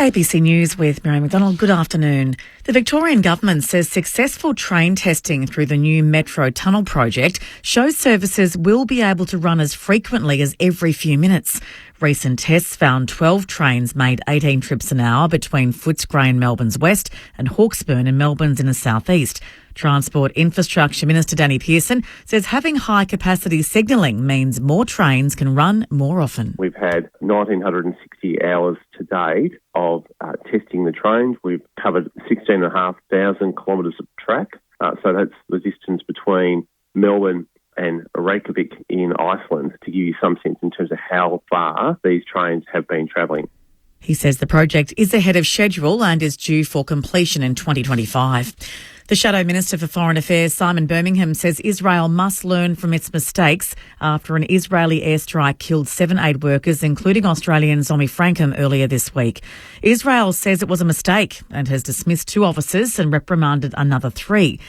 ABC News with Mary McDonald. Good afternoon. The Victorian Government says successful train testing through the new Metro Tunnel project shows services will be able to run as frequently as every few minutes. Recent tests found 12 trains made 18 trips an hour between Footscray in Melbourne's west and Hawkesbury in Melbourne's inner southeast. Transport Infrastructure Minister Danny Pearson says having high-capacity signalling means more trains can run more often. We've had 1,960 hours to date of testing the trains. We've covered 16,500 kilometres of track. So that's the distance between Melbourne and Reykjavik in Iceland, to give you some sense in terms of how far these trains have been travelling. He says the project is ahead of schedule and is due for completion in 2025. The Shadow Minister for Foreign Affairs, Simon Birmingham, says Israel must learn from its mistakes after an Israeli airstrike killed 7 aid workers, including Australian Zomi Frankham, earlier this week. Israel says it was a mistake and has dismissed 2 officers and reprimanded another 3.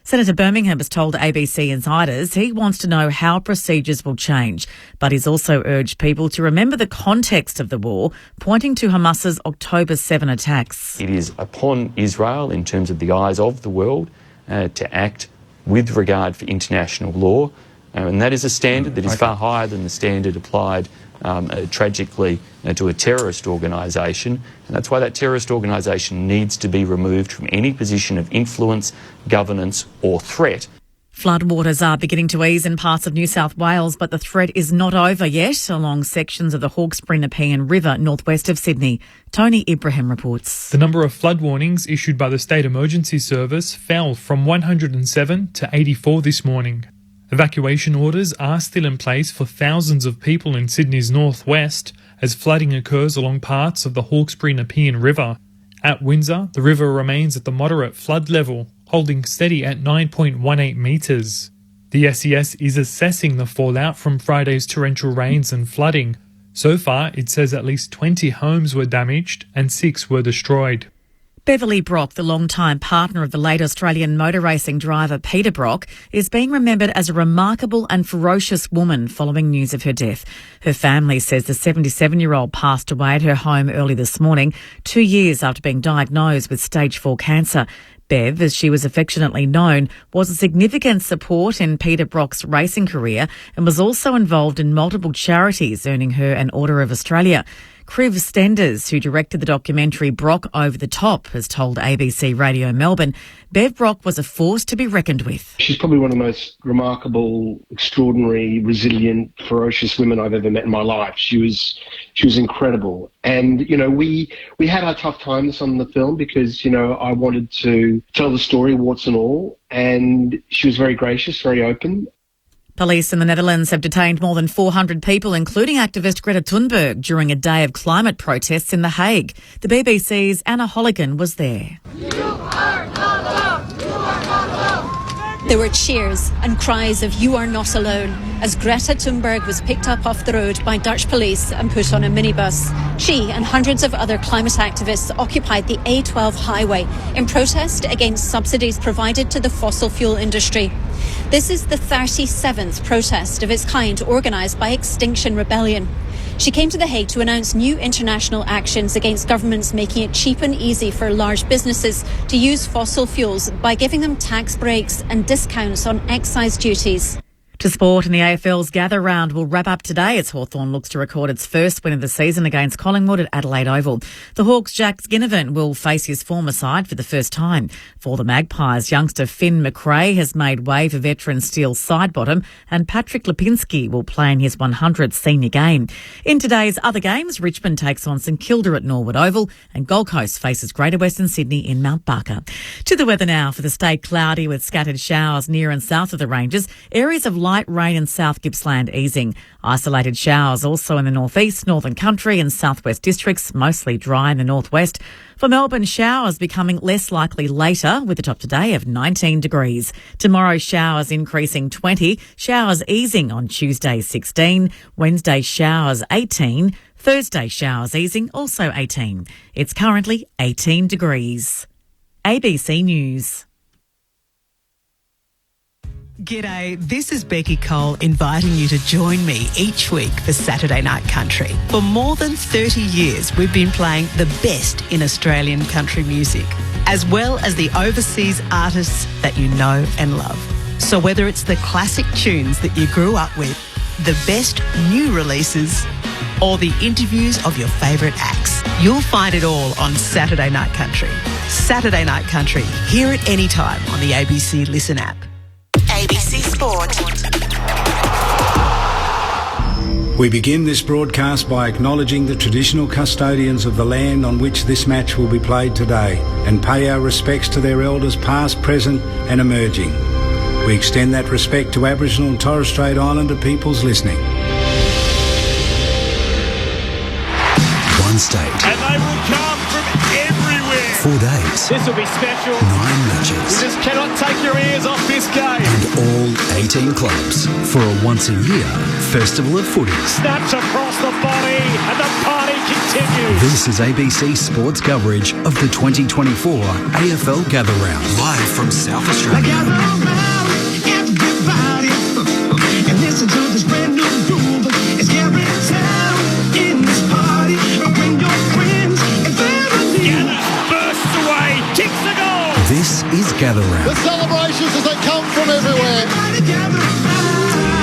Senator Birmingham has told ABC Insiders he wants to know how procedures will change, but he's also urged people to remember the context of the war, pointing to Hamas's October 7 attacks. It is upon Israel, in terms of the eyes of the world, to act with regard for international law, and that is a standard that is far higher than the standard applied tragically to a terrorist organisation, and that's why that terrorist organisation needs to be removed from any position of influence, governance or threat. Floodwaters are beginning to ease in parts of New South Wales, but the threat is not over yet along sections of the Hawkesbury Nepean River northwest of Sydney. Tony Ibrahim reports. The number of flood warnings issued by the State Emergency Service fell from 107 to 84 this morning. Evacuation orders are still in place for thousands of people in Sydney's northwest as flooding occurs along parts of the Hawkesbury Nepean River. At Windsor, the river remains at the moderate flood level, holding steady at 9.18 metres. The SES is assessing the fallout from Friday's torrential rains and flooding. So far, it says at least 20 homes were damaged and 6 were destroyed. Beverly Brock, the long-time partner of the late Australian motor racing driver Peter Brock, is being remembered as a remarkable and ferocious woman following news of her death. Her family says the 77-year-old passed away at her home early this morning, 2 years after being diagnosed with stage 4 cancer. Bev, as she was affectionately known, was a significant support in Peter Brock's racing career and was also involved in multiple charities, earning her an Order of Australia. Kriv Stenders, who directed the documentary Brock Over the Top, has told ABC Radio Melbourne, Bev Brock was a force to be reckoned with. She's probably one of the most remarkable, extraordinary, resilient, ferocious women I've ever met in my life. She was incredible. And, you know, we had our tough times on the film because, you know, I wanted to tell the story, warts and all, and she was very gracious, very open. Police in the Netherlands have detained more than 400 people, including activist Greta Thunberg, during a day of climate protests in The Hague. The BBC's Anna Holligan was there. There were cheers and cries of "You are not alone" as Greta Thunberg was picked up off the road by Dutch police and put on a minibus. She and hundreds of other climate activists occupied the A12 highway in protest against subsidies provided to the fossil fuel industry. This is the 37th protest of its kind organised by Extinction Rebellion. She came to The Hague to announce new international actions against governments making it cheap and easy for large businesses to use fossil fuels by giving them tax breaks and discounts on excise duties. To sport, and the AFL's Gather Round will wrap up today as Hawthorn looks to record its first win of the season against Collingwood at Adelaide Oval. The Hawks' Jack Ginnivan will face his former side for the first time. For the Magpies, youngster Finn McRae has made way for veteran Steele Sidebottom, and Patrick Lipinski will play in his 100th senior game. In today's other games, Richmond takes on St Kilda at Norwood Oval, and Gold Coast faces Greater Western Sydney in Mount Barker. To the weather now. For the state, cloudy with scattered showers near and south of the ranges. Areas of light rain in South Gippsland easing. Isolated showers also in the northeast, northern country and southwest districts, mostly dry in the northwest. For Melbourne, showers becoming less likely later with a top today of 19 degrees. Tomorrow, showers increasing 20, showers easing on Tuesday 16, Wednesday showers 18, Thursday showers easing also 18. It's currently 18 degrees. ABC News. G'day, this is Becky Cole inviting you to join me each week for Saturday Night Country. For more than 30 years, we've been playing the best in Australian country music, as well as the overseas artists that you know and love. So whether it's the classic tunes that you grew up with, the best new releases, or the interviews of your favourite acts, you'll find it all on Saturday Night Country. Saturday Night Country. Hear it anytime on the ABC Listen app. ABC Sport. We begin this broadcast by acknowledging the traditional custodians of the land on which this match will be played today and pay our respects to their elders past, present and emerging. We extend that respect to Aboriginal and Torres Strait Islander peoples listening. One state. And they will come from everywhere. 4 days. This will be special. 9 matches. You just cannot take your ears off this game. And all 18 clubs for a once-a-year Festival of Footy. Snaps across the body and the party continues. This is ABC Sports coverage of the 2024 AFL Gather Round. Live from South Australia. Gather around, everybody, and listen to this brand new groove. It's Gary Town in this party. Bring your friends and family. Gathers bursts away, kicks the goal. This is Gather Round. The celebrations as they come from everywhere.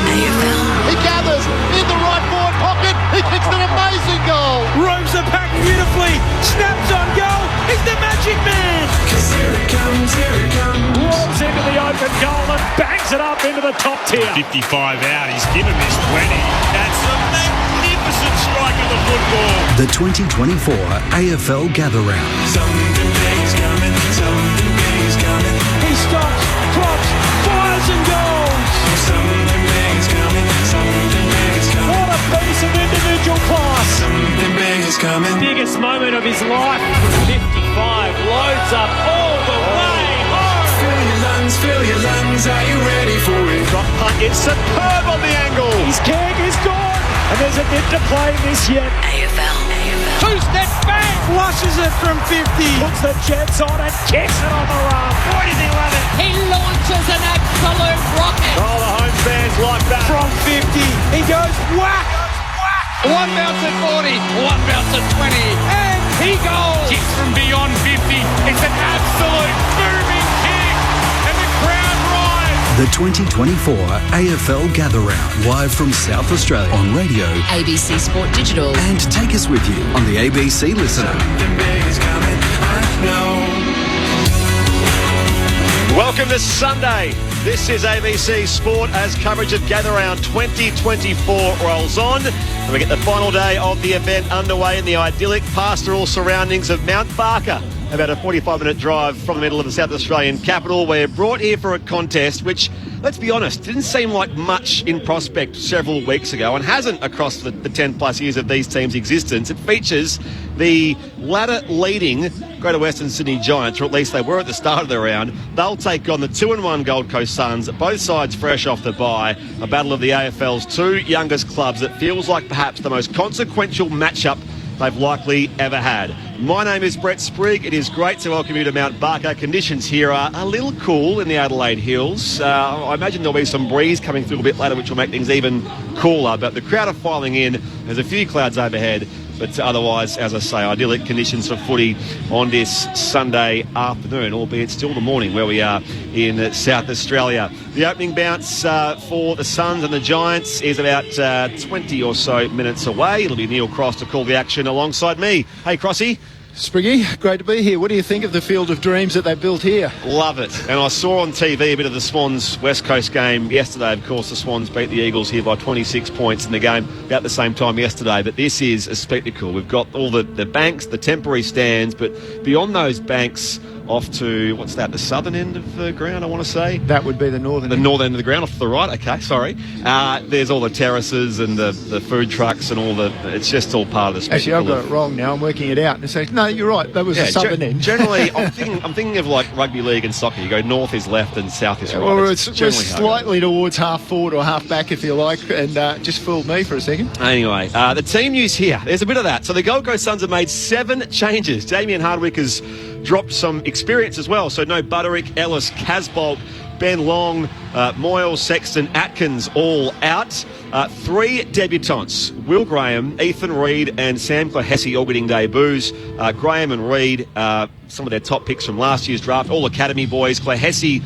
AFL. He gathers in the right forward pocket. He kicks an amazing goal. Roves the pack beautifully. Snaps on goal. He's the magic man. Cause here it comes, here it comes. Rolls into the open goal and bangs it up into the top tier. 55 out. He's given this 20. That's a magnificent strike of the football. The 2024 AFL Gather Round. Something big is coming, something big is coming. He stops, clocks, fires and goals. Something big is coming, something big is coming. What a piece of individual class. Something big is coming. Biggest moment of his life. 55 loads up all the way home. Fill your lungs, are you ready for it? Drop punt, it's superb on the angle. His kick is gone, and there's a bit to play in this yet. AFL. Two-step bang, flushes it from 50. Puts the Jets on and kicks it on the run. Boy, does he love it. He launches an absolute rocket. Oh, the home fans like that. From 50, he goes whack. One bounce at 40, one bounce at 20, and he goes. Kicks from beyond 50. It's an absolute booming kick, and the crowd rise. The 2024 AFL Gather Round. Live from South Australia on radio. ABC Sport Digital. And take us with you on the ABC Listen app. Something big is coming, I know. Welcome to Sunday. This is ABC Sport as coverage of Gather Round 2024 rolls on. And we get the final day of the event underway in the idyllic pastoral surroundings of Mount Barker. About a 45-minute drive from the middle of the South Australian capital. We're brought here for a contest which, let's be honest, didn't seem like much in prospect several weeks ago and hasn't across the 10-plus years of these teams' existence. It features the ladder-leading Greater Western Sydney Giants, or at least they were at the start of the round. They'll take on the 2-1 Gold Coast Suns, both sides fresh off the bye. A battle of the AFL's two youngest clubs that feels like perhaps the most consequential matchup they've likely ever had. My name is Brett Sprigg. It is great to welcome you to Mount Barker. Conditions here are a little cool in the Adelaide Hills. I imagine there'll be some breeze coming through a bit later, which will make things even cooler. But the crowd are filing in. There's a few clouds overhead. But otherwise, as I say, idyllic conditions for footy on this Sunday afternoon, albeit still the morning where we are in South Australia. The opening bounce for the Suns and the Giants is about 20 or so minutes away. It'll be Neil Cross to call the action alongside me. Hey, Crossy. Spriggy, great to be here. What do you think of the field of dreams that they built here? Love it. And I saw on TV a bit of the Swans West Coast game yesterday. Of course, the Swans beat the Eagles here by 26 points in the game about the same time yesterday. But this is a spectacle. We've got all the banks, the temporary stands, but beyond those banks, off to, what's that, the southern end of the ground, I want to say? That would be the northern end. The northern end of the ground, off to the right, okay, sorry. There's all the terraces and the food trucks and all it's just all part of the spectacle. Actually, I've got it wrong now, I'm working it out. And say, no, you're right, that was the southern end. Generally, I'm thinking of like rugby league and soccer. You go north is left and south is right. Well, we're slightly towards half forward or half back, if you like, and just fooled me for a second. Anyway, the team news here, there's a bit of that. So the Gold Coast Suns have made 7 changes. Damien Hardwick has dropped some experience as well. So no Butterick, Ellis, Casbolt, Ben Long, Moyle, Sexton, Atkins all out. 3 debutants, Will Graham, Ethan Reid and Sam Clohessy all getting debuts. Graham and Reid, some of their top picks from last year's draft, all academy boys. Clohessy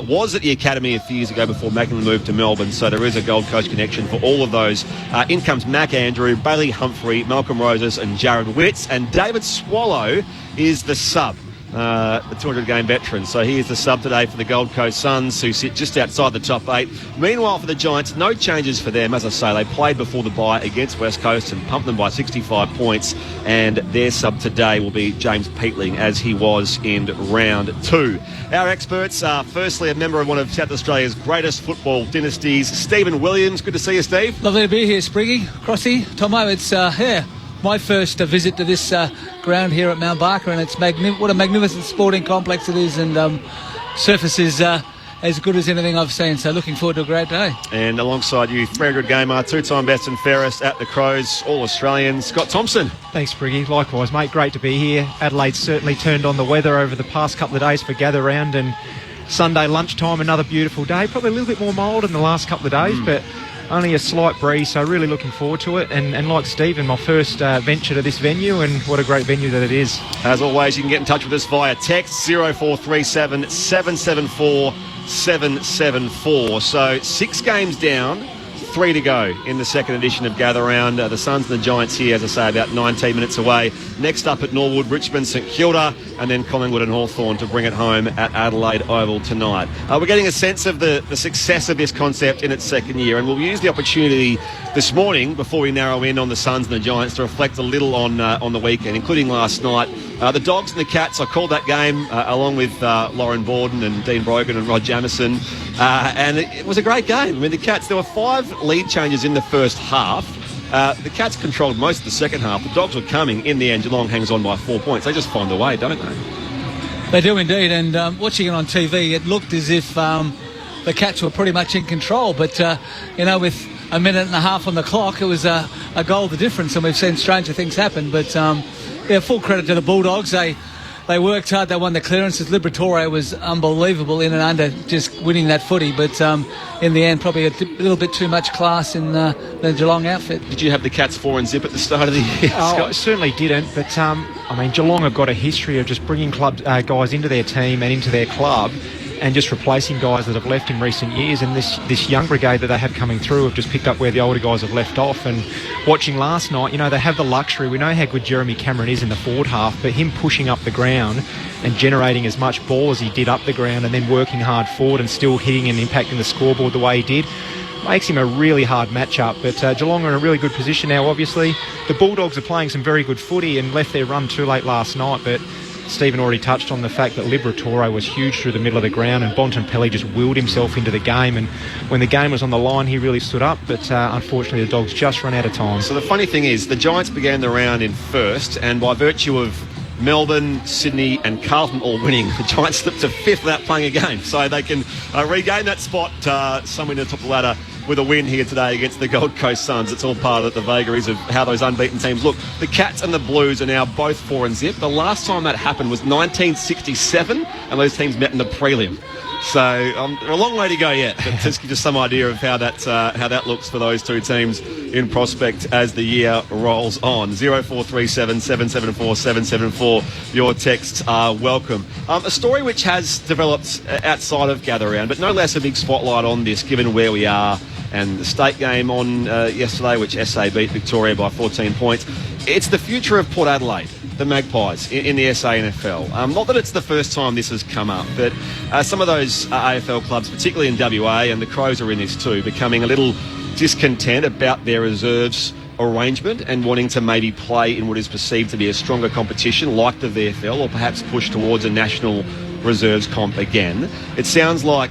was at the academy a few years ago before making the move to Melbourne, so there is a Gold Coast connection for all of those. In comes Mac Andrew, Bailey Humphrey, Malcolm Roses and Jared Witts, and David Swallow is the sub. The 200-game veteran. So he is the sub today for the Gold Coast Suns, who sit just outside the top 8. Meanwhile, for the Giants, no changes for them. As I say, they played before the bye against West Coast and pumped them by 65 points. And their sub today will be James Peatling, as he was in round 2. Our experts are firstly a member of one of South Australia's greatest football dynasties, Stephen Williams. Good to see you, Steve. Lovely to be here, Spriggy, Crossy, Tomo. It's my first visit to this ground here at Mount Barker, and it's what a magnificent sporting complex it is, and surface is as good as anything I've seen, so looking forward to a great day. And alongside you, very good gamer, 2-time best and fairest at the Crows, All-Australian, Scott Thompson. Thanks, Spriggy. Likewise, mate. Great to be here. Adelaide's certainly turned on the weather over the past couple of days for gather round, and Sunday lunchtime, another beautiful day. Probably a little bit more mild in the last couple of days, but only a slight breeze, so really looking forward to it. And like Stephen, my first venture to this venue, and what a great venue that it is. As always, you can get in touch with us via text 0437 774 774. So 6 games down, 3 to go in the second edition of Gather Round. The Suns and the Giants here, as I say, about 19 minutes away. Next up at Norwood, Richmond, St Kilda, and then Collingwood and Hawthorn to bring it home at Adelaide Oval tonight. We're getting a sense of the success of this concept in its second year, and we'll use the opportunity this morning, before we narrow in on the Suns and the Giants, to reflect a little on the weekend, including last night. The Dogs and the Cats, I called that game along with Lauren Borden and Dean Brogan and Rod Jamieson, and it was a great game. I mean, the Cats, there were 5 lead changes in the first half. The Cats controlled most of the second half. The Dogs were coming. In the end, Geelong hangs on by 4 points. They just find a way, don't they? They do indeed, and watching it on TV, it looked as if the Cats were pretty much in control, but with a minute and a half on the clock, it was a goal the difference, and we've seen stranger things happen. But full credit to the Bulldogs. They worked hard. They won the clearances. Liberatore was unbelievable in and under, just winning that footy. But in the end, probably a little bit too much class in the Geelong outfit. Did you have the Cats 4 and zip at the start of the year, Scott? I certainly didn't. But Geelong have got a history of just bringing guys into their team and into their club, and just replacing guys that have left in recent years. And this young brigade that they have coming through have just picked up where the older guys have left off. And watching last night, they have the luxury. We know how good Jeremy Cameron is in the forward half, but him pushing up the ground and generating as much ball as he did up the ground, and then working hard forward and still hitting and impacting the scoreboard the way he did, makes him a really hard matchup. But Geelong are in a really good position now, obviously. The Bulldogs are playing some very good footy and left their run too late last night, but Stephen already touched on the fact that Liberatore was huge through the middle of the ground, and Bontempelli just willed himself into the game, and when the game was on the line, he really stood up. But unfortunately, the Dogs just run out of time. So the funny thing is, the Giants began the round in first, and by virtue of Melbourne, Sydney and Carlton all winning, the Giants slipped to 5th without playing a game. So they can regain that spot somewhere near the top of the ladder with a win here today against the Gold Coast Suns. It's all part of the vagaries of how those unbeaten teams look. The Cats and the Blues are now both 4 and zip. The last time that happened was 1967, and those teams met in the prelim. So a long way to go yet, but just give you some idea of how that looks for those two teams in prospect as the year rolls on. 0437 774 774. Your texts are welcome. A story which has developed outside of Gather Round, but no less a big spotlight on this, given where we are, and the state game on yesterday, which SA beat Victoria by 14 points. It's the future of Port Adelaide, the Magpies, in the SANFL. Not that it's the first time this has come up, but some of those AFL clubs, particularly in WA, and the Crows are in this too, becoming a little discontent about their reserves arrangement and wanting to maybe play in what is perceived to be a stronger competition like the VFL, or perhaps push towards a national reserves comp again. It sounds like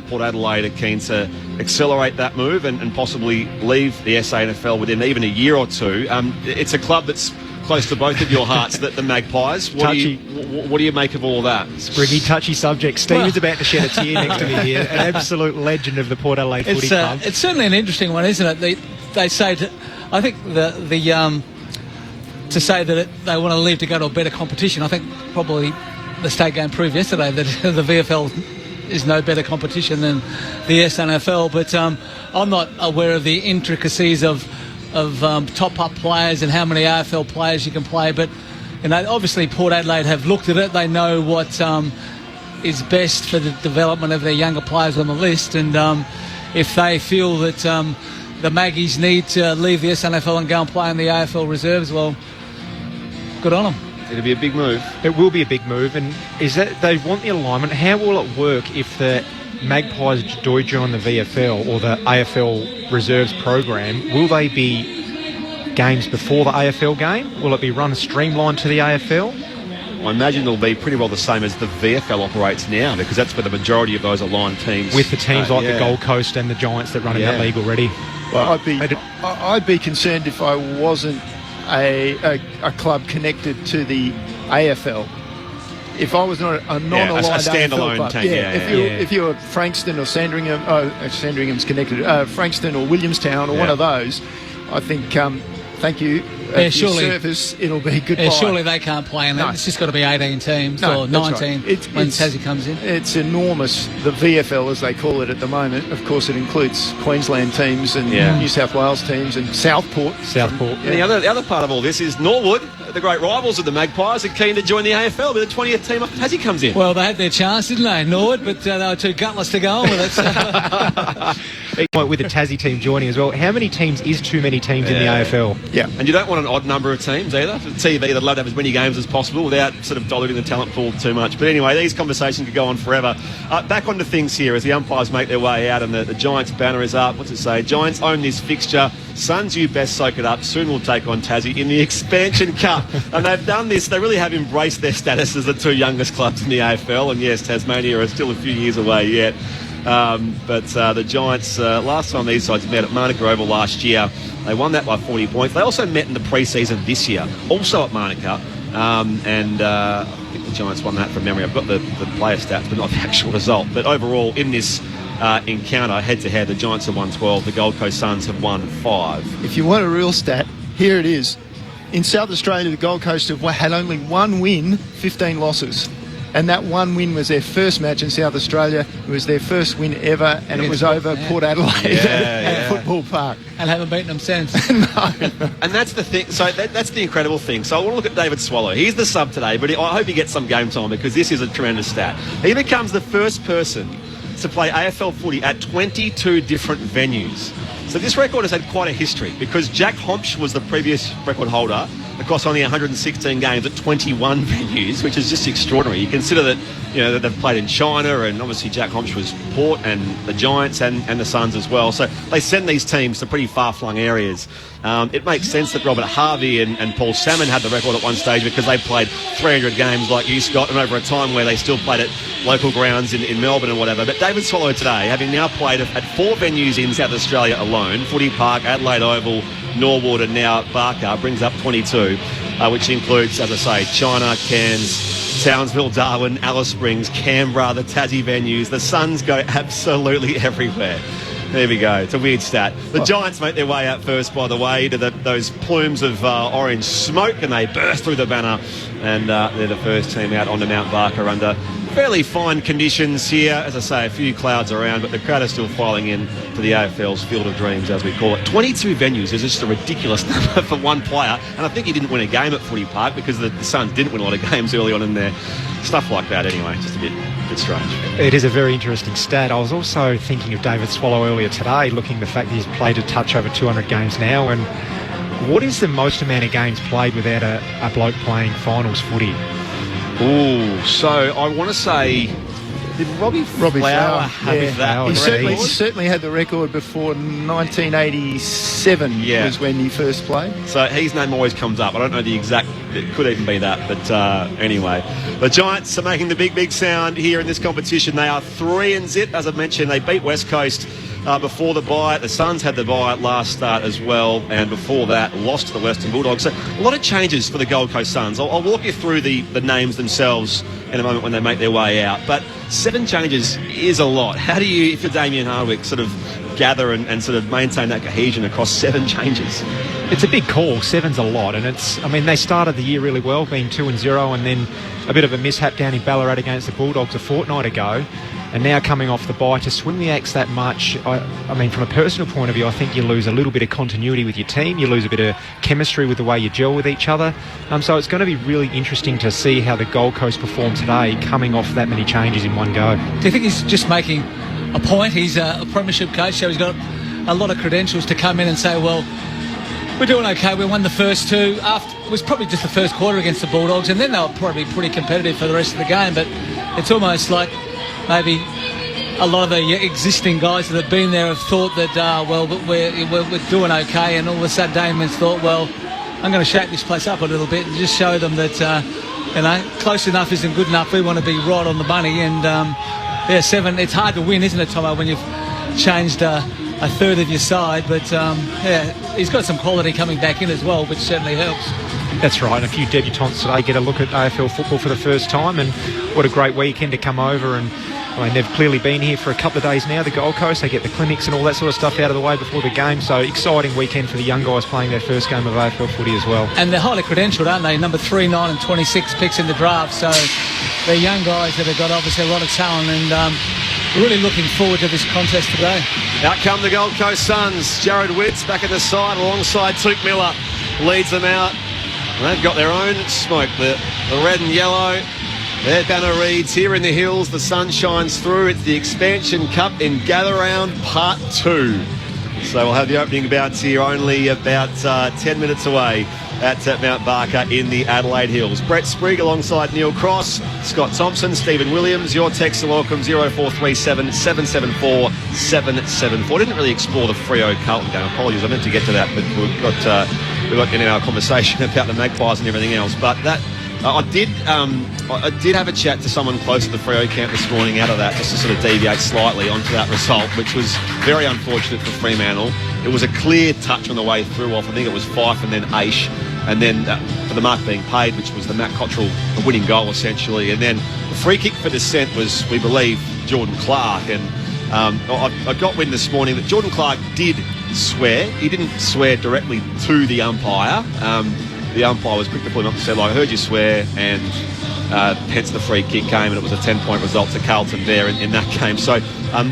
Port Adelaide are keen to accelerate that move and possibly leave the SANFL within even a year or two. It's a club that's close to both of your hearts, the Magpies. What do you make of all that? Spriggy, touchy subject. Steven's about to shed a tear next to me here. An absolute legend of the Port Adelaide footy club. It's certainly an interesting one, isn't it? They say, I think to say that they want to leave to go to a better competition, I think probably the state game proved yesterday that the VFL is no better competition than the SNFL. But I'm not aware of the intricacies of top-up players and how many AFL players you can play. But obviously Port Adelaide have looked at it. They know what is best for the development of their younger players on the list. And if they feel that the Maggies need to leave the SNFL and go and play in the AFL reserves, well, good on them. It'll be a big move. It will be a big move, and is that they want the alignment? How will it work if the Magpies do join the VFL or the AFL reserves program? Will they be games before the AFL game? Will it be run streamlined to the AFL? I imagine it'll be pretty well the same as the VFL operates now, because that's where the majority of those aligned teams... With the teams like the Gold Coast and the Giants that run in that league already. Well, I'd be concerned if I wasn't a club connected to the AFL. If I was not a non-aligned a standalone AFL club, team. If you were Frankston or Sandringham, Sandringham's connected, Frankston or Williamstown or one of those, I think, thank you. Surely service, it'll be goodbye. Surely they can't play in that. It's just got to be 18 teams or 19 when Tassie comes in. It's enormous, the VFL as they call it at the moment. Of course, it includes Queensland teams and New South Wales teams and Southport. And the other part of all this is Norwood, the great rivals of the Magpies, are keen to join the AFL, but the 20th team after Tassie comes in. Well, they had their chance, didn't they, Norwood? But they were too gutless to go on with it. With the Tassie team joining as well, how many teams is too many teams in the AFL? Yeah, and you don't want an odd number of teams either. For TV, they'd love to have as many games as possible without sort of diluting the talent pool too much. But anyway, these conversations could go on forever. Back onto things here as the umpires make their way out and the Giants banner is up. What's it say? Giants own this fixture. Suns, you best soak it up. Soon we'll take on Tassie in the Expansion Cup. And they've done this. They really have embraced their status as the two youngest clubs in the AFL. And yes, Tasmania are still a few years away yet. But the Giants, last time these sides met at Manuka Oval last year, they won that by 40 points. They also met in the pre-season this year, also at Manuka. I think the Giants won that from memory. I've got the player stats, but not the actual result. But overall, in this encounter, head-to-head, the Giants have won 12. The Gold Coast Suns have won 5. If you want a real stat, here it is. In South Australia, the Gold Coast have had only one win, 15 losses. And that one win was their first match in South Australia. It was their first win ever, and it was over Port Adelaide at Football Park. And haven't beaten them since. And that's the thing. So that's the incredible thing. So I want to look at David Swallow. He's the sub today, but I hope he gets some game time because this is a tremendous stat. He becomes the first person to play AFL footy at 22 different venues. So this record has had quite a history because Jack Hompsch was the previous record holder across only 116 games at 21 venues, which is just extraordinary. You consider that, that they've played in China, and obviously Jack Hompsch was Port and the Giants and the Suns as well. So they send these teams to pretty far-flung areas. It makes sense that Robert Harvey and Paul Salmon had the record at one stage because they played 300 games like you, Scott, and over a time where they still played at local grounds in Melbourne and whatever. But David Swallow today, having now played at 4 venues in South Australia alone, Footy Park, Adelaide Oval, Norwood and now Barker, brings up 22, which includes, as I say, China, Cairns, Townsville, Darwin, Alice Springs, Canberra, the Tassie venues. The Suns go absolutely everywhere. There we go. It's a weird stat. The Giants make their way out first, by the way, to those plumes of orange smoke, and they burst through the banner. And they're the first team out onto Mount Barker under fairly fine conditions here. As I say, a few clouds around, but the crowd is still filing in to the AFL's Field of Dreams, as we call it. 22 venues is just a ridiculous number for one player. And I think he didn't win a game at Footy Park because the Suns didn't win a lot of games early on in there. Stuff like that, anyway. Just a bit strange. It is a very interesting stat. I was also thinking of David Swallow earlier today, looking at the fact that he's played a touch over 200 games now. And what is the most amount of games played without a bloke playing finals footy? Ooh, so I want to say, did Robbie Flower have that? He certainly had the record before 1987 was when he first played. So his name always comes up. I don't know the exact, it could even be that, but anyway. The Giants are making the big sound here in this competition. They are 3-0, as I mentioned. They beat West Coast before the bye. The Suns had the bye last start as well, and before that lost to the Western Bulldogs. So a lot of changes for the Gold Coast Suns. I'll walk you through the names themselves in a moment when they make their way out, but 7 changes is a lot. How do you, if you're Damien Hardwick, sort of gather and sort of maintain that cohesion across 7 changes? It's a big call. 7's a lot, and they started the year really well, being 2-0, and then a bit of a mishap down in Ballarat against the Bulldogs a fortnight ago. And now coming off the bye, to swing the axe that much, I mean, from a personal point of view, I think you lose a little bit of continuity with your team. You lose a bit of chemistry with the way you gel with each other. So it's going to be really interesting to see how the Gold Coast perform today, coming off that many changes in one go. Do you think he's just making a point? He's a premiership coach, so he's got a lot of credentials to come in and say, well, we're doing okay. We won the first two. It was probably just the first quarter against the Bulldogs, and then they were probably pretty competitive for the rest of the game. But it's almost like maybe a lot of the existing guys that have been there have thought that, we're doing okay, and all of a sudden Damien's thought, well, I'm going to shake this place up a little bit and just show them that, close enough isn't good enough. We want to be right on the money. And, 7, it's hard to win, isn't it, Tomo, when you've changed a third of your side, but he's got some quality coming back in as well, which certainly helps. That's right, and a few debutants today get a look at AFL football for the first time, and what a great weekend to come over. And I mean, they've clearly been here for a couple of days now, the Gold Coast. They get the clinics and all that sort of stuff out of the way before the game, so exciting weekend for the young guys playing their first game of AFL footy as well. And they're highly credentialed, aren't they? Number 3, 9 and 26 picks in the draft, so they're young guys that have got obviously a lot of talent, and really looking forward to this contest today. Out come the Gold Coast Suns. Jared Witts back at the side alongside Took Miller. Leads them out. And they've got their own smoke. The red and yellow. Their banner reads, here in the hills, the sun shines through. It's the Expansion Cup in Gather Round Part 2. So we'll have the opening bouts here only about 10 minutes away at Mount Barker in the Adelaide Hills. Brett Sprigg alongside Neil Cross, Scott Thompson, Stephen Williams. Your text are welcome, 0437 774 774. Didn't really explore the Freo Carlton game. Apologies, I meant to get to that, but we got in our conversation about the Magpies and everything else. But that I did have a chat to someone close to the Freo camp this morning out of that, just to sort of deviate slightly onto that result, which was very unfortunate for Fremantle. It was a clear touch on the way through off, I think it was Fife and then Aish, and then for the mark being paid, which was the Matt Cottrell winning goal essentially, and then the free kick for dissent was, we believe, Jordan Clark. And I got wind this morning that Jordan Clark did swear. He didn't swear directly to the umpire. The umpire was quick to point up and say, I heard you swear, and hence the free kick came, and it was a 10-point result to Carlton there in that game. So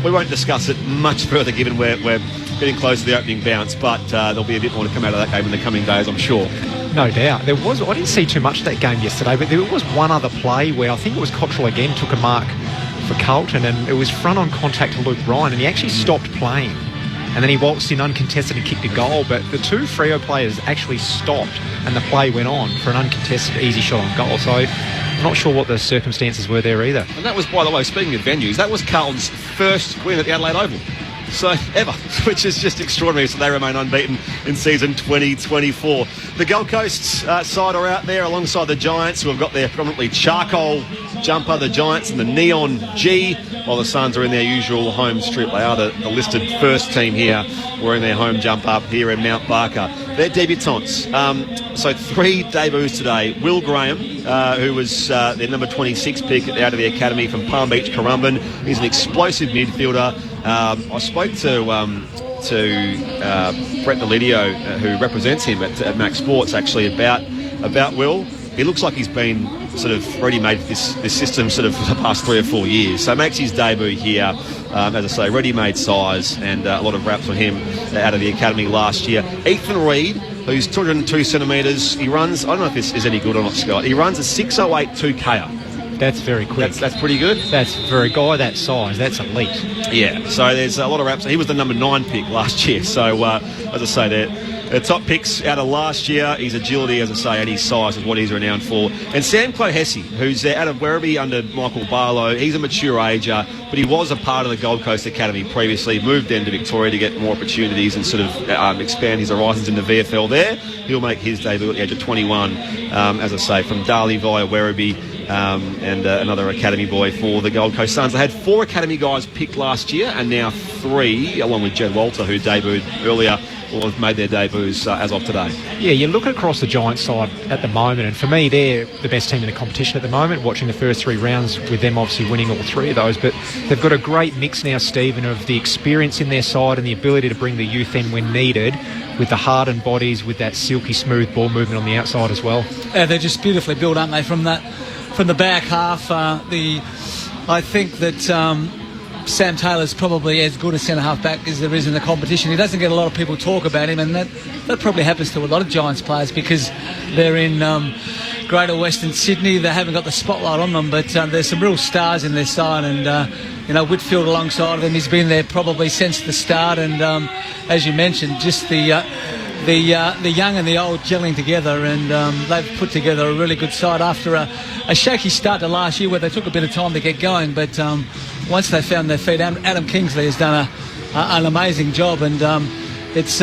we won't discuss it much further, given we're getting close to the opening bounce, but there'll be a bit more to come out of that game in the coming days, I'm sure. No doubt. I didn't see too much of that game yesterday, but there was one other play where I think it was Cottrell again took a mark for Carlton, and it was front-on contact to Luke Ryan, and he actually stopped playing. And then he waltzed in uncontested and kicked a goal, but the two Freo players actually stopped and the play went on for an uncontested easy shot on goal. So I'm not sure what the circumstances were there either. And that was, by the way, speaking of venues, that was Carlton's first win at the Adelaide Oval. So ever, which is just extraordinary. So they remain unbeaten in season 2024. The Gold Coast side are out there alongside the Giants, who have got their predominantly charcoal jumper, the Giants and the Neon G, while the Suns are in their usual home strip. They are the listed first team here, wearing their home jump up here in Mount Barker. They're debutants. So 3 debuts today. Will Graham, who was their number 26 pick out of the academy from Palm Beach, Currumbin. He's an explosive midfielder. I spoke to Brett Nalidio, who represents him at Max Sports, actually, about Will. He looks like he's been sort of ready-made this system sort of for the past 3 or 4 years. So makes his debut here, as I say, ready-made size, and a lot of raps on him out of the academy last year. Ethan Reid, who's 202 centimetres. He runs, I don't know if this is any good or not, Scott. He runs a 6:08 2K. That's very quick. That's pretty good. That's for a guy that size. That's elite. Yeah. So there's a lot of raps. He was the number 9 pick last year. So as I say, they're top picks out of last year. His agility, as I say, and his size is what he's renowned for. And Sam Clohessy, who's out of Werribee under Michael Barlow. He's a mature ager, but he was a part of the Gold Coast Academy previously. Moved then to Victoria to get more opportunities and sort of expand his horizons in the VFL there. He'll make his debut at the age of 21, as I say, from Darley via Werribee. And another academy boy for the Gold Coast Suns. They had 4 academy guys picked last year, and now 3, along with Jed Walter, who debuted earlier, or have made their debuts as of today. Yeah, you look across the Giants side at the moment, and for me, they're the best team in the competition at the moment, watching the first 3 rounds, with them obviously winning all 3 of those. But they've got a great mix now, Stephen, of the experience in their side and the ability to bring the youth in when needed, with the hardened bodies, with that silky smooth ball movement on the outside as well. Yeah, they're just beautifully built, aren't they, from the back half. I think that Sam Taylor's probably as good a centre-half back as there is in the competition. He doesn't get a lot of people talk about him, and that probably happens to a lot of Giants players because they're in Greater Western Sydney. They haven't got the spotlight on them, but there's some real stars in their side, and Whitfield alongside of him. He's been there probably since the start, and as you mentioned, just the young and the old gelling together, and they've put together a really good side after a shaky start to last year where they took a bit of time to get going, but once they found their feet, Adam Kingsley has done an amazing job, and it's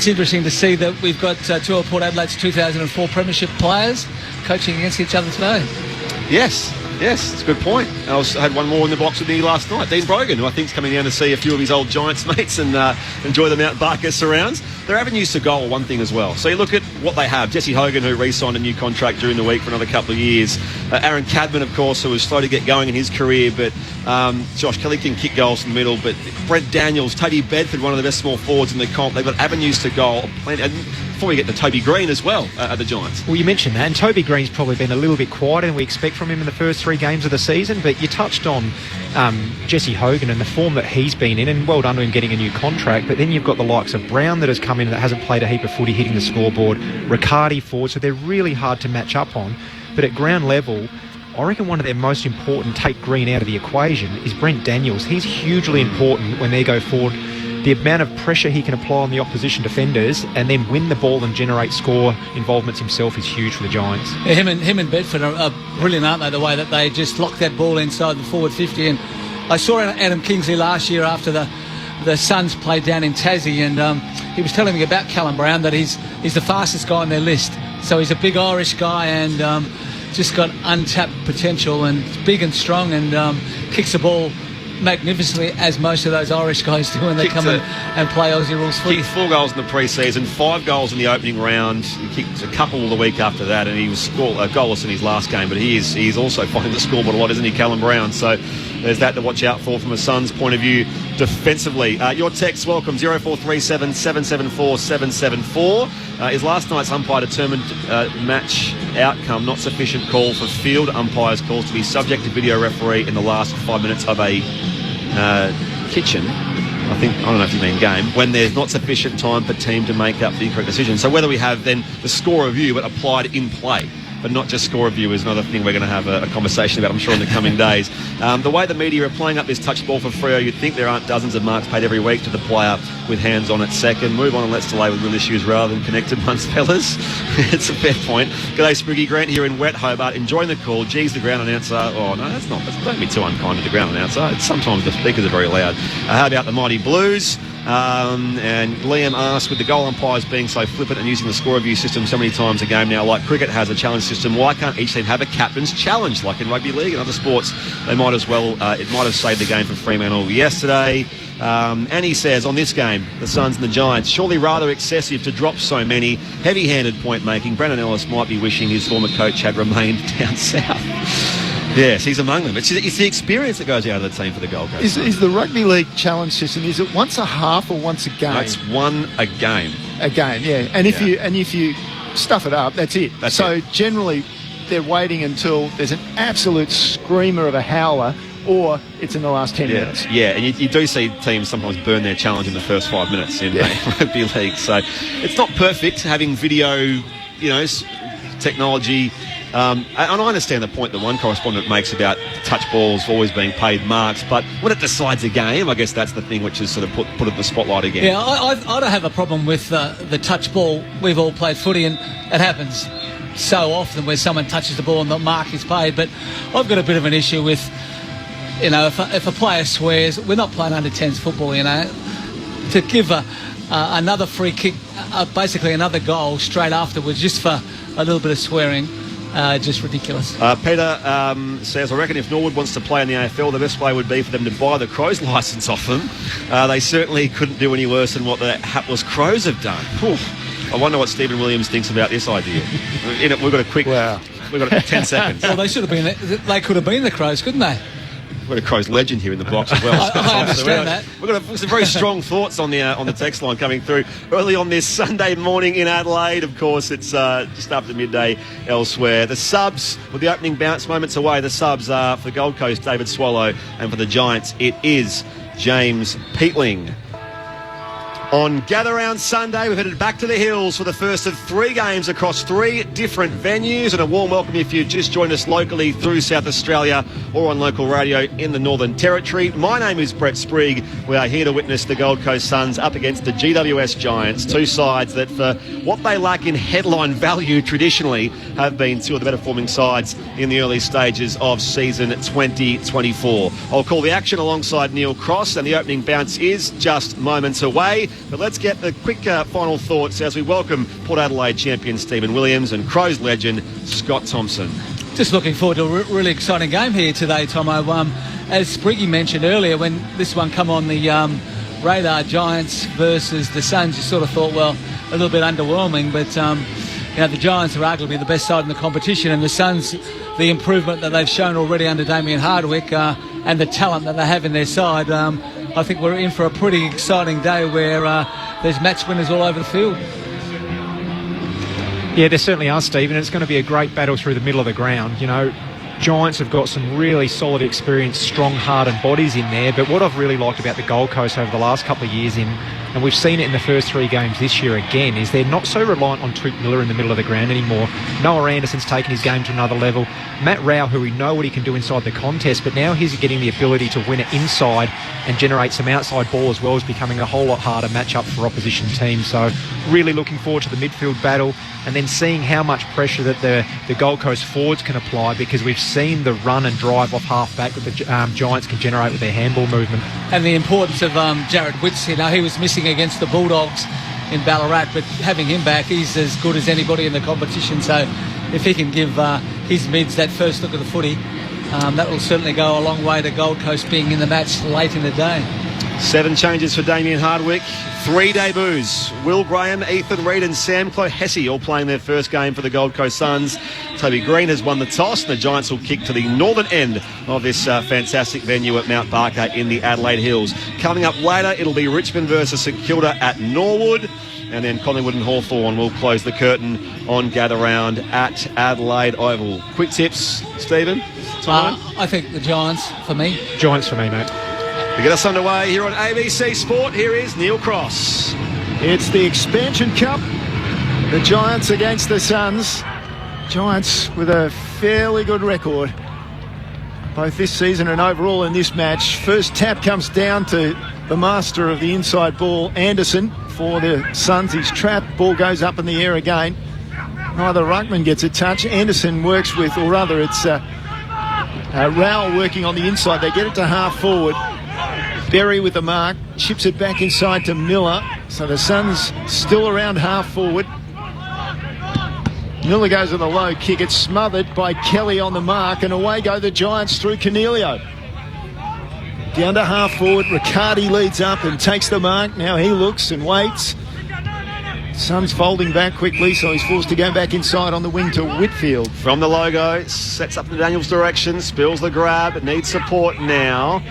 interesting to see that we've got two of Port Adelaide's 2004 Premiership players coaching against each other today. Yes, it's a good point. I had one more in the box with me last night, Dean Brogan, who I think is coming down to see a few of his old Giants mates and enjoy the Mount Barker surrounds. Their avenues to goal, one thing as well. So you look at what they have. Jesse Hogan, who re-signed a new contract during the week for another couple of years. Aaron Cadman, of course, who was slow to get going in his career, but Josh Kelly can kick goals in the middle. But Brent Daniels, Toby Bedford, one of the best small forwards in the comp. They've got avenues to goal. And before we get to Toby Green as well at the Giants. Well, you mentioned that, and Toby Green's probably been a little bit quieter than we expect from him in the first 3 games of the season, but you touched on Jesse Hogan and the form that he's been in, and well done to him getting a new contract. But then you've got the likes of Brown that has come in that hasn't played a heap of footy, hitting the scoreboard, Riccardi forward, so they're really hard to match up on. But at ground level, I reckon one of their most important, take Green out of the equation, is Brent Daniels. He's hugely important when they go forward. The amount of pressure he can apply on the opposition defenders and then win the ball and generate score involvements himself is huge for the Giants. Yeah, him and Bedford are brilliant, aren't they, the way that they just lock that ball inside the forward 50. And I saw Adam Kingsley last year after the Suns played down in Tassie, and he was telling me about Callum Brown, that he's the fastest guy on their list. So he's a big Irish guy and just got untapped potential, and big and strong, and kicks the ball magnificently, as most of those Irish guys do when they come in and play Aussie rules footy. Kicked 4 goals in the pre-season, 5 goals in the opening round. He kicked a couple the week after that, and he was goalless in his last game. But he's also finding the scoreboard a lot, isn't he, Callum Brown? So there's that to watch out for from a Suns point of view defensively. Your texts welcome 0437 774 774. Is last night's umpire determined match outcome not sufficient call for field umpires' calls to be subject to video referee in the last 5 minutes of a kitchen? I don't know if you mean game, when there's not sufficient time for team to make up the incorrect decision. So whether we have then the score review but applied in play, but not just score review, is another thing we're going to have a conversation about, I'm sure, in the coming days. The way the media are playing up this touch ball for Freo, you'd think there aren't dozens of marks paid every week to the player with hands on at second. Move on and let's delay with real issues rather than connected ones, fellas. It's a fair point. G'day, Spriggy. Grant here in wet Hobart, enjoying the call. Geez, the ground announcer. Oh, no, that's not. Don't be too unkind to the ground announcer. Sometimes the speakers are very loud. How about the mighty Blues? And Liam asks, with the goal umpires being so flippant and using the score review system so many times a game now, like cricket has a challenge system, why can't each team have a captain's challenge like in rugby league and other sports? They might as well. It might have saved the game for Fremantle yesterday. And he says, on this game, the Suns and the Giants, surely rather excessive to drop so many. Heavy-handed point making. Brandon Ellis might be wishing his former coach had remained down south. Yes, he's among them. It's the experience that goes out of the team for the Gold Coast. Is the rugby league challenge system, is it once a half or once a game? No, it's one a game. A game, yeah. And if you stuff it up, that's it. Generally, they're waiting until there's an absolute screamer of a howler, or it's in the last 10 minutes. Yeah, and you do see teams sometimes burn their challenge in the first 5 minutes in rugby league. So it's not perfect having video, technology. And I understand the point that one correspondent makes about touch balls always being paid marks, but when it decides a game, I guess that's the thing which is sort of put in the spotlight again. Yeah, I don't have a problem with the touch ball. We've all played footy, and it happens so often where someone touches the ball and the mark is paid. But I've got a bit of an issue with, if a player swears, we're not playing under 10s football, to give another free kick, basically another goal straight afterwards just for a little bit of swearing. Just ridiculous. Peter says, I reckon if Norwood wants to play in the AFL, the best way would be for them to buy the Crows licence off them. They certainly couldn't do any worse than what the hapless Crows have done. I wonder what Stephen Williams thinks about this idea. We've got a quick... We've got 10 seconds. Well, they could have been the Crows, couldn't they? got a Crows legend here in the box as well. I understand that. We've got some very strong thoughts on the text line coming through early on this Sunday morning in Adelaide. Of course, it's just after midday elsewhere. The subs, with the opening bounce moments away, the subs are for Gold Coast, David Swallow, and for the Giants, it is James Peatling. On Gather Round Sunday, we've headed back to the hills for the first of 3 games across 3 different venues, and a warm welcome if you just joined us locally through South Australia or on local radio in the Northern Territory. My name is Brett Sprigg. We are here to witness the Gold Coast Suns up against the GWS Giants, 2 sides that, for what they lack in headline value traditionally, have been 2 of the better performing sides in the early stages of season 2024. I'll call the action alongside Neil Cross, and the opening bounce is just moments away. But let's get the quick final thoughts as we welcome Port Adelaide champion Stephen Williams and Crows legend Scott Thompson. Just looking forward to a really exciting game here today, Tomo. As Spriggy mentioned earlier, when this one come on the radar, Giants versus the Suns, you sort of thought, well, a little bit underwhelming, but the Giants are arguably the best side in the competition, and the Suns, the improvement that they've shown already under Damien Hardwick and the talent that they have in their side, I think we're in for a pretty exciting day where there's match winners all over the field. Yeah, there certainly are, Steve, and it's going to be a great battle through the middle of the ground. You know, Giants have got some really solid, experienced, strong, hardened bodies in there, but what I've really liked about the Gold Coast over the last couple of years, and we've seen it in the first 3 games this year again, is they're not so reliant on Touk Miller in the middle of the ground anymore. Noah Anderson's taken his game to another level. Matt Rao, who we know what he can do inside the contest, but now he's getting the ability to win it inside and generate some outside ball as well, as becoming a whole lot harder matchup for opposition teams. So really looking forward to the midfield battle, and then seeing how much pressure that the Gold Coast forwards can apply, because we've seen the run and drive off half-back that the Giants can generate with their handball movement. And the importance of Jared Witts. He was missing against the Bulldogs in Ballarat, but having him back, he's as good as anybody in the competition. So if he can give his mids that first look at the footy, that will certainly go a long way to Gold Coast being in the match late in the day. 7 changes for Damien Hardwick, 3 debuts. Will Graham, Ethan Reid and Sam Clohessy all playing their first game for the Gold Coast Suns. Toby Green has won the toss, and the Giants will kick to the northern end of this fantastic venue at Mount Barker in the Adelaide Hills. Coming up later, it'll be Richmond versus St Kilda at Norwood, and then Collingwood and Hawthorn will close the curtain on Gather Round at Adelaide Oval. Quick tips, Stephen? I think the Giants for me. Giants for me, mate. To get us underway here on ABC Sport, here is Neil Cross. It's the Expansion Cup. The Giants against the Suns. Giants with a fairly good record, both this season and overall in this match. First tap comes down to the master of the inside ball, Anderson, for the Suns. He's trapped. Ball goes up in the air again. Neither ruckman gets a touch. Anderson works with, or rather it's Rowell working on the inside. They get it to half forward. Berry with the mark, chips it back inside to Miller. So the Suns still around half forward. Miller goes with a low kick. It's smothered by Kelly on the mark, and away go the Giants through Cornelio. Down to half forward, Riccardi leads up and takes the mark. Now he looks and waits. Suns folding back quickly, so he's forced to go back inside on the wing to Whitfield. From the logo, sets up in Daniel's direction, spills the grab, needs support now.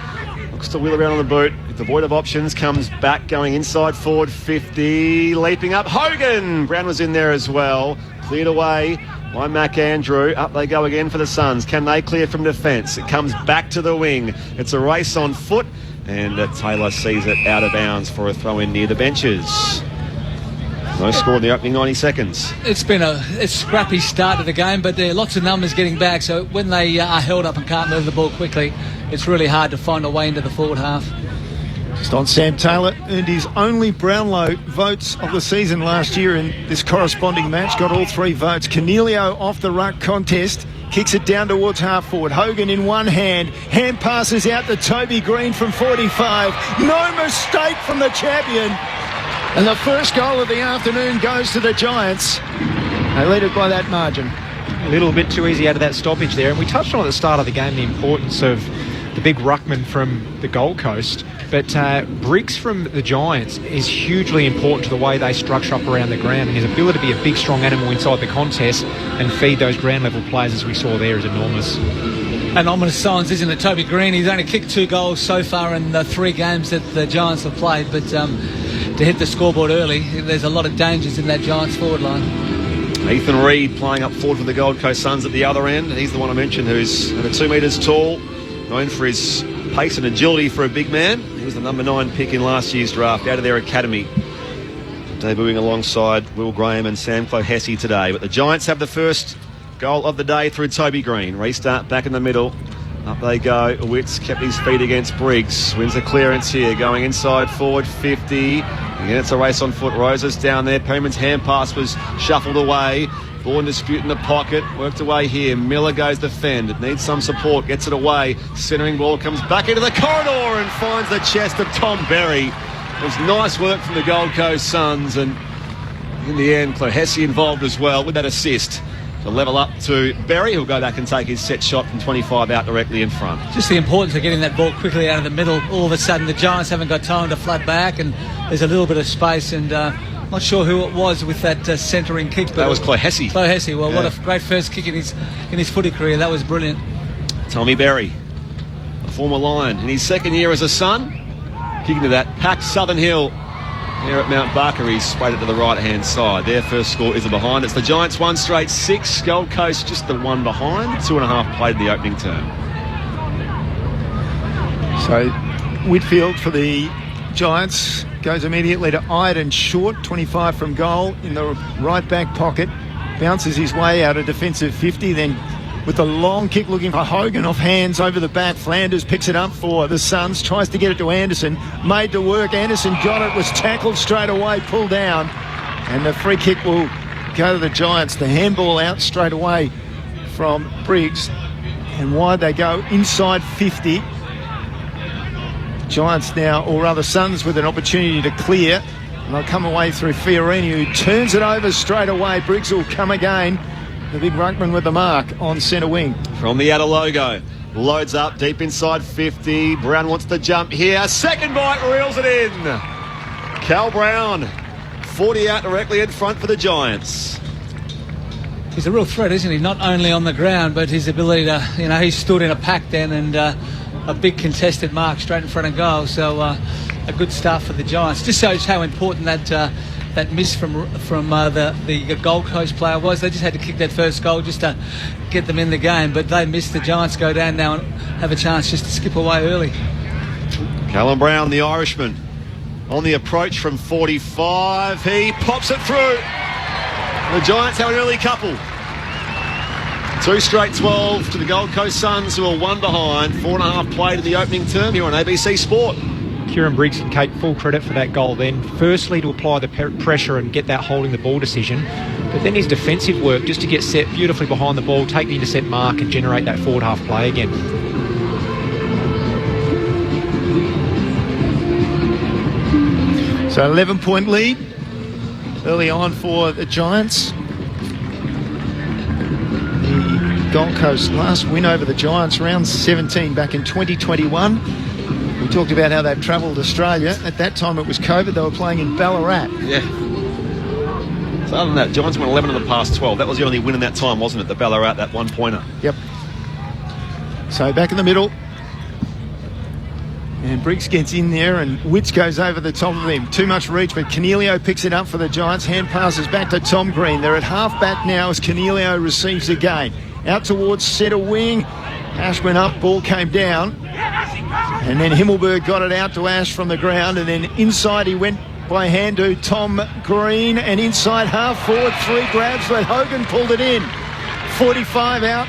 Looks to wheel around on the boot, devoid of options, comes back going inside forward 50, leaping up. Hogan! Brown was in there as well. Cleared away by McAndrew. Up they go again for the Suns. Can they clear from defence? It comes back to the wing. It's a race on foot, and Taylor sees it out of bounds for a throw-in near the benches. No score in the opening 90 seconds. It's been a scrappy start to the game, but there are lots of numbers getting back, so when they are held up and can't move the ball quickly, it's really hard to find a way into the forward half. Just on Sam Taylor, earned his only Brownlow votes of the season last year in this corresponding match, got all 3 votes. Cornelio off the ruck contest, kicks it down towards half forward. Hogan in one hand passes out to Toby Green from 45. No mistake from the champion. And the first goal of the afternoon goes to the Giants. They lead it by that margin. A little bit too easy out of that stoppage there. And we touched on at the start of the game the importance of the big ruckman from the Gold Coast. But Briggs from the Giants is hugely important to the way they structure up around the ground. And his ability to be a big, strong animal inside the contest and feed those ground level players, as we saw there, is enormous. an ominous signs, isn't it? Toby Green, he's only kicked 2 goals so far in the 3 games that the Giants have played, but to hit the scoreboard early, there's a lot of dangers in that Giants forward line. Ethan Reid playing up forward for the Gold Coast Suns at the other end. He's the one I mentioned who's over 2 metres tall, known for his pace and agility for a big man. He was the number 9 pick in last year's draft out of their academy, debuting alongside Will Graham and Sam Clohessy today. But the Giants have the first goal of the day through Toby Green. Restart back in the middle. Up they go. Witts kept his feet against Briggs. Wins a clearance here. Going inside forward 50. Again, it's a race on foot. Roses down there. Perryman's hand pass was shuffled away. Vaughan dispute in the pocket. Worked away here. Miller goes defend. It needs some support. Gets it away. Centering ball comes back into the corridor and finds the chest of Tom Berry. It was nice work from the Gold Coast Suns, and in the end, Clohessy involved as well with that assist to level up to Berry, who'll go back and take his set shot from 25 out directly in front. Just the importance of getting that ball quickly out of the middle. All of a sudden, the Giants haven't got time to flood back, and there's a little bit of space, and not sure who it was with that centering kick. But that was Clohessy. Clohessy, well, yeah. What a great first kick in his footy career. That was brilliant. Tommy Berry, a former Lion, in his second year as a Sun, kicking to that packed Southern Hill here at Mount Barker. He's sprayed it to the right-hand side. Their first score is a behind. It's the Giants 1 straight 6. Gold Coast just the 1 behind. 2.5 played in the opening term. So Whitfield for the Giants goes immediately to Iden Short, 25 from goal in the right back pocket. Bounces his way out of defensive 50, then with the long kick looking for Hogan off hands over the back. Flanders picks it up for the Suns, tries to get it to Anderson, made to work. Anderson got it, was tackled straight away, pulled down, and the free kick will go to the Giants. The handball out straight away from Briggs, and wide they go inside 50. Giants now, or rather Suns, with an opportunity to clear, and they'll come away through Fiorini, who turns it over straight away. Briggs will come again. The big ruckman with the mark on centre wing. From the outer logo, loads up deep inside 50. Brown wants to jump here. Second bite, reels it in. Cal Brown, 40 out directly in front for the Giants. He's a real threat, isn't he? Not only on the ground, but his ability to, he stood in a pack then, and a big contested mark straight in front of goal. So a good start for the Giants. Just shows how important that miss from the Gold Coast player was. They just had to kick that first goal just to get them in the game, but they missed. The Giants go down now and have a chance just to skip away early. Callum Brown, the Irishman, on the approach from 45. He pops it through. The Giants have an early couple. 2 straight 12 to the Gold Coast Suns, who are 1 behind. 4.5 played in the opening term here on ABC Sport. Kieran Briggs can take full credit for that goal then. Firstly, to apply the pressure and get that holding the ball decision, but then his defensive work just to get set beautifully behind the ball, take the intercept mark and generate that forward half play again. So 11-point lead early on for the Giants. The Gold Coast last win over the Giants, round 17 back in 2021. We talked about how they've travelled Australia. At that time it was COVID. They were playing in Ballarat. Yeah. So other than that, Giants won 11 of the past 12. That was the only win in that time, wasn't it? The Ballarat, that 1-pointer. Yep. So back in the middle. And Briggs gets in there and Witts goes over the top of him. Too much reach, but Canelio picks it up for the Giants. Hand passes back to Tom Green. They're at half back now as Canelio receives again. Out towards centre wing. Ash went up, ball came down. And then Himmelberg got it out to Ash from the ground, and then inside he went by hand to Tom Green, and inside half forward, 3 grabs, but Hogan pulled it in. 45 out,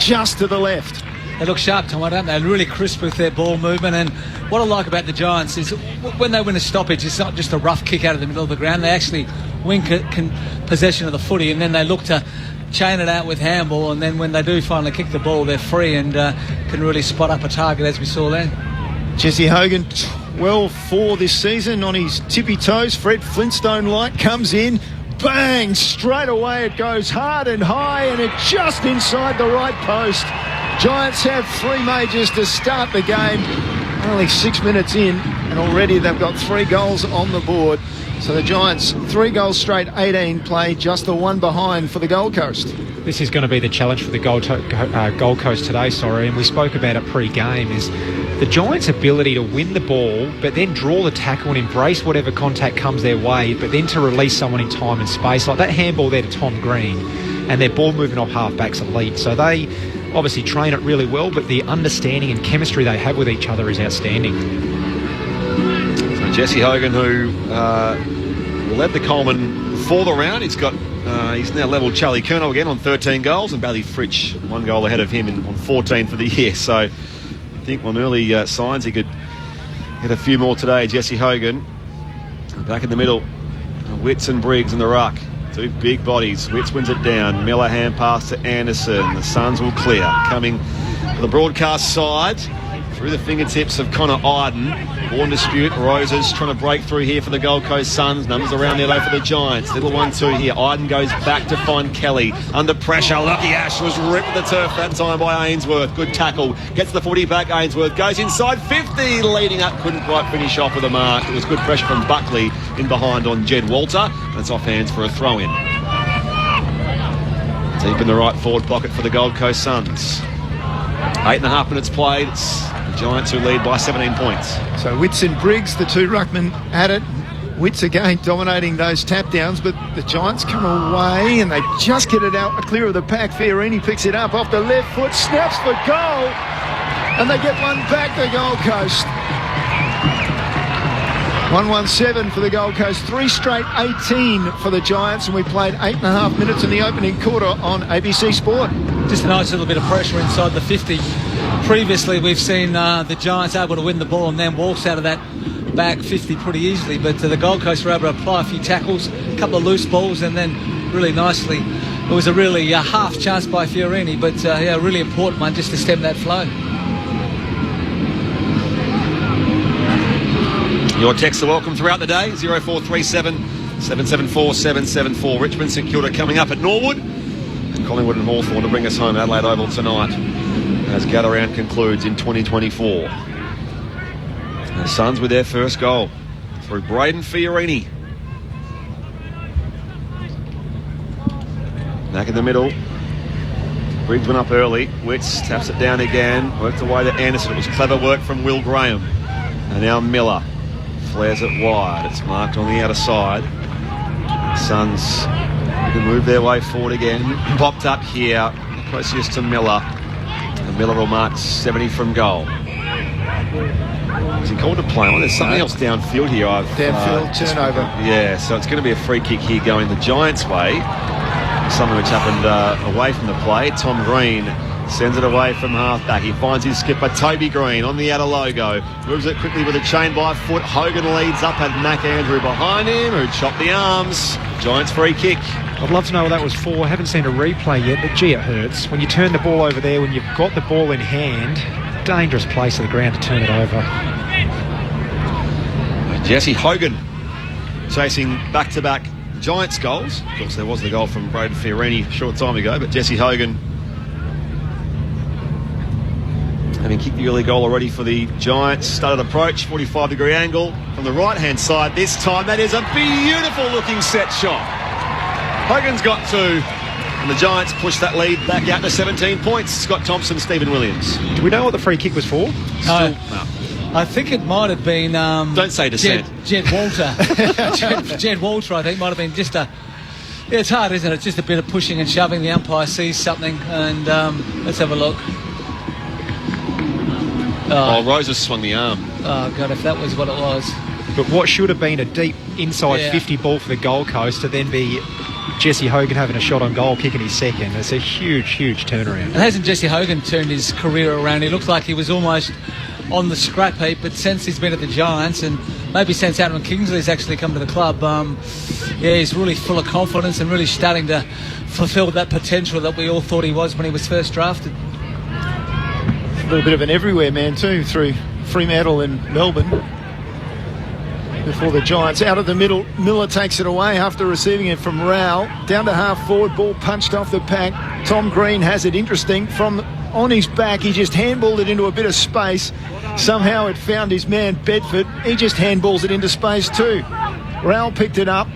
just to the left. They look sharp, Tom, don't they? They're really crisp with their ball movement, and what I like about the Giants is when they win a stoppage, it's not just a rough kick out of the middle of the ground. They actually win possession of the footy, and then they look to chain it out with handball, and then when they do finally kick the ball, they're free and can really spot up a target, as we saw then. Jesse Hogan, 12-4 this season on his tippy toes. Fred Flintstone-like comes in, bang, straight away it goes hard and high, and it just inside the right post. Giants have 3 majors to start the game. Only 6 minutes in, and already they've got 3 goals on the board. So the Giants, 3 goals straight, 18 play, just the 1 behind for the Gold Coast. this is going to be the challenge for the Gold Coast today, and we spoke about it pre-game, is the Giants' ability to win the ball but then draw the tackle and embrace whatever contact comes their way, but then to release someone in time and space. Like that handball there to Tom Green, and their ball moving off half-back's elite. So they obviously train it really well, but the understanding and chemistry they have with each other is outstanding. So Jesse Hogan, who led the Coleman for the round, he's now levelled Charlie Curnow again on 13 goals, and Bailey Fritsch 1 goal ahead of him on 14 for the year. So I think on early signs he could get a few more today. Jesse Hogan back in the middle, Witts and Briggs in the ruck. Two big bodies. Witts wins it down. Miller hand pass to Anderson. The Suns will clear. Coming to the broadcast side through the fingertips of Connor Iden. Born dispute. Roses trying to break through here for the Gold Coast Suns. Numbers around there though for the Giants. Little 1-2 here. Iden goes back to find Kelly. Under pressure. Lucky Ash was ripped the turf that time by Ainsworth. Good tackle. Gets the footy back. Ainsworth goes inside 50. Leading up. Couldn't quite finish off with a mark. It was good pressure from Buckley in behind on Jed Walter. And it's off hands for a throw-in. Deep in the right forward pocket for the Gold Coast Suns. 8.5 minutes played. It's the Giants who lead by 17 points. So Witts and Briggs, the two ruckmen, at it. Witts again dominating those tap downs, but the Giants come away and they just get it out clear of the pack. Fiorini picks it up off the left foot, snaps for goal, and they get one back, the Gold Coast. 1-1-7 for the Gold Coast, 3 straight 18 for the Giants, and we played 8.5 minutes in the opening quarter on ABC Sport. Just a nice little bit of pressure inside the 50. Previously, we've seen the Giants able to win the ball and then waltz out of that back 50 pretty easily, but the Gold Coast were able to apply a few tackles, a couple of loose balls, and then really nicely, it was a really half chance by Fiorini, but a really important one just to stem that flow. Your texts are welcome throughout the day. 0437 774 774. Richmond St Kilda coming up at Norwood, and Collingwood and Hawthorn to bring us home Adelaide Oval tonight as Gather Round concludes in 2024. The Suns with their first goal through Braden Fiorini. Back in the middle. Briggs went up early. Witts taps it down again. Worked away to Anderson. It was clever work from Will Graham. And now Miller flares it wide. It's marked on the outer side. Suns can move their way forward again. Popped up here, closest to Miller. And Miller will mark 70 from goal. Is he called to play on? There's something else downfield here. Downfield turnover. Yeah, so it's going to be a free kick here going the Giants' way. Something which happened away from the play. Tom Green sends it away from half-back. He finds his skipper, Toby Green, on the outer logo. Moves it quickly with a chain by foot. Hogan leads up, had Mac Andrew behind him, who chopped the arms. Giants free kick. I'd love to know what that was for. I haven't seen a replay yet, but gee, it hurts. When you turn the ball over there, when you've got the ball in hand, dangerous place of the ground to turn it over. Jesse Hogan chasing back-to-back Giants goals. Of course, there was the goal from Braden Fiorini a short time ago, but Jesse Hogan having kicked the early goal already for the Giants. Started approach, 45-degree angle from the right-hand side this time. That is a beautiful-looking set shot. Hogan's got 2, and the Giants push that lead back out to 17 points. Scott Thompson, Stephen Williams. Do we know what the free kick was for? No. I think it might have been... Don't say dissent. Jed Walter. Jed Walter, I think, might have been just a... Yeah, it's hard, isn't it? It's just a bit of pushing and shoving. The umpire sees something, and let's have a look. Roses swung the arm. Oh, God, if that was what it was. But what should have been a deep inside 50 ball for the Gold Coast to then be Jesse Hogan having a shot on goal, kicking his second. It's a huge, huge turnaround. And hasn't Jesse Hogan turned his career around? He looks like he was almost on the scrap heap, but since he's been at the Giants, and maybe since Adam Kingsley's actually come to the club, he's really full of confidence and really starting to fulfil that potential that we all thought he was when he was first drafted. A little bit of an everywhere man too, through Fremantle and Melbourne. Before the Giants out of the middle, Miller takes it away after receiving it from Rao. Down to half forward, ball punched off the pack. Tom Green has it interesting. From on his back, he just handballed it into a bit of space. Somehow it found his man Bedford. He just handballs it into space too. Rao picked it up,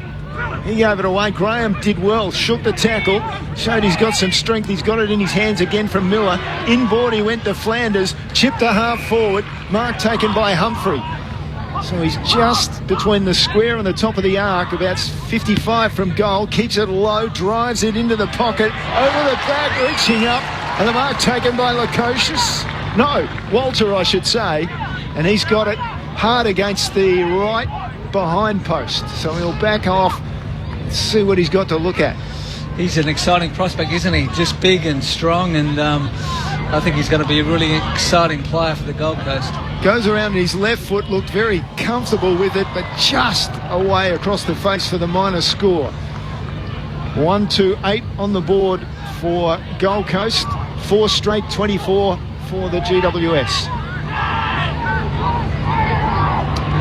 He gave it away. Graham did well, shook the tackle, showed he's got some strength. He's got it in his hands again from Miller. Inboard he went to Flanders, chipped a half forward, mark taken by Humphrey. So he's just between the square and the top of the arc, about 55 from goal, keeps it low, drives it into the pocket, over the back, reaching up, and the mark taken by Lukosius. No, Walter, I should say, and he's got it hard against the right behind post. So he'll back off, see what he's got to look at. He's an exciting prospect, isn't he? Just big and strong, and I think he's going to be a really exciting player for the Gold Coast. Goes around his left foot, looked very comfortable with it, but just away across the face for the minor score. 1-8 on the board for Gold Coast. 4 straight 24 for the GWS.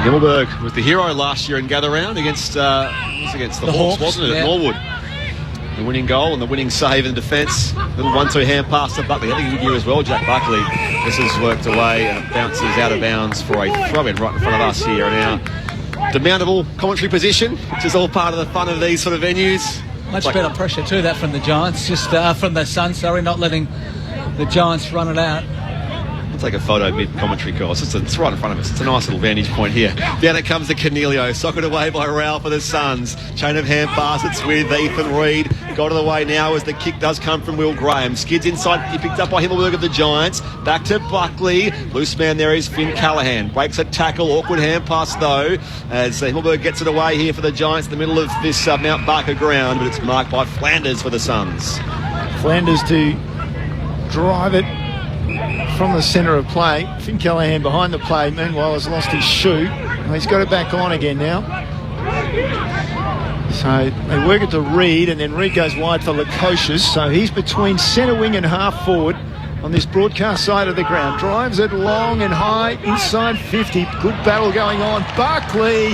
Himmelberg was the hero last year in Gather Round against the Hawks, wasn't it? Yeah. At Norwood. The winning goal and the winning save in defence. Little 1-2 hand pass to Buckley. I think a good year as well, Jack Buckley. This has worked away and it bounces out of bounds for a throw-in right in front of us here. And our demountable commentary position, which is all part of the fun of these sort of venues. Much better pressure too, that from the Giants. Just from the Suns, sorry, not letting the Giants run it out. Take a photo mid-commentary course. It's right in front of us. It's a nice little vantage point here. Down it comes to Cornelio. Socked away by Ralph for the Suns. Chain of hand pass. It's with Ethan Reid. Got to the way now as the kick does come from Will Graham. Skids inside. He picked up by Himmelberg of the Giants. Back to Buckley. Loose man there is Finn Callahan. Breaks a tackle. Awkward hand pass though as Himmelberg gets it away here for the Giants in the middle of this Mount Barker ground. But it's marked by Flanders for the Suns. Flanders to drive it from the centre of play. Finn Callahan behind the play, meanwhile has lost his shoe. Well, he's got it back on again now. So they work it to Reid, and then Reid goes wide for Lukosius. So he's between centre wing and half forward on this broadcast side of the ground. Drives it long and high, inside 50. Good battle going on. Buckley,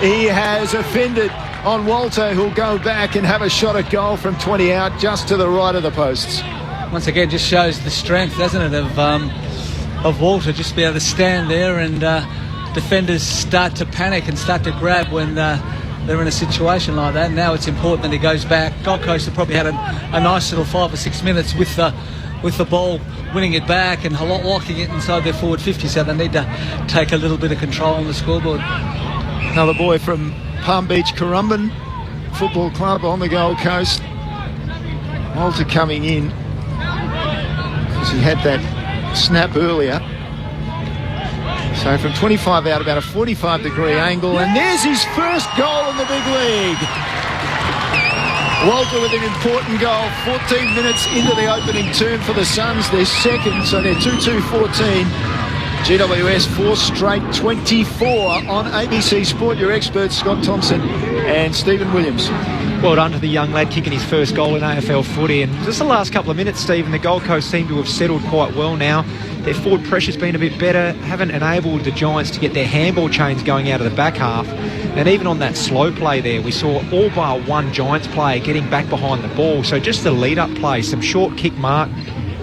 he has offended on Walter, who'll go back and have a shot at goal from 20 out, just to the right of the posts. Once again, just shows the strength, doesn't it, of Walter, just to be able to stand there, and defenders start to panic and start to grab when they're in a situation like that. Now it's important that he goes back. Gold Coast have probably had a nice little 5 or 6 minutes with the ball, winning it back and locking it inside their forward 50, so they need to take a little bit of control on the scoreboard. Another boy from Palm Beach, Currumbin Football Club on the Gold Coast. Walter coming in, because he had that snap earlier. So from 25 out, about a 45-degree angle, and there's his first goal in the big league. Walter with an important goal, 14 minutes into the opening term for the Suns. They're second, so they're 2-2-14. GWS 4 straight 24 on ABC Sport. Your experts, Scott Thompson and Stephen Williams. Well done to the young lad kicking his first goal in AFL footy. And just the last couple of minutes, Stephen, the Gold Coast seem to have settled quite well now. Their forward pressure's been a bit better, haven't enabled the Giants to get their handball chains going out of the back half. And even on that slow play there, we saw all bar one Giants player getting back behind the ball. So just the lead-up play, some short kick mark,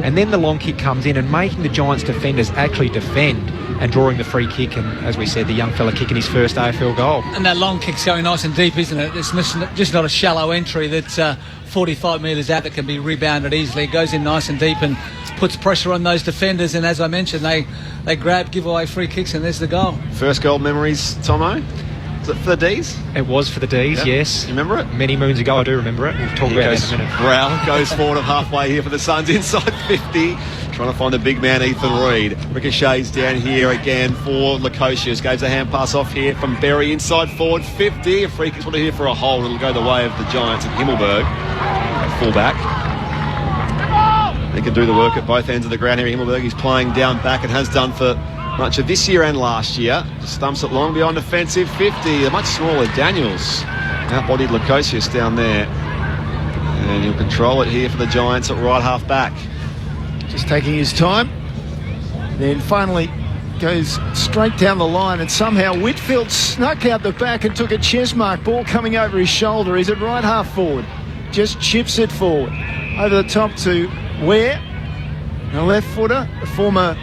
and then the long kick comes in and making the Giants defenders actually defend and drawing the free kick. And as we said, the young fella kicking his first AFL goal. And that long kick's going nice and deep, isn't it? It's just not a shallow entry that's 45 metres out that can be rebounded easily. It goes in nice and deep and puts pressure on those defenders. And as I mentioned, they grab, give away free kicks, and there's the goal. First goal memories, Tomo? Was it for the D's? It was for the D's, yes. You remember it? Many moons ago, I do remember it. We'll talk about that in a minute. Brown goes forward of halfway here for the Suns, inside 50. Trying to find the big man, Ethan Reid. Ricochets down here again for Lukosius. Gives a hand pass off here from Berry, inside forward 50. A free kick's here for a hold. It'll go the way of the Giants and Himmelberg at fullback. They can do the work at both ends of the ground here. Himmelberg is playing down back and has done for much of this year and last year. Just stumps it long beyond defensive 50. A much smaller Daniels outbodied Lukosius down there. And he'll control it here for the Giants at right half back. Just taking his time. Then finally goes straight down the line, and somehow Whitfield snuck out the back and took a chest mark. Ball coming over his shoulder. He's at right half forward. Just chips it forward. Over the top to Ware. The left footer, the former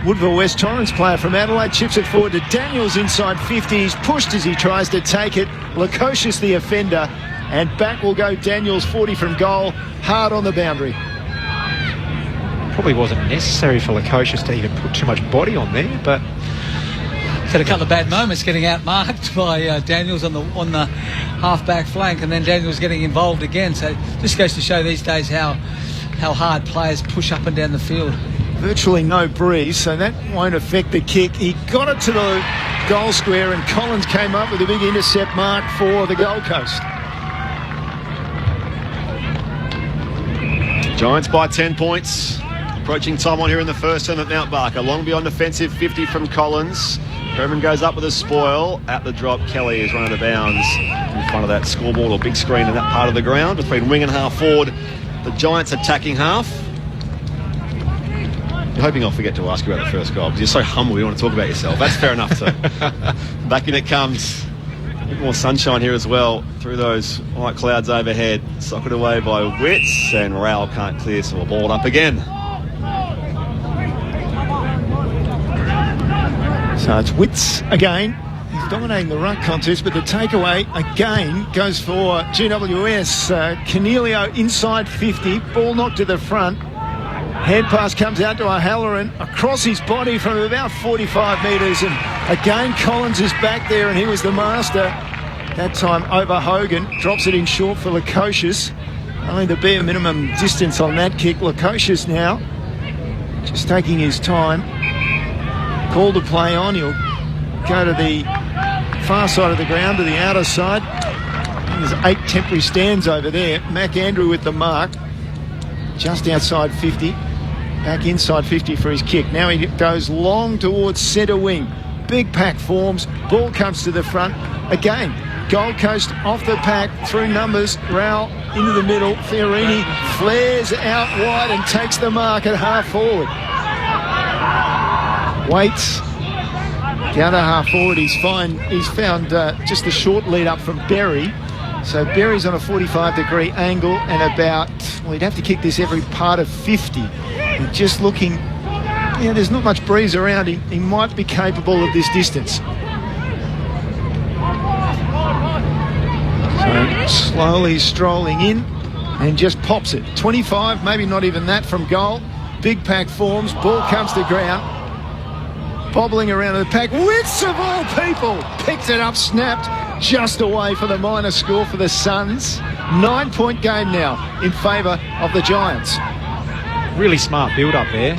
Woodville West Torrens player from Adelaide, chips it forward to Daniels inside 50. He's pushed as he tries to take it. Lukosius the offender, and back will go Daniels, 40 from goal, hard on the boundary. Probably wasn't necessary for Lukosius to even put too much body on there, but had a couple of bad moments getting outmarked by Daniels on the half-back flank, and then Daniels getting involved again. So this goes to show these days how hard players push up and down the field. Virtually no breeze, so that won't affect the kick. He got it to the goal square, and Collins came up with a big intercept mark for the Gold Coast. Giants by 10 points. Approaching time on here in the first term at Mount Barker. Long beyond defensive, 50 from Collins. Herman goes up with a spoil. At the drop, Kelly is run out of bounds in front of that scoreboard or big screen in that part of the ground. Between wing and half forward, the Giants attacking half. You're hoping I'll forget to ask you about the first goal because you're so humble you want to talk about yourself. That's fair enough too. Back in it comes. A bit more sunshine here as well through those white clouds overhead. Socked away by Witts, and Rowell can't clear, so we're balled up again. So it's Witts again. He's dominating the ruck contest, but the takeaway again goes for GWS. Cornelio inside 50, ball knocked to the front. Hand pass comes out to O'Halloran across his body from about 45 metres, and again Collins is back there, and he was the master. That time over Hogan, drops it in short for Lukosius. Only the bare minimum distance on that kick. Lukosius now just taking his time. Call to play on. He'll go to the far side of the ground, to the outer side. There's 8 temporary stands over there. Mac Andrew with the mark, just outside 50. Back inside 50 for his kick. Now he goes long towards centre wing. Big pack forms. Ball comes to the front. Again, Gold Coast off the pack through numbers. Rowell into the middle. Fiorini flares out wide and takes the mark at half forward. Waits. The other half forward, he's found just the short lead up from Berry. So Berry's on a 45-degree angle and about, well, he'd have to kick this every part of 50. And just looking, there's not much breeze around him. He might be capable of this distance. So slowly strolling in and just pops it. 25, maybe not even that from goal. Big pack forms, ball comes to ground. Bobbling around the pack. Witts of all people picked it up, snapped just away for the minor score for the Suns. 9-point game now in favour of the Giants. Really smart build-up there.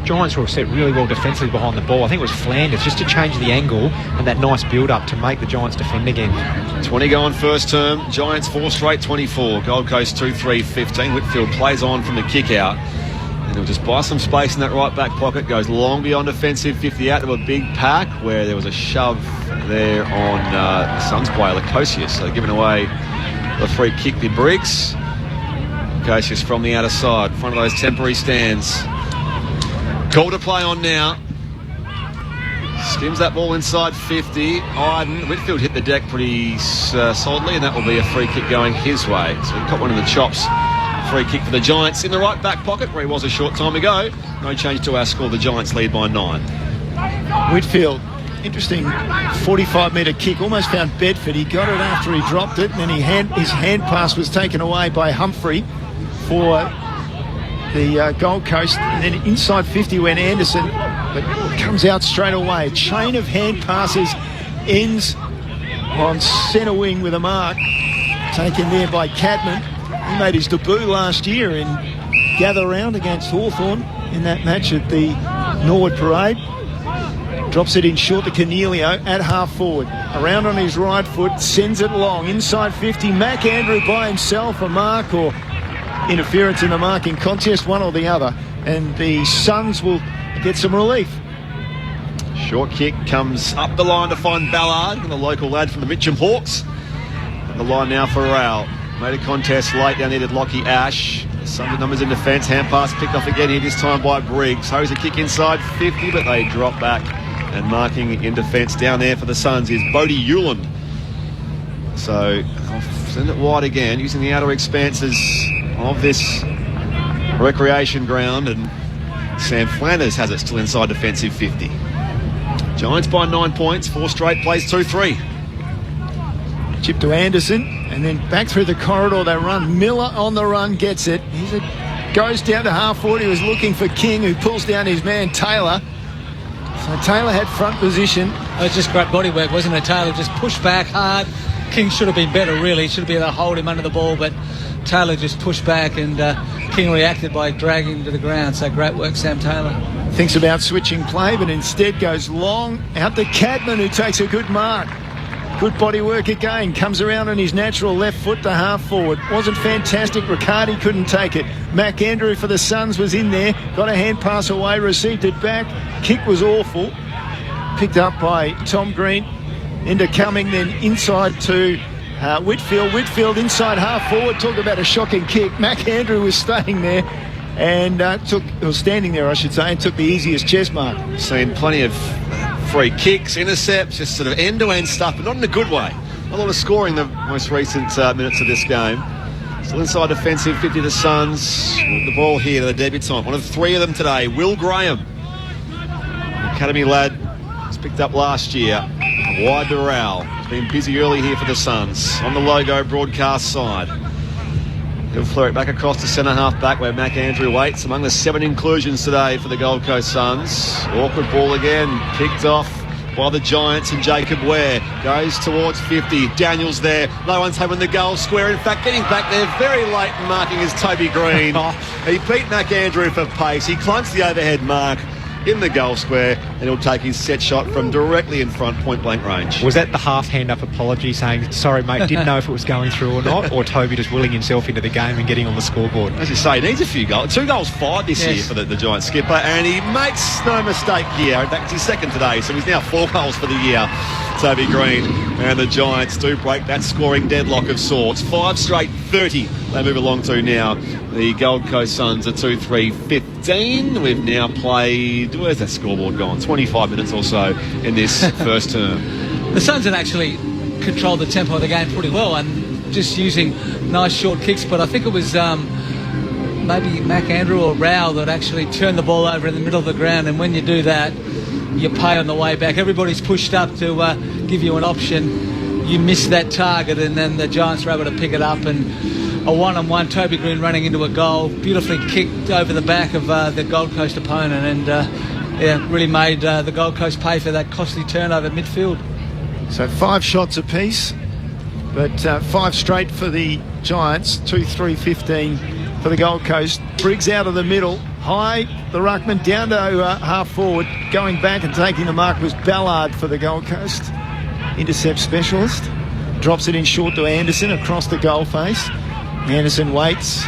Giants were set really well defensively behind the ball. I think it was Flanders just to change the angle and that nice build-up to make the Giants defend again. 20 going first term. Giants 4 straight 24. Gold Coast 2-3 15. Whitfield plays on from the kick out. And he'll just buy some space in that right back pocket. Goes long beyond defensive 50 out to a big pack where there was a shove there on the Suns player, Lukosius. So giving away the free kick to Briggs. Lukosius from the outer side, front of those temporary stands. Call to play on now. Skims that ball inside 50. Iden, Whitfield hit the deck pretty solidly, and that will be a free kick going his way. So we've got one of the chops. Free kick for the Giants in the right back pocket where he was a short time ago. No change to our score. The Giants lead by 9. Whitfield, interesting 45-metre kick. Almost found Bedford. He got it after he dropped it, and then his hand pass was taken away by Humphrey for the Gold Coast. And then inside 50 went Anderson, but comes out straight away. Chain of hand passes ends on centre wing with a mark taken there by Cadman. He made his debut last year in Gather Round against Hawthorn in that match at the Norwood Parade. Drops it in short to Cornelio at half forward. Around on his right foot, sends it long. Inside 50, Mac Andrew by himself, a mark or interference in the marking contest, one or the other. And the Suns will get some relief. Short kick comes up the line to find Ballard, the local lad from the Mitcham Hawks. The line now for Rowell. Made a contest late down there to Lockie Ash. Some numbers in defence. Hand pass picked off again here, this time by Briggs. Hose a kick inside 50, but they drop back. And marking in defence down there for the Suns is Bodie Hewland. So I'll send it wide again, using the outer expanses of this recreation ground. And Sam Flanners has it still inside defensive 50. Giants by 9 points, 4 straight plays, 2-3. Chip to Anderson, and then back through the corridor they run. Miller on the run gets it. Goes down to half forward. He was looking for King, who pulls down his man Taylor. So Taylor had front position. It was just great body work, wasn't it? Taylor just pushed back hard. King should have been better, really. Should have been able to hold him under the ball, but Taylor just pushed back, and King reacted by dragging him to the ground. So great work, Sam Taylor. Thinks about switching play, but instead goes long out to Cadman, who takes a good mark. Good body work again. Comes around on his natural left foot to half forward. Wasn't fantastic. Riccardi couldn't take it. Mac Andrew for the Suns was in there. Got a hand pass away, received it back. Kick was awful. Picked up by Tom Green. Into Cumming, then inside to Whitfield. Whitfield inside half forward. Talk about a shocking kick. Mac Andrew was staying there and standing there, I should say, and took the easiest chest mark. Seen plenty of free kicks, intercepts, just sort of end-to-end stuff, but not in a good way. A lot of scoring the most recent minutes of this game. Still inside defensive 50 to Suns. The ball here to the debutant. One of 3 of them today. Will Graham, academy lad, was picked up last year. Wide to Rowell. He's been busy early here for the Suns. On the logo broadcast side. He'll flare it back across to centre half back where Mac Andrew waits. Among the 7 inclusions today for the Gold Coast Suns. Awkward ball again. Picked off by the Giants, and Jacob Ware goes towards 50. Daniels there. No one's having the goal square. In fact, getting back there very late and marking is Toby Green. He beat Mac Andrew for pace. He climbs the overhead mark in the goal square, and he'll take his set shot from directly in front, point blank range. Was that the half hand up apology saying, sorry mate, didn't know if it was going through or not, or Toby just willing himself into the game and getting on the scoreboard? As you say, he needs a few goals. 2 goals 5 this year for the Giants skipper, and he makes no mistake here. In fact, it's his second today, so he's now 4 goals for the year. Toby Green, and the Giants do break that scoring deadlock of sorts. 5 straight 30 they move along to now. The Gold Coast Suns are 2-3-15. We've now played, where's that scoreboard gone? 25 minutes or so in this first term. The Suns had actually controlled the tempo of the game pretty well and just using nice short kicks, but I think it was maybe Mac Andrew or Rowell that actually turned the ball over in the middle of the ground, and when you do that, you pay on the way back. Everybody's pushed up to give you an option. You miss that target, and then the Giants were able to pick it up, and a one-on-one, Toby Green running into a goal, beautifully kicked over the back of the Gold Coast opponent, and really made the Gold Coast pay for that costly turnover midfield. So 5 shots apiece, but 5 straight for the Giants, 2-3-15 for the Gold Coast. Briggs out of the middle, high, the ruckman down to half forward, going back and taking the mark was Ballard for the Gold Coast. Intercept specialist, drops it in short to Anderson across the goal face. Anderson waits.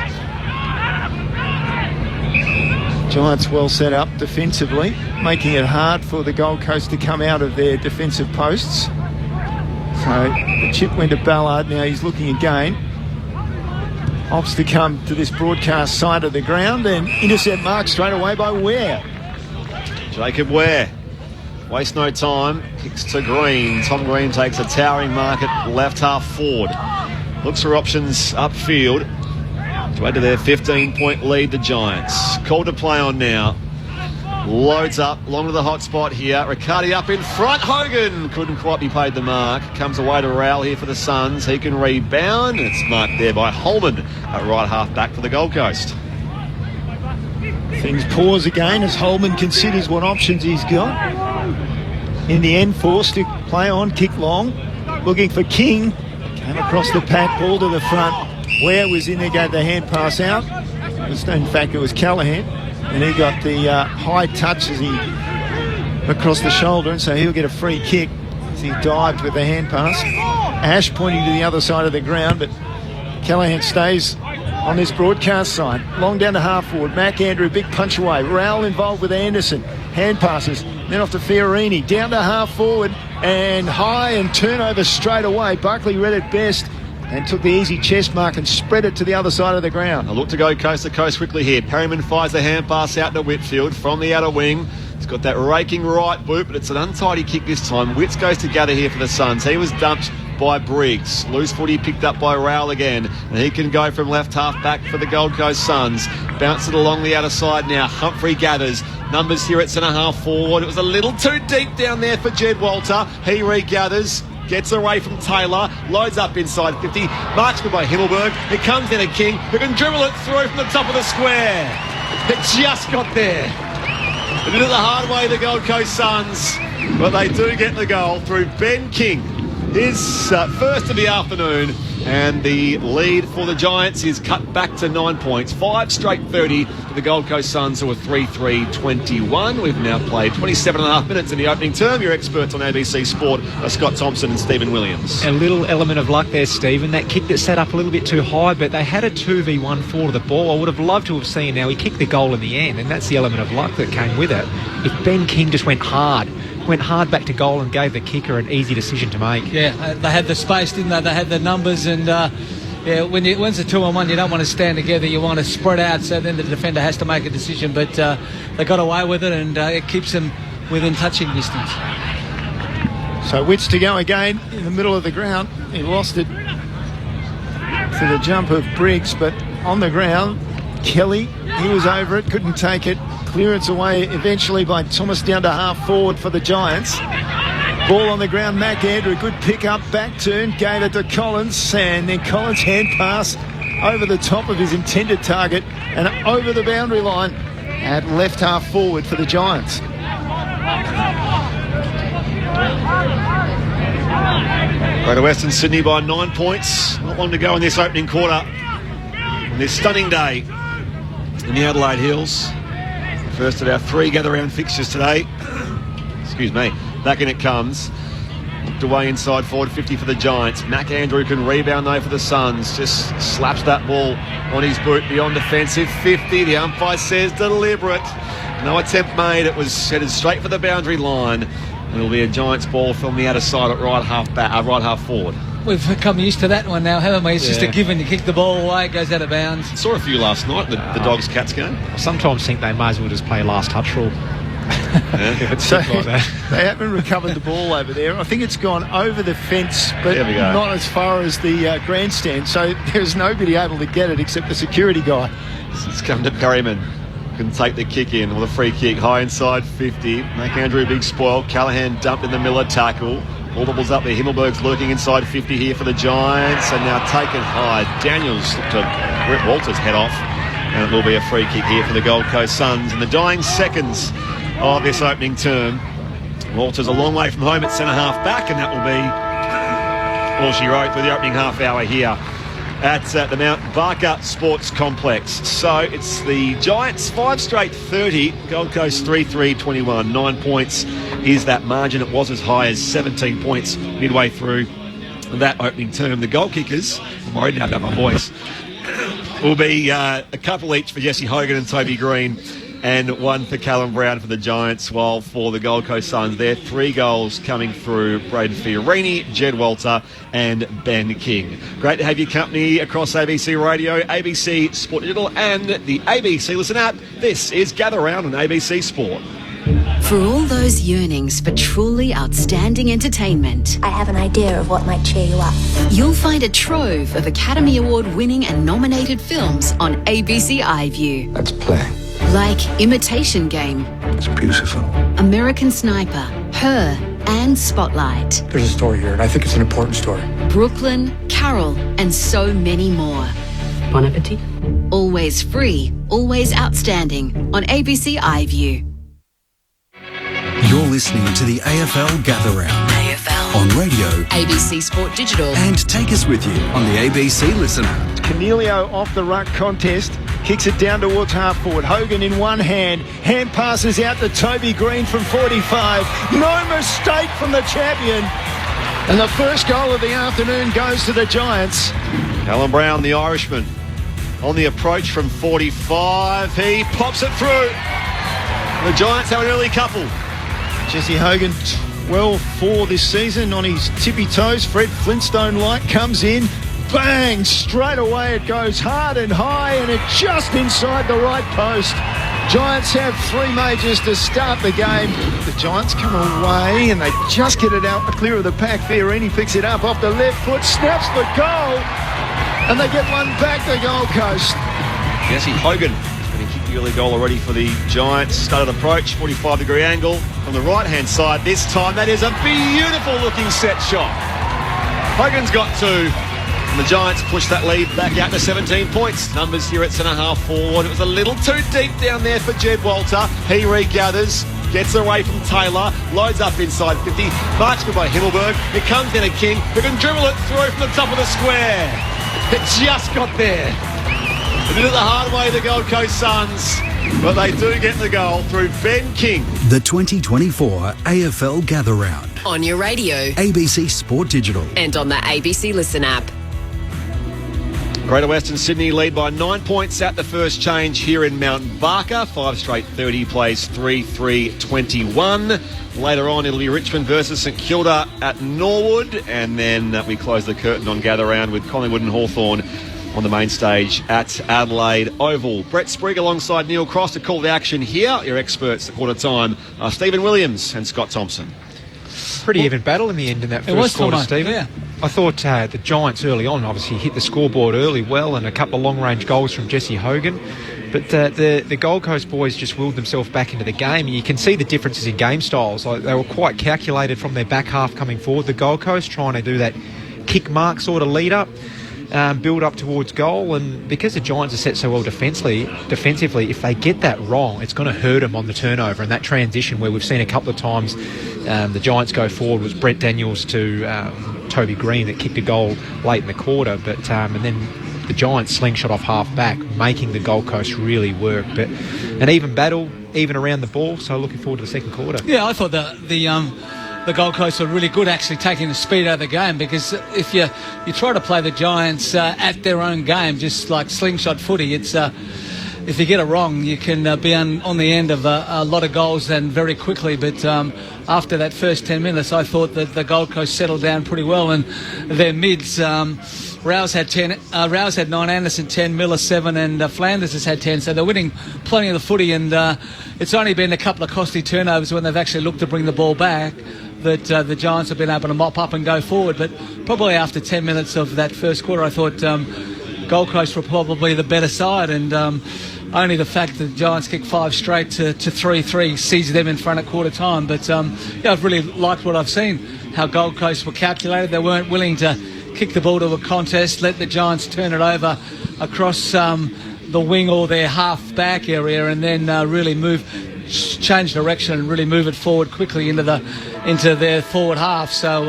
Giants well set up defensively, making it hard for the Gold Coast to come out of their defensive posts. So the chip went to Ballard. Now he's looking again. Opts to come to this broadcast side of the ground, and intercept mark straight away by Ware. Jacob Ware. Waste no time. Kicks to Green. Tom Green takes a towering mark at left half forward. Looks for options upfield to add to their 15-point lead, the Giants. Call to play on now. Loads up, long to the hot spot here. Riccardi up in front. Hogan couldn't quite be paid the mark. Comes away to Rowell here for the Suns. He can rebound. It's marked there by Holman at right half back for the Gold Coast. Things pause again as Holman considers what options he's got. In the end, forced to play on, kick long. Looking for King. Came across the pack, ball to the front. Ware was in there, gave the hand pass out. In fact, it was Callahan. And he got the high touch as he across the shoulder, and so he'll get a free kick as he dived with the hand pass. Ash pointing to the other side of the ground, but Callahan stays on this broadcast side. Long down to half forward. Mac Andrew, big punch away. Rowell involved with Anderson. Hand passes. Then off to Fiorini. Down to half forward and high, and turnover straight away. Buckley read it best and took the easy chest mark and spread it to the other side of the ground. A look to go coast to coast quickly here. Perryman fires a hand pass out to Whitfield from the outer wing. He's got that raking right boot, but it's an untidy kick this time. Witts goes to gather here for the Suns. He was dumped by Briggs. Loose footy picked up by Rowell again. And he can go from left half back for the Gold Coast Suns. Bounce it along the outer side now. Humphrey gathers. Numbers here at centre half forward. It was a little too deep down there for Jed Walter. He regathers. Gets away from Taylor, loads up inside 50, marksman by Himmelberg. It comes in a King, who can dribble it through from the top of the square. It just got there. They did it the hard way, the Gold Coast Suns, but they do get the goal through Ben King. His first of the afternoon, and the lead for the Giants is cut back to 9 points. 5 straight 30 for the Gold Coast Suns, who are 3-3-21. We've now played 27.5 minutes in the opening term. Your experts on ABC Sport are Scott Thompson and Stephen Williams. A little element of luck there, Stephen. That kick that set up a little bit too high, but they had a 2v1 for the ball. I would have loved to have seen now he kicked the goal in the end, and that's the element of luck that came with it. If Ben King just went hard back to goal and gave the kicker an easy decision to make. Yeah, they had the space, didn't they? They had the numbers, and when it's a 2-on-1, you don't want to stand together. You want to spread out, so then the defender has to make a decision. But they got away with it, and it keeps them within touching distance. So Witts to go again in the middle of the ground. He lost it to the jump of Briggs, but on the ground, Kelly, he was over it, couldn't take it. Clearance away eventually by Thomas down to half forward for the Giants. Ball on the ground, Mac Andrew, good pick up, back turn, gave it to Collins, and then Collins hand pass over the top of his intended target and over the boundary line at left half forward for the Giants. Greater Western Sydney by 9 points. Not long to go in this opening quarter. On this stunning day in the Adelaide Hills. First of our 3 gather-round fixtures today. Excuse me. Back in it comes. Looked away inside forward 50 for the Giants. Mac Andrew can rebound though for the Suns. Just slaps that ball on his boot beyond defensive 50. The umpire says deliberate. No attempt made. It was headed straight for the boundary line. And it'll be a Giants ball from the outer side at right half forward. We've become used to that one now, haven't we? It's just a given. You kick the ball away, it goes out of bounds. Saw a few last night, the Dogs-Cats game. I sometimes think they may as well just play last touch rule. If it's So like that. they haven't recovered the ball over there. I think it's gone over the fence, but not as far as the grandstand. So there's nobody able to get it except the security guy. It's come to Perryman. Can take the kick in with a free kick. High inside 50. Mac Andrew, big spoil. Callahan dumped in the Miller tackle. All the balls up there. Himmelberg's lurking inside 50 here for the Giants, and now taken high. Daniels looked to rip Walter's head off, and it will be a free kick here for the Gold Coast Suns. In the dying seconds of this opening term, Walter's a long way from home at centre half back, and that will be all she wrote for the opening half hour here at the Mount Barker Sports Complex. So it's the Giants 5 straight 30, Gold Coast 3-3-21. 9 points is that margin. It was as high as 17 points midway through that opening term. The goal kickers, I'm worried now about my voice, will be a couple each for Jesse Hogan and Toby Green, and 1 for Callum Brown for the Giants, while for the Gold Coast Suns, there 3 goals coming through Braden Fiorini, Jed Walter and Ben King. Great to have your company across ABC Radio, ABC Sport Digital and the ABC Listen app. This is Gather Round on ABC Sport. For all those yearnings for truly outstanding entertainment, I have an idea of what might cheer you up. You'll find a trove of Academy Award winning and nominated films on ABC iView. Let's play. Like Imitation Game, It's beautiful. American Sniper, Her, and Spotlight. There's a story here, and I think it's an important story. Brooklyn, Carol, and so many more. Bon appetit. Always free, always outstanding on ABC iView. You're listening to the AFL Gather Round. AFL. On radio. ABC Sport Digital. And take us with you on the ABC Listener. Cornelio off the ruck contest. Kicks it down towards half forward. Hogan in one hand. Hand passes out to Toby Green from 45. No mistake from the champion. And the first goal of the afternoon goes to the Giants. Callum Brown, the Irishman, on the approach from 45. He pops it through. The Giants have an early couple. Jesse Hogan 12-4 this season on his tippy toes. Fred Flintstone-like comes in. bang, straight away it goes hard and high, and it just inside the right post. Giants have 3 majors to start the game. The Giants come away and they just get it out clear of the pack. Fiorini picks it up off the left foot, snaps the goal, and they get one back to Gold Coast. Jesse Hogan going to kick the early goal already for the Giants. Started approach, 45-degree angle from the right-hand side this time. That is a beautiful-looking set shot. Hogan's got 2. And the Giants push that lead back out to 17 points. Numbers here at centre-half forward. It was a little too deep down there for Jed Walter. He regathers, gets away from Taylor, loads up inside 50. Marks by Himmelberg. It comes in a King who can dribble it through from the top of the square. It just got there. They did it the hard way, the Gold Coast Suns. But they do get the goal through Ben King. The 2024 AFL Gather Round. On your radio. ABC Sport Digital. And on the ABC Listen app. Greater Western Sydney lead by 9 points at the first change here in Mount Barker. 5 straight 30 plays 3-3-21. Later on it'll be Richmond versus St Kilda at Norwood, and then we close the curtain on Gather Round with Collingwood and Hawthorn on the main stage at Adelaide Oval. Brett Sprigg alongside Neil Cross to call the action here. Your experts at quarter time are Stephen Williams and Scott Thompson. Pretty even battle in the end in that first quarter, Stephen. Yeah. I thought the Giants early on obviously hit the scoreboard early well, and a couple of long-range goals from Jesse Hogan. But the Gold Coast boys just willed themselves back into the game. And you can see the differences in game styles. Like, they were quite calculated from their back half coming forward, the Gold Coast, trying to do that kick mark sort of lead up. Build up towards goal, and because the Giants are set so well defensively, if they get that wrong, it's going to hurt them on the turnover. And that transition where we've seen a couple of times the Giants go forward was Brett Daniels to Toby Green that kicked a goal late in the quarter, but and then the Giants slingshot off half back, making the Gold Coast really work. But an even battle, even around the ball, so looking forward to the second quarter. Yeah, I thought the Gold Coast were really good actually taking the speed out of the game, because if you try to play the Giants at their own game, just like slingshot footy, it's if you get it wrong, you can be on the end of a lot of goals and very quickly. But after that first 10 minutes, I thought that the Gold Coast settled down pretty well, and their mids, Rouse had 10, Rouse had 9, Anderson 10, Miller 7, and Flanders has had 10. So they're winning plenty of the footy, and it's only been a couple of costly turnovers when they've actually looked to bring the ball back that the Giants have been able to mop up and go forward. But probably after 10 minutes of that first quarter, I thought Gold Coast were probably the better side, and only the fact that the Giants kicked 5 straight to 3-3 sees them in front at quarter time. But yeah, I've really liked what I've seen, how Gold Coast were calculated. They weren't willing to kick the ball to a contest, let the Giants turn it over across the wing or their half-back area, and then really change direction and really move it forward quickly into their forward half. So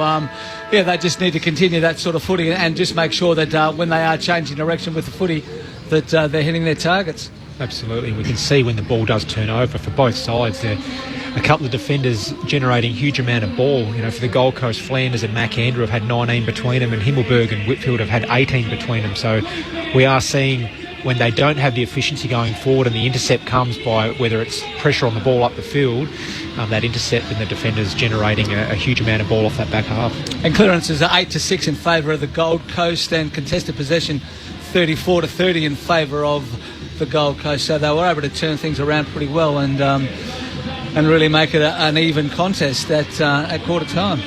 yeah, they just need to continue that sort of footy and just make sure that when they are changing direction with the footy, that they're hitting their targets. Absolutely. We can see when the ball does turn over for both sides, there a couple of defenders generating huge amount of ball. You know, for the Gold Coast, Flanders and Mac Andrew have had 19 between them, and Himmelberg and Whitfield have had 18 between them. So we are seeing when they don't have the efficiency going forward and the intercept comes by whether it's pressure on the ball up the field, that intercept and the defenders generating a huge amount of ball off that back half. And clearances are 8-6 in favour of the Gold Coast, and contested possession 34-30 in favour of the Gold Coast. So they were able to turn things around pretty well and really make it an even contest at quarter time.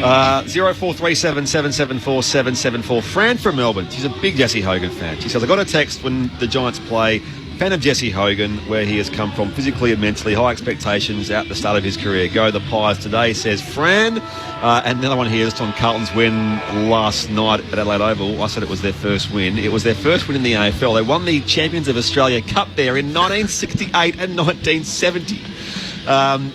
0437 774 774. Fran from Melbourne. She's a big Jesse Hogan fan. She says, I got a text when the Giants play. Fan of Jesse Hogan, where he has come from physically and mentally. High expectations at the start of his career. Go the Pies today, says Fran. And another one here just on Carlton's win last night at Adelaide Oval. I said it was their first win. It was their first win in the AFL. They won the Champions of Australia Cup there in 1968 and 1970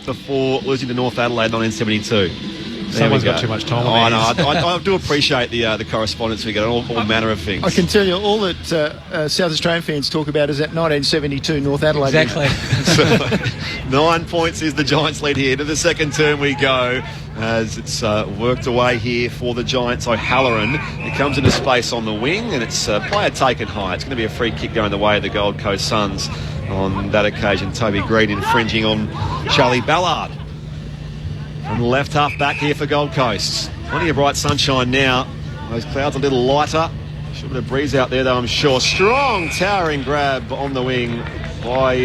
before losing to North Adelaide in 1972. Someone's got too much time on I do appreciate the correspondence we get on all manner of things. I can tell you all that South Australian fans talk about is that 1972 North Adelaide. Exactly. So, 9 points is the Giants' lead here. To the second term we go as it's worked away here for the Giants. O'Halloran, it comes into space on the wing, and it's player taken high. It's going to be a free kick going the way of the Gold Coast Suns. On that occasion, Toby Green infringing on Charlie Ballard. From the left half back here for Gold Coast. Plenty of bright sunshine now. Those clouds a little lighter. A bit of breeze out there, though, I'm sure. Strong towering grab on the wing by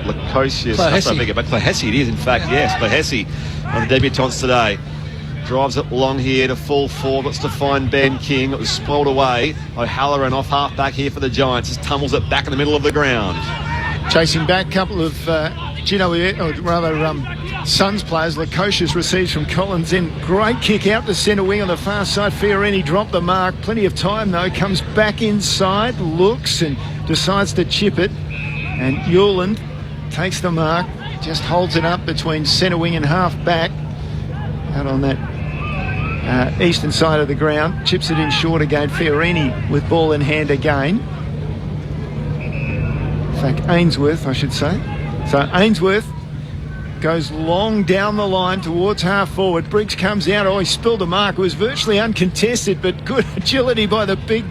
Lukosius. Plahesi it is, in fact, yes. Plahesi, one of the debutants today. Drives it long here to full forward. Looks to find Ben King. It was spoiled away. O'Halloran off half back here for the Giants. Just tumbles it back in the middle of the ground. Chasing back, couple of Suns players. Lukosius receives from Collins in. Great kick out the centre wing on the far side. Fiorini dropped the mark. Plenty of time though. Comes back inside, looks and decides to chip it. And Yuland takes the mark. Just holds it up between centre wing and half back. Out on that eastern side of the ground. Chips it in short again. Fiorini with ball in hand again. In fact, Ainsworth, I should say. So Ainsworth goes long down the line towards half forward. Briggs comes out. Oh, he spilled a mark. It was virtually uncontested, but good agility by the big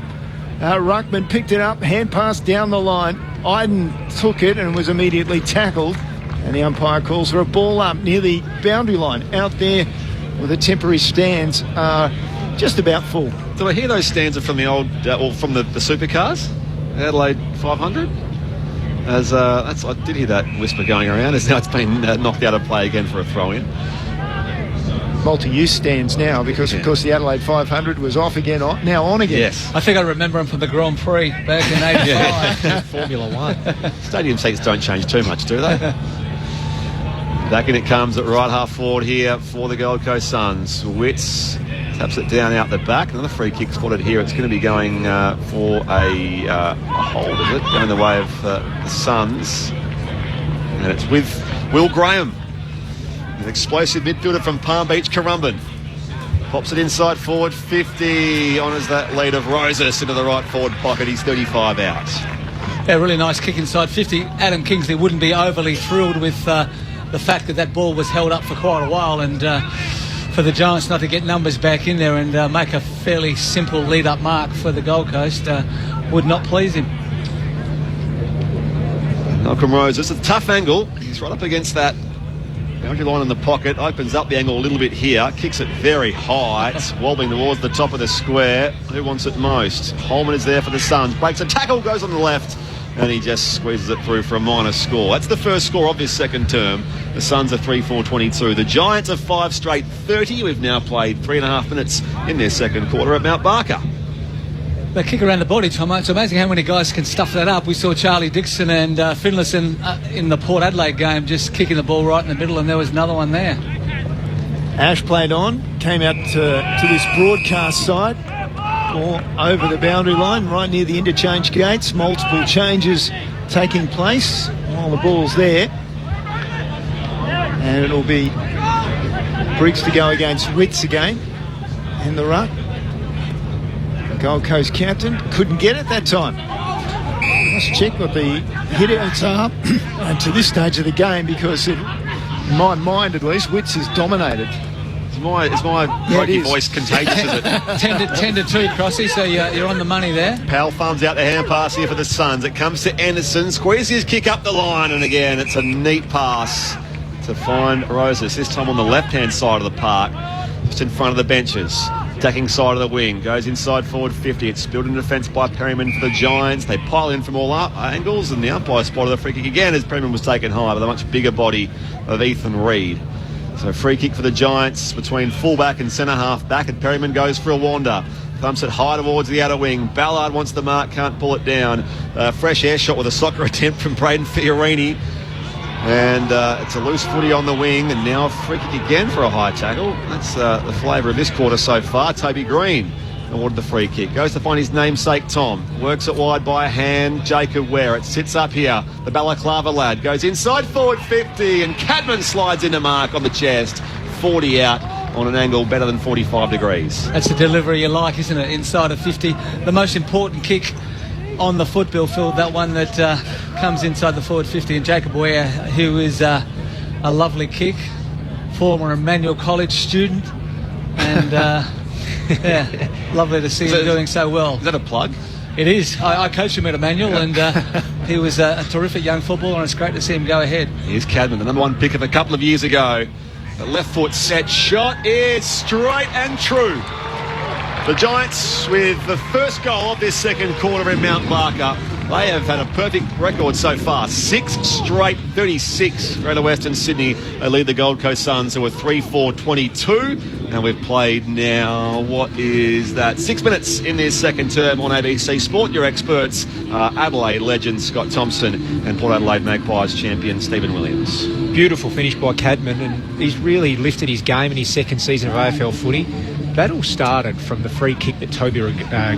ruckman. Picked it up, hand pass down the line. Iden took it and was immediately tackled. And the umpire calls for a ball up near the boundary line. Out there where the temporary stands are just about full. Did I hear those stands are from the old, or from the supercars? Adelaide 500? I did hear that whisper going around, as now it's been knocked out of play again for a throw-in. Multi-use stands now because, of course, the Adelaide 500 was off again, now on again. Yes. I think I remember him from the Grand Prix back in 85. Formula One. Stadium seats don't change too much, do they? Back in it comes at right half forward here for the Gold Coast Suns. Witts taps it down out the back. Another free kick spotted here. It's going to be going for a hold, is it? Going the way of the Suns. And it's with Will Graham, an explosive midfielder from Palm Beach, Currumbin. Pops it inside forward 50. Honours that lead of Rosas into the right forward pocket. He's 35 out. Yeah, really nice kick inside 50. Adam Kingsley wouldn't be overly thrilled with the fact that that ball was held up for quite a while, and for the Giants not to get numbers back in there and make a fairly simple lead-up mark for the Gold Coast would not please him. Malcolm Rosas, it's a tough angle. He's right up against that boundary line in the pocket, opens up the angle a little bit here, kicks it very high. It's wobbling towards the top of the square. Who wants it most? Holman is there for the Suns. Breaks a tackle, goes on the left, and he just squeezes it through for a minor score. That's the first score of this second term. The Suns are 3-4-22. The Giants are 5 straight 30. We've now played 3.5 minutes in their second quarter at Mount Barker. They kick around the body, Tom. It's amazing how many guys can stuff that up. We saw Charlie Dixon and Finlayson in the Port Adelaide game just kicking the ball right in the middle, and there was another one there. Ash played on, came out to this broadcast side, or over the boundary line, right near the interchange gates. Multiple changes taking place while the ball's there. And it'll be Briggs to go against Witts again in the ruck. Gold Coast captain couldn't get it that time. Let's check what the hit-outs are to this stage of the game, because in my mind at least, Witts has dominated. Is my croaky voice contagious, is it? 10 to 2, Crossy, so you're on the money there. Powell farms out the hand pass here for the Suns. It comes to Anderson. Squeezes his kick up the line, and again, it's a neat pass to find Rosas. This time on the left-hand side of the park, just in front of the benches. Attacking side of the wing, goes inside forward 50. It's spilled in defence by Perryman for the Giants. They pile in from all angles, and the umpire spotted the free kick again as Perryman was taken high by the much bigger body of Ethan Reid. So free kick for the Giants between fullback and centre half back, and Perryman goes for a wander. Thumps it high towards the outer wing. Ballard wants the mark, can't pull it down. Fresh air shot with a soccer attempt from Braden Fiorini. And it's a loose footy on the wing, and now a free kick again for a high tackle. That's the flavour of this quarter so far. Toby Green awarded the free kick. Goes to find his namesake Tom. Works it wide by a hand. Jacob Ware. It sits up here. The Balaclava lad goes inside forward 50, and Cadman slides into mark on the chest. 40 out on an angle better than 45 degrees. That's the delivery you like, isn't it? Inside of 50. The most important kick on the football field, that one that comes inside the forward 50, and Jacob Ware, who is a lovely kick, former Emmanuel College student, and yeah, lovely to see him doing so well. Is that a plug? It is. I coached him at Emmanuel, and he was a terrific young footballer, and it's great to see him go ahead. Here's Cadman, the number 1 pick of a couple of years ago. The left foot set, shot is straight and true. The Giants with the first goal of this second quarter in Mount Barker. They have had a perfect record so far. 6 straight 36. Greater Western Sydney, they lead the Gold Coast Suns, who are 3-4-22. And we've played now, what is that, 6 minutes in this second term on ABC Sport. Your experts are Adelaide legend Scott Thompson and Port Adelaide Magpies champion Stephen Williams. Beautiful finish by Cadman, and he's really lifted his game in his second season of AFL footy. That all started from the free kick that Toby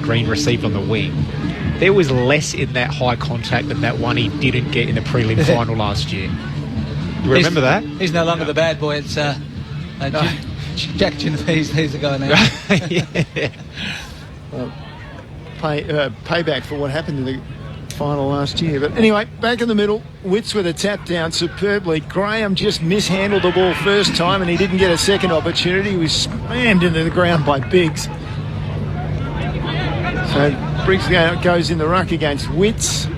Green received on the wing. There was less in that high contact than that one he didn't get in the prelim final last year. You remember that? He's no longer the bad boy. It's Jack Genovese. He's the guy now. Yeah. Well, payback for what happened in the final last year. But anyway, back in the middle, Witts with a tap down superbly. Graham just mishandled the ball first time and he didn't get a second opportunity. He was slammed into the ground by Biggs. So Briggs goes in the ruck against Witts.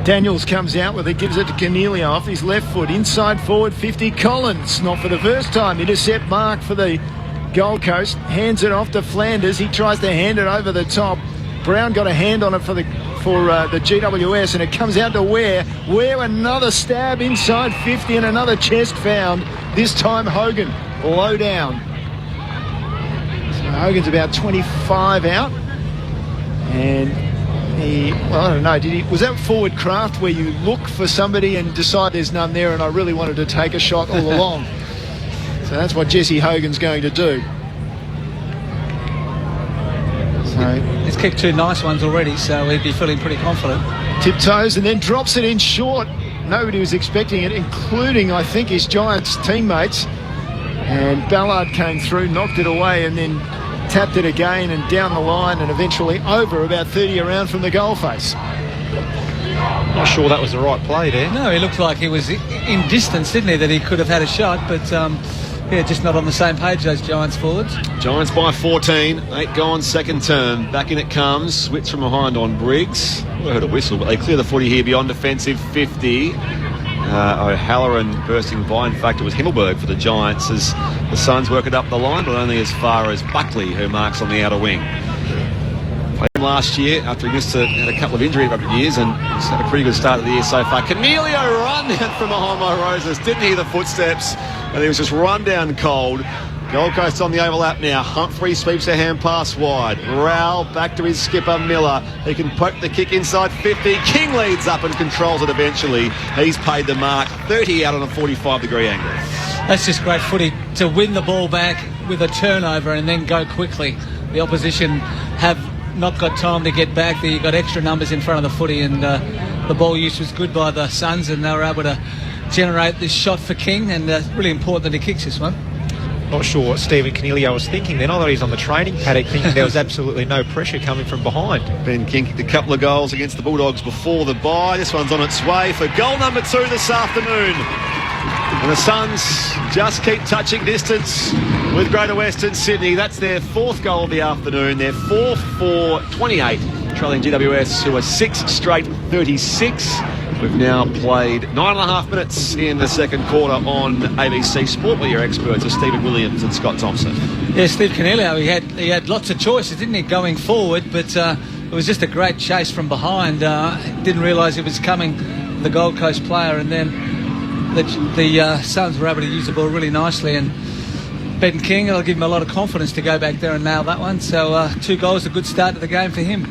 Daniels comes out with it, gives it to Cornelia off his left foot. Inside forward 50, Collins. Not for the first time. Intercept mark for the Gold Coast. Hands it off to Flanders. He tries to hand it over the top. Brown got a hand on it for the GWS, and it comes out to Ware. Ware, another stab inside 50 and another chest found. This time Hogan, low down. So Hogan's about 25 out. And I don't know, was that forward craft where you look for somebody and decide there's none there and I really wanted to take a shot all along? So that's what Jesse Hogan's going to do. So he's kicked 2 nice ones already, so he'd be feeling pretty confident. Tiptoes and then drops it in short. Nobody was expecting it, including, I think, his Giants teammates. And Ballard came through, knocked it away, and then tapped it again and down the line and eventually over about 30 around from the goal face. Not sure that was the right play there. No, he looked like he was in distance, didn't he, that he could have had a shot, but just not on the same page, those Giants forwards. Giants by 14, 8 gone second term. Back in it comes. Witts from behind on Briggs. I heard a whistle, but they clear the footy here beyond defensive 50. O'Halloran bursting by. In fact, it was Himmelberg for the Giants as the Suns work it up the line, but only as far as Buckley, who marks on the outer wing. Played him last year after he had a couple of injury years and he's had a pretty good start of the year so far. Cornelio run out from behind my Roses. Didn't hear the footsteps and he was just run down cold. Gold Coast on the overlap now. Humphrey sweeps a hand pass wide. Rowell back to his skipper Miller. He can poke the kick inside 50. King leads up and controls it eventually. He's paid the mark. 30 out on a 45-degree angle. That's just great footy to win the ball back with a turnover and then go quickly. The opposition have not got time to get back. You've got extra numbers in front of the footy and the ball use was good by the Suns and they were able to generate this shot for King and really important that he kicks this one. Not sure what Stephen Cornelio was thinking then. I thought he was on the training paddock thinking there was absolutely no pressure coming from behind. Ben King kicked a couple of goals against the Bulldogs before the bye. This one's on its way for goal number 2 this afternoon. And the Suns just keep touching distance with Greater Western Sydney. That's their 4th goal of the afternoon. They're 4-4-28, trailing GWS, who are 6 straight 36. We've now played 9.5 minutes in the second quarter on ABC Sport with your experts are Stephen Williams and Scott Thompson. Yeah, Steve Cornelio, he had lots of choices, didn't he, going forward, but it was just a great chase from behind. Didn't realise it was coming, the Gold Coast player, and then the Suns were able to use the ball really nicely, and Ben King, it'll give him a lot of confidence to go back there and nail that one. So 2 goals, a good start to the game for him.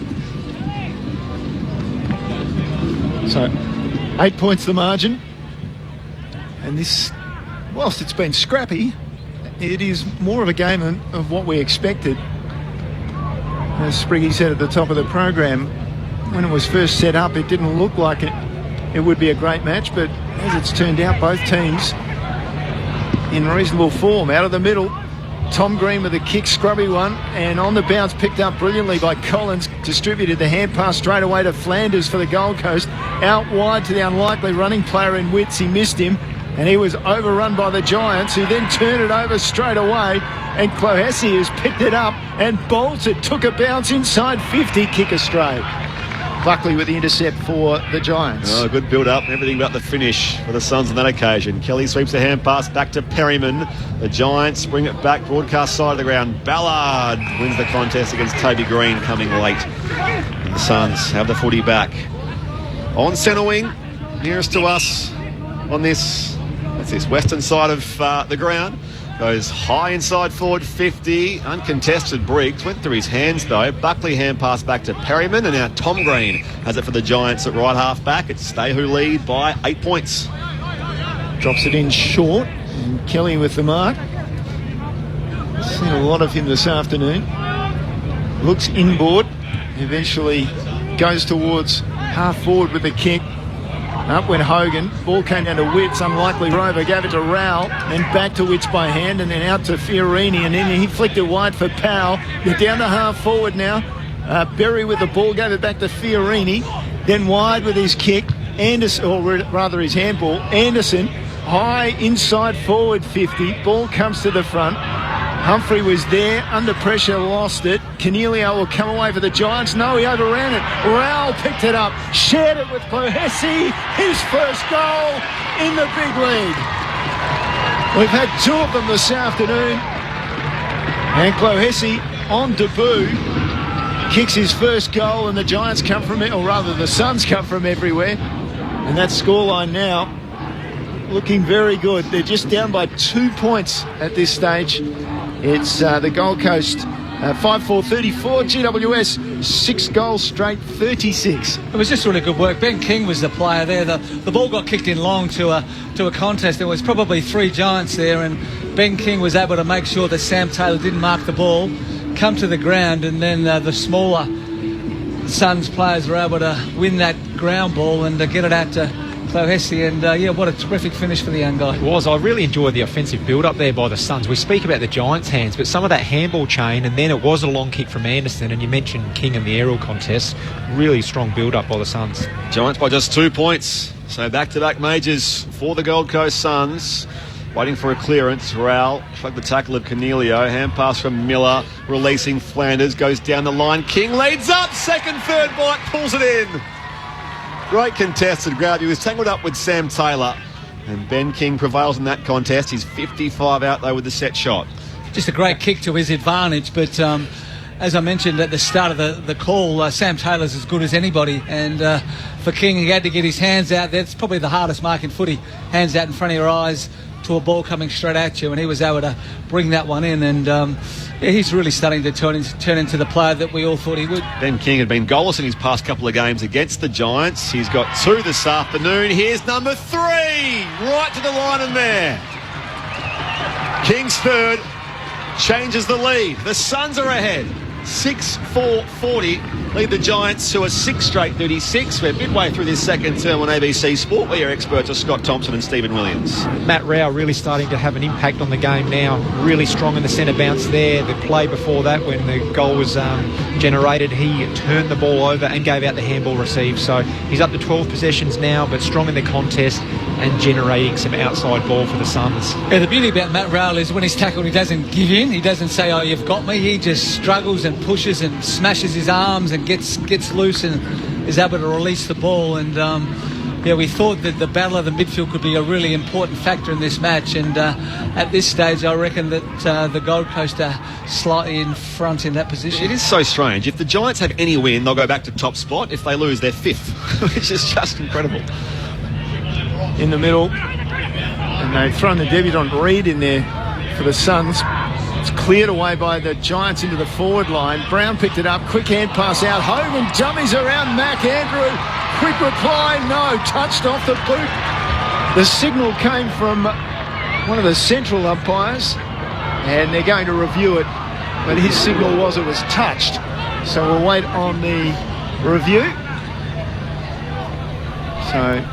So 8 points the margin, and this, whilst it's been scrappy, it is more of a game of what we expected. As Spriggy said at the top of the program, when it was first set up, it didn't look like it would be a great match, but as it's turned out, both teams in reasonable form. Out of the middle, Tom Green with a kick, scrubby one, and on the bounce picked up brilliantly by Collins, distributed the hand pass straight away to Flanders for the Gold Coast, out wide to the unlikely running player in Witts. He missed him and he was overrun by the Giants, who then turned it over straight away, and Clohessy has picked it up and bolted, took a bounce inside 50, kick astray. Buckley with the intercept for the Giants. Oh, good build-up. Everything about the finish for the Suns on that occasion. Kelly sweeps a hand pass back to Perryman. The Giants bring it back, broadcast side of the ground. Ballard wins the contest against Toby Green coming late. And the Suns have the footy back. On centre wing, nearest to us on this, what's this, western side of the ground. Goes high inside forward 50, uncontested. Briggs went through his hands though. Buckley hand pass back to Perryman, and now Tom Green has it for the Giants at right half back. It's Stay Who lead by 8 points. Drops it in short, and Kelly with the mark. Seen a lot of him this afternoon. Looks inboard, eventually goes towards half forward with the kick. Up went Hogan. Ball came down to Witts. Unlikely rover. Gave it to Rowell. Then back to Witts by hand. And then out to Fiorini. And then he flicked it wide for Powell. They're down to half forward now. Berry with the ball. Gave it back to Fiorini. Then wide with his kick. Anderson, or rather his handball. Anderson. High inside forward 50. Ball comes to the front. Humphrey was there, under pressure, lost it. Cornelio will come away for the Giants. No, he overran it. Rowell picked it up, shared it with Clohessy. His first goal in the big league. We've had 2 of them this afternoon. And Clohessy on debut kicks his first goal, and the Giants come from it, or rather the Suns come from everywhere. And that scoreline now looking very good. They're just down by 2 points at this stage. It's the Gold Coast 5-4-34, GWS 6 goals straight, 36. It was just really good work. Ben King was the player there. The ball got kicked in long to a contest. There was probably 3 Giants there, and Ben King was able to make sure that Sam Taylor didn't mark the ball, come to the ground, and then the smaller Suns players were able to win that ground ball and get it out to Clohessy, and what a terrific finish for the young guy. It was. I really enjoyed the offensive build-up there by the Suns. We speak about the Giants' hands, but some of that handball chain, and then it was a long kick from Anderson, and you mentioned King and the aerial contest. Really strong build-up by the Suns. Giants by just 2 points. So back-to-back majors for the Gold Coast Suns. Waiting for a clearance. Rowell shrugged the tackle of Cornelio. Hand pass from Miller, releasing Flanders. Goes down the line. King leads up. Second, third bite, pulls it in. Great contested grab. He was tangled up with Sam Taylor, and Ben King prevails in that contest. He's 55 out though with the set shot. Just a great kick to his advantage, but as I mentioned at the start of the call, Sam Taylor's as good as anybody, and for King he had to get his hands out there. It's probably the hardest mark in footy, hands out in front of your eyes to a ball coming straight at you, and he was able to bring that one in, and he's really starting to turn into the player that we all thought he would. Ben King had been goalless in his past couple of games against the Giants. He's got 2 this afternoon. Here's number 3, right to the line and there. King's third changes the lead. The Suns are ahead. 6-4-40 lead the Giants to a 6 straight 36. We're midway through this second term on ABC Sport, where your experts are Scott Thompson and Stephen Williams. Matt Rowell really starting to have an impact on the game now. Really strong in the centre bounce there. The play before that, when the goal was generated, he turned the ball over and gave out the handball receive. So he's up to 12 possessions now, but strong in the contest and generating some outside ball for the Suns. Yeah, the beauty about Matt Rowell is when he's tackled, he doesn't give in. He doesn't say, "Oh, you've got me." He just struggles and pushes and smashes his arms and gets loose and is able to release the ball. And we thought that the battle of the midfield could be a really important factor in this match, and at this stage I reckon that the Gold Coast are slightly in front in that position. It is so strange. If the Giants have any win, they'll go back to top spot. If they lose, they're 5th, which is just incredible. In the middle, and they've thrown the debutant Reed in there for the Suns. It's cleared away by the Giants into the forward line. Brown picked it up, quick hand pass out. Hogan dummies around Mac Andrew. Quick reply, no, touched off the boot. The signal came from one of the central umpires, and they're going to review it, but his signal was it was touched. So we'll wait on the review. So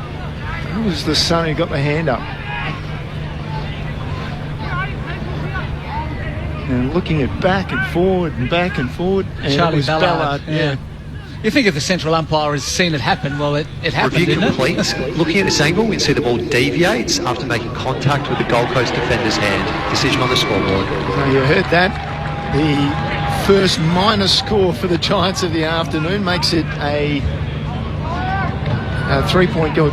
who was the son who got the hand up? And looking at back and forward and back and forward. And Charlie it was Ballard. Yeah. You think if the central umpire has seen it happen, well, it happened, Review didn't complete. it? Looking at this angle, we can see the ball deviates after making contact with the Gold Coast defender's hand. Decision on the scoreboard. So you heard that. The first minor score for the Giants of the afternoon makes it a 3-point game.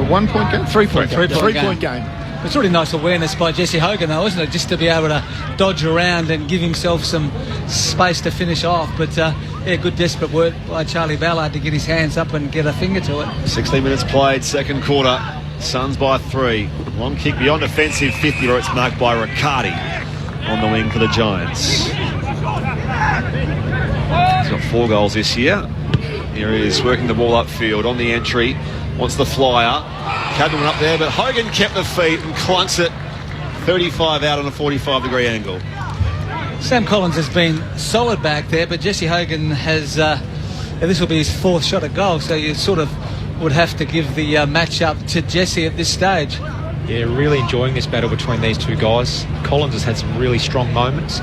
1 point game? 3 point game. 3 point game. It's really nice awareness by Jesse Hogan, though, isn't it? Just to be able to dodge around and give himself some space to finish off. But, good desperate work by Charlie Ballard to get his hands up and get a finger to it. 16 minutes played, second quarter. Suns by 3. Long kick beyond offensive 50, where it's marked by Riccardi on the wing for the Giants. He's got 4 goals this year. Here he is working the ball upfield on the entry. Wants the flyer. Cadman up there, but Hogan kept the feet and clunks it 35 out on a 45-degree angle. Sam Collins has been solid back there, but Jesse Hogan has... this will be his 4th shot at goal, so you sort of would have to give the match up to Jesse at this stage. Yeah, really enjoying this battle between these two guys. Collins has had some really strong moments,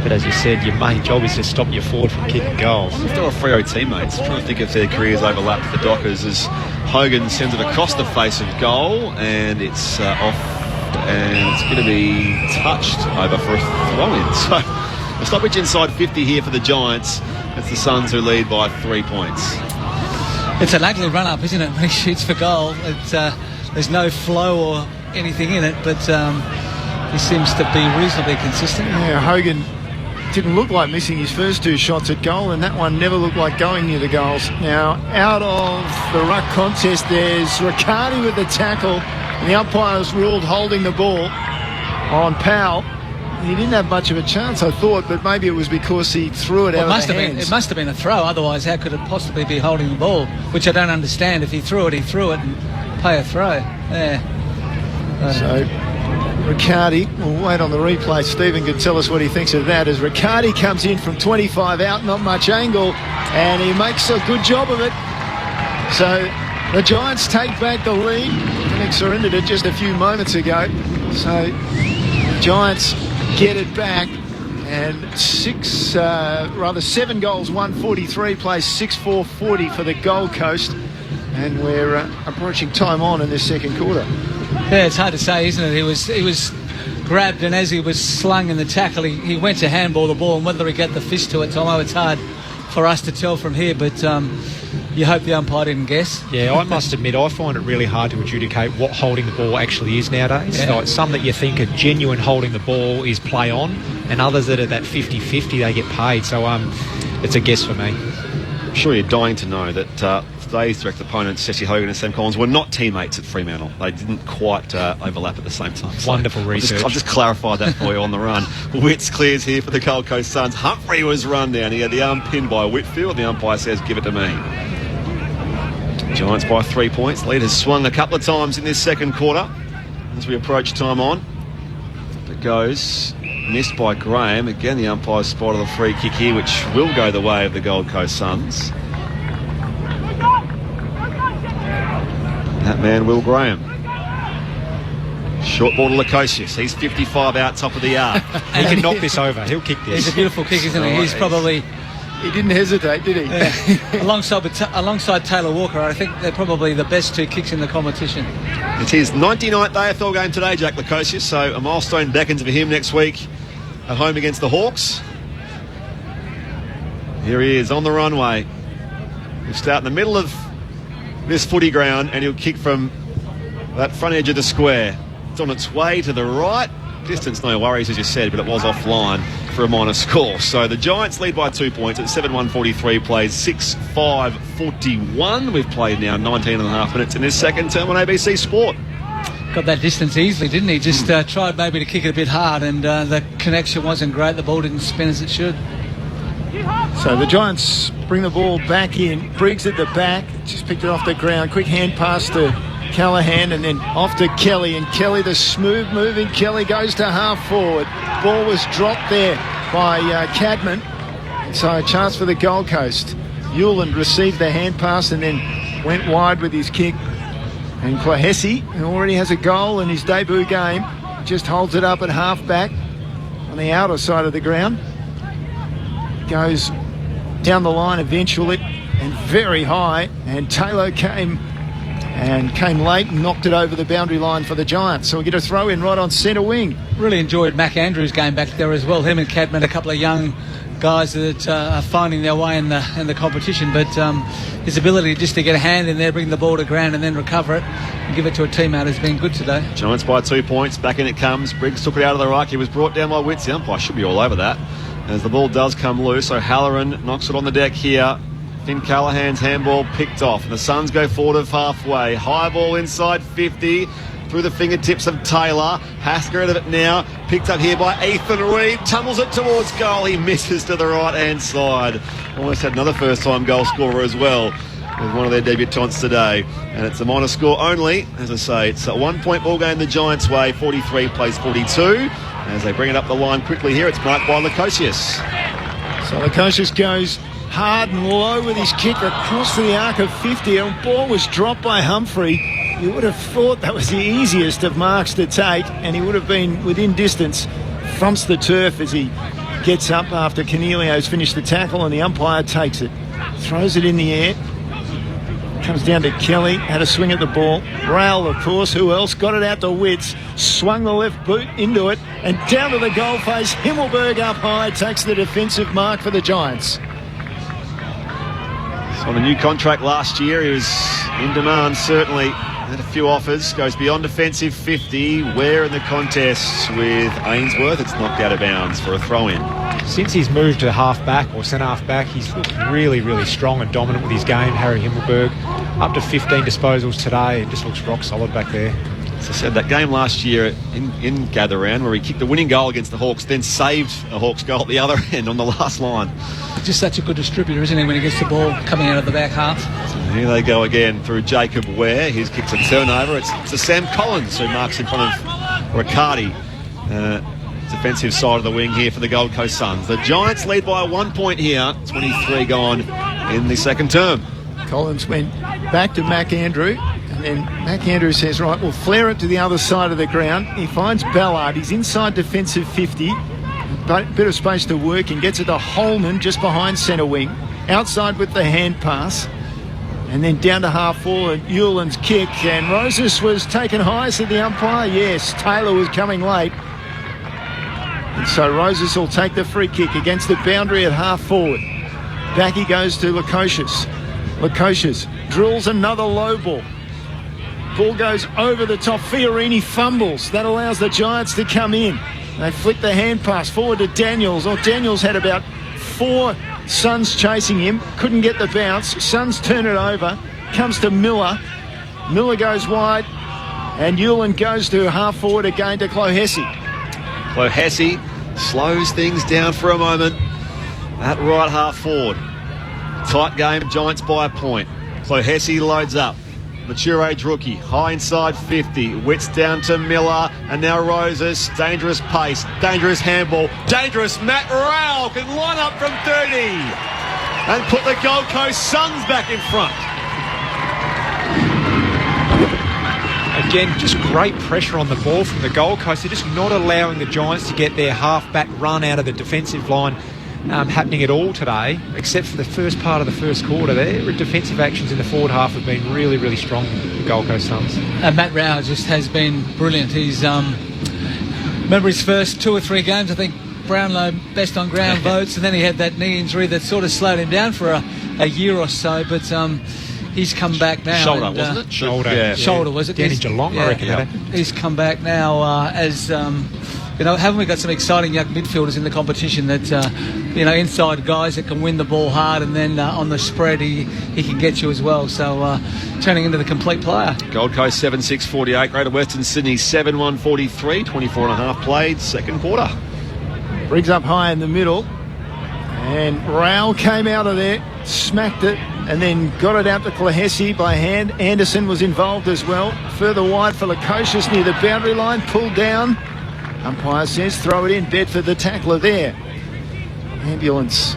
but as you said, your main job is to stop your forward from kicking goals. If they were Freo teammates, trying to think if their careers overlapped with the Dockers, as Hogan sends it across the face of goal, and it's off, and it's going to be touched over for a throw-in. So a stoppage inside 50 here for the Giants. It's the Suns who lead by 3 points. It's an ugly run-up, isn't it, when he shoots for goal? There's no flow or anything in it, but he seems to be reasonably consistent. Yeah, Hogan didn't look like missing his first 2 shots at goal, and that one never looked like going near the goals. Now, out of the ruck contest, there's Riccardi with the tackle, and the umpires ruled holding the ball on Powell. He didn't have much of a chance, I thought, but maybe it was because he threw it out of the hands. It must have been a throw, otherwise how could it possibly be holding the ball? Which I don't understand. If he threw it, and pay a throw. Yeah. So Riccardi, we'll wait on the replay. Stephen can tell us what he thinks of that, as Riccardi comes in from 25 out, not much angle, and he makes a good job of it. So the Giants take back the lead. They surrendered it just a few moments ago. So the Giants get it back, and 7 goals, 143, plays 6-4-40 for the Gold Coast, and we're approaching time on in this second quarter. Yeah, it's hard to say, isn't it? He was grabbed, and as he was slung in the tackle, he went to handball the ball, and whether he got the fist to it, Tomo, it's hard for us to tell from here, but you hope the umpire didn't guess. Yeah, I must admit, I find it really hard to adjudicate what holding the ball actually is nowadays. Yeah. Like, some that you think are genuine holding the ball is play on, and others that are that 50-50, they get paid. So it's a guess for me. I'm sure you're dying to know that today's direct opponents, Jesse Hogan and Sam Collins, were not teammates at Fremantle. They didn't quite overlap at the same time. So wonderful research. I've just clarified that for you on the run. Witts clears here for the Gold Coast Suns. Humphrey was run down. He had the arm pinned by Whitfield. The umpire says, give it to me. Giants by 3 points. Lead has swung a couple of times in this second quarter as we approach time on. It goes missed by Graham. Again, the umpire spotted the free kick here, which will go the way of the Gold Coast Suns. That man, Will Graham. Short ball to Lukosius. He's 55 out top of the yard. He can knock this over. He'll kick this. It's a beautiful kick, isn't it? He's probably... He didn't hesitate, did he? Yeah. alongside Taylor Walker, I think they're probably the best 2 kicks in the competition. It's his 99th AFL game today, Jack Lukosius, so a milestone beckons for him next week at home against the Hawks. Here he is on the runway. He'll start in the middle of this footy ground, and he'll kick from that front edge of the square. It's on its way to the right. Distance, no worries, as you said, but it was offline for a minor score. So the Giants lead by 2 points at 7-1-43, plays 6-5-41. We've played now 19 and a half minutes in this second term on ABC Sport. Got that distance easily, didn't he? Just tried maybe to kick it a bit hard, and the connection wasn't great. The ball didn't spin as it should. So the Giants bring the ball back in. Briggs at the back, just picked it off the ground. Quick hand pass to Callaghan, and then off to Kelly, and Kelly, the smooth moving Kelly, goes to half forward. Ball was dropped there by Cadman, so a chance for the Gold Coast. Hewland received the hand pass and then went wide with his kick, and Klahesi, who already has a goal in his debut game, just holds it up at half back on the outer side of the ground. Goes down the line eventually, and very high, and Taylor came late and knocked it over the boundary line for the Giants. So we get a throw in right on centre wing. Really enjoyed Mac Andrews' game back there as well. Him and Cadman, a couple of young guys that are finding their way in the competition, but his ability just to get a hand in there, bring the ball to ground and then recover it and give it to a teammate has been good today. Giants by 2 points. Back in it comes. Briggs took it out of the ruck. He was brought down by Witts. The umpire should be all over that as the ball does come loose. O'Halloran knocks it on the deck here. Finn Callahan's handball picked off, and the Suns go forward of halfway. High ball inside 50 through the fingertips of Taylor. Has to get rid of it now. Picked up here by Ethan Reid. Tumbles it towards goal. He misses to the right-hand side. Almost had another first-time goal scorer as well with one of their debutants today. And it's a minor score only. As I say, it's a 1 point ball game the Giants' way. 43 plays 42. As they bring it up the line quickly here, it's marked by Lukosius. So Lukosius goes hard and low with his kick across to the arc of 50. And the ball was dropped by Humphrey. You would have thought that was the easiest of marks to take, and he would have been within distance. Fronts the turf as he gets up after Cornelio's finished the tackle, and the umpire takes it. Throws it in the air. Comes down to Kelly. Had a swing at the ball. Rail, of course. Who else? Got it out to Witts. Swung the left boot into it, and down to the goal face. Himmelberg up high takes the defensive mark for the Giants. On a new contract last year, he was in demand, certainly. Had a few offers, goes beyond defensive 50. Where in the contest with Ainsworth, it's knocked out of bounds for a throw-in. Since he's moved to half-back or centre-half-back, he's looked really, really strong and dominant with his game, Harry Himmelberg. Up to 15 disposals today. It just looks rock solid back there. As I said, that game last year in Gather Round where he kicked the winning goal against the Hawks, then saved a Hawks goal at the other end on the last line. Just such a good distributor, isn't he, when he gets the ball coming out of the back half? So here they go again through Jacob Ware. His kick's a turnover. It's to Sam Collins who marks in front of Riccardi. Defensive side of the wing here for the Gold Coast Suns. The Giants lead by 1 point here. 23 gone in the second term. Collins went back to McAndrew, and then McAndrew says, right, we'll flare it to the other side of the ground. He finds Ballard. He's inside defensive 50. Bit of space to work and gets it to Holman just behind centre wing. Outside with the hand pass. And then down to half forward, Euland's kick. And Roses was taken high, said the umpire. Yes, Taylor was coming late. And so Roses will take the free kick against the boundary at half forward. Back he goes to Lukosius. Lukosius drills another low ball. Ball goes over the top. Fiorini fumbles. That allows the Giants to come in. They flick the hand pass forward to Daniels. Daniels had about 4 Suns chasing him. Couldn't get the bounce. Suns turn it over. Comes to Miller. Miller goes wide. And Euland goes to half forward again to Clohessy. Clohessy slows things down for a moment at right half forward. Tight game, Giants by a point. Clohessy loads up. Mature age rookie, high inside 50. Witts down to Miller, and now Roses. Dangerous pace, dangerous handball, dangerous. Matt Rowell can line up from 30 and put the Gold Coast Suns back in front. Again, just great pressure on the ball from the Gold Coast. They're just not allowing the Giants to get their half-back run out of the defensive line happening at all today, except for the first part of the first quarter. Their defensive actions in the forward half have been really, really strong for the Gold Coast Suns. Matt Rowell just has been brilliant. He's remember his first 2 or 3 games, I think Brownlow best on ground votes, and then he had that knee injury that sort of slowed him down for a year or so, but he's come back now. Shoulder, wasn't it? Shoulder. Yeah. Shoulder, was it? Down in Geelong, I reckon. Yeah. He's come back now as... haven't we got some exciting young midfielders in the competition that, inside guys that can win the ball hard, and then on the spread he can get you as well. So turning into the complete player. Gold Coast 7-6-48, Greater Western Sydney 7-1-43, 24 and a half played, second quarter. Briggs up high in the middle, and Rowell came out of there, smacked it, and then got it out to Clohessy by hand. Anderson was involved as well. Further wide for Lukosius near the boundary line, pulled down. Umpire says throw it in. Bedford the tackler there. Ambulance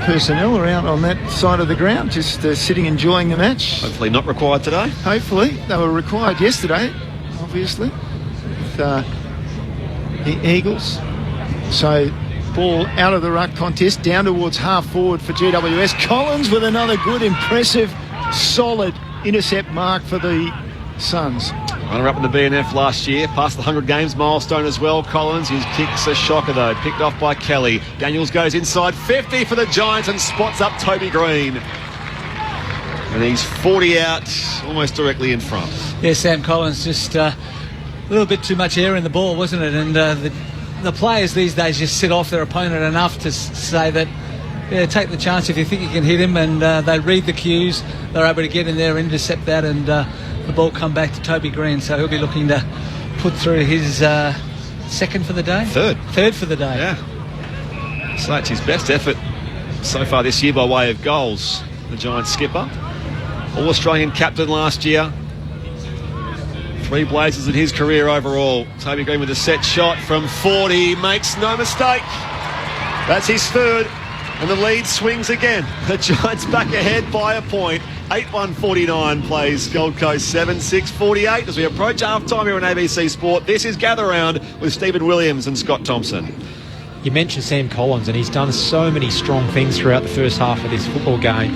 personnel are out on that side of the ground, just sitting enjoying the match. Hopefully not required today. Hopefully. They were required yesterday, obviously, with the Eagles. So ball out of the ruck contest, down towards half forward for GWS. Collins with another good, impressive, solid intercept mark for the Suns. Runner-up in the BNF last year, past the 100 games milestone as well. Collins, his kick's a shocker though, picked off by Kelly. Daniels goes inside 50 for the Giants and spots up Toby Green. And he's 40 out, almost directly in front. Yeah, Sam Collins, just a little bit too much air in the ball, wasn't it? And the players these days just sit off their opponent enough to say that, yeah, take the chance if you think you can hit him, and they read the cues. They're able to get in there, intercept that, and the ball come back to Toby Green. So he'll be looking to put through his second for the day? Third for the day. Yeah. So that's his best effort so far this year by way of goals. The Giants skipper. All-Australian captain last year. 3 blazers in his career overall. Toby Green with a set shot from 40. Makes no mistake. That's his third. And the lead swings again. The Giants back ahead by a point. 8-1-49 plays Gold Coast 7-6-48 as we approach half-time here on ABC Sport. This is Gather Round with Stephen Williams and Scott Thompson. You mentioned Sam Collins, and he's done so many strong things throughout the first half of this football game.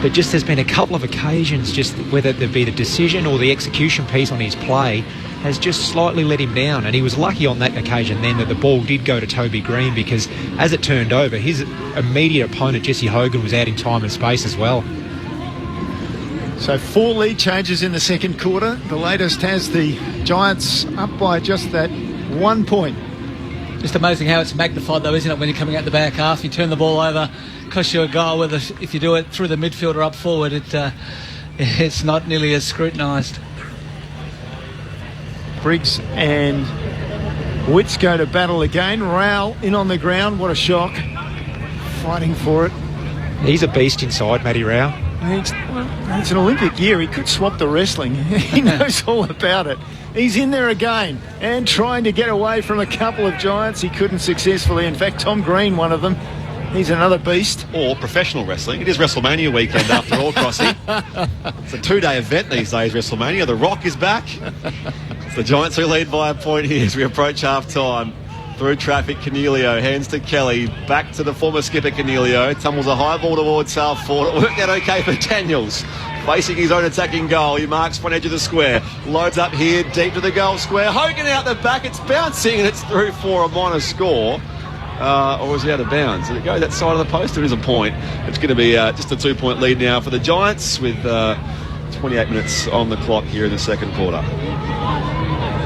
But just there's been a couple of occasions, just whether it be the decision or the execution piece on his play, has just slightly let him down. And he was lucky on that occasion then that the ball did go to Toby Green, because as it turned over, his immediate opponent, Jesse Hogan, was out in time and space as well. So 4 lead changes in the second quarter. The latest has the Giants up by just that 1 point. Just amazing how it's magnified though, isn't it, when you're coming out the back half, you turn the ball over, costs you a goal. Whether if you do it through the midfield or up forward, it's not nearly as scrutinised. Briggs and Witts go to battle again. Rowell in on the ground. What a shock. Fighting for it. He's a beast inside, Matty Rowell. It's an Olympic year. He could swap the wrestling. He knows all about it. He's in there again and trying to get away from a couple of Giants. He couldn't successfully. In fact, Tom Green, one of them. He's another beast. Or professional wrestling. It is WrestleMania weekend after all, Crossy. It's a 2-day event these days, WrestleMania. The Rock is back. It's the Giants who lead by a point here as we approach half-time. Through traffic, Cornelio hands to Kelly, back to the former skipper Cornelio, tumbles a high ball towards half forward. It worked out okay for Daniels, facing his own attacking goal. He marks front edge of the square, loads up here, deep to the goal square. Hogan out the back, it's bouncing and it's through for a minor score. Or is it out of bounds? Did it go that side of the post? There is a point. It's going to be just a 2-point lead now for the Giants with 28 minutes on the clock here in the second quarter.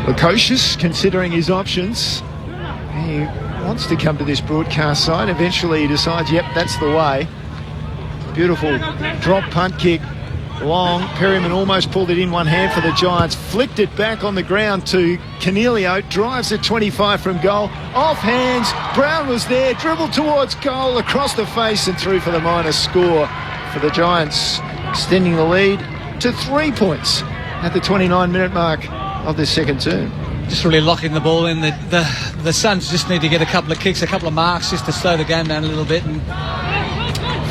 Lukosius considering his options. He wants to come to this broadcast side. Eventually he decides, yep, that's the way. Beautiful drop punt kick. Long. Perryman almost pulled it in one hand for the Giants. Flicked it back on the ground to Cornelio. Drives at 25 from goal. Off hands. Brown was there. Dribbled towards goal. Across the face and through for the minor score for the Giants. Extending the lead to 3 points at the 29-minute mark of this second term. Just really locking the ball in. The Suns just need to get a couple of kicks, a couple of marks just to slow the game down a little bit. And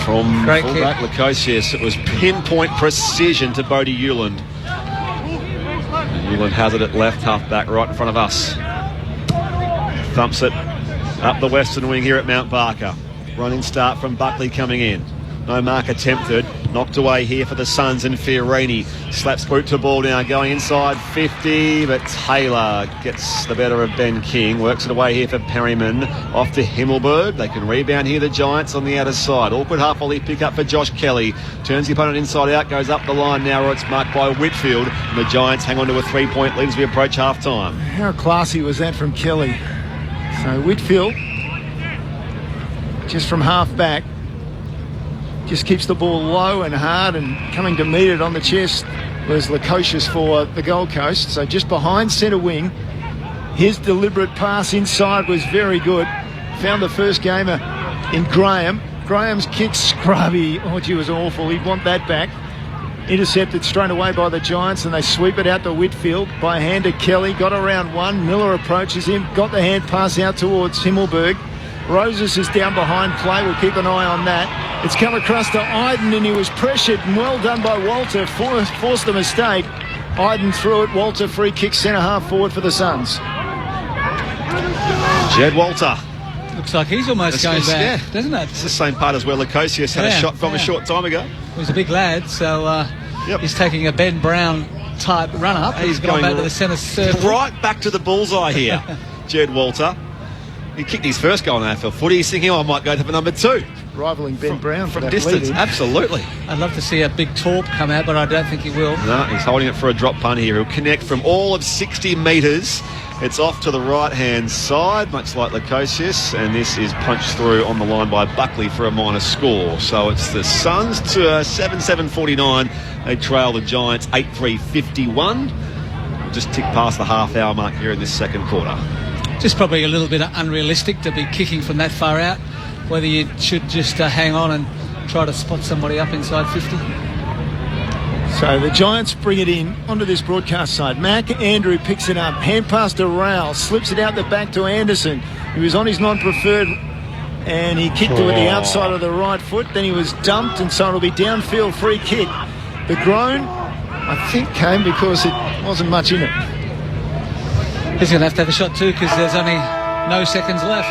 from fullback Lukosius, it was pinpoint precision to Bodie Euland. Euland has it at left half-back right in front of us. Thumps it up the western wing here at Mount Barker. Running start from Buckley coming in. No mark attempted. Knocked away here for the Suns and Fiorini. Slaps boot to ball now, going inside 50, but Taylor gets the better of Ben King. Works it away here for Perryman. Off to Himmelberg. They can rebound here, the Giants on the outer side. Awkward half-volley pick up for Josh Kelly. Turns the opponent inside out, goes up the line now, where it's marked by Whitfield. And the Giants hang on to a 3-point lead as we approach half-time. How classy was that from Kelly? So Whitfield, just from half-back, just keeps the ball low and hard, and coming to meet it on the chest was Lukosius for the Gold Coast. So just behind centre wing, his deliberate pass inside was very good. Found the first gamer in Graham. Graham's kick scrubby. Oh, gee, was awful. He'd want that back. Intercepted straight away by the Giants, and they sweep it out to Whitfield. By hand to Kelly. Got around one. Miller approaches him. Got the hand pass out towards Himmelberg. Roses is down behind play. We'll keep an eye on that. It's come across to Iden, and he was pressured, and well done by Walter. Forced the mistake. Iden threw it. Walter free kick centre half forward for the Suns. Jed Walter. Looks like he's almost going back, doesn't it? It's the same part as where Lukosius had a shot from a short time ago. He's a big lad, so he's taking a Ben Brown type run-up. He's going back to the centre circle. Right back to the bullseye here, Jed Walter. He kicked his first goal in AFL footy. He's thinking, I might go for number 2. Rivalling Ben Brown from distance. Absolutely. I'd love to see a big torp come out, but I don't think he will. No, he's holding it for a drop punt here. He'll connect from all of 60 metres. It's off to the right-hand side, much like Lukosius, and this is punched through on the line by Buckley for a minor score. So it's the Suns to 7-7-49. They trail the Giants 8-3-51. Just tick past the half-hour mark here in this second quarter. Just probably a little bit unrealistic to be kicking from that far out. Whether you should just hang on and try to spot somebody up inside 50. So the Giants bring it in onto this broadcast side. Andrew picks it up, hand pass to Rowell, slips it out the back to Anderson. He was on his non-preferred and he kicked it with the outside of the right foot. Then he was dumped, and so it'll be downfield free kick. The groan, I think, came because it wasn't much in it. He's going to have a shot too, because there's only no seconds left.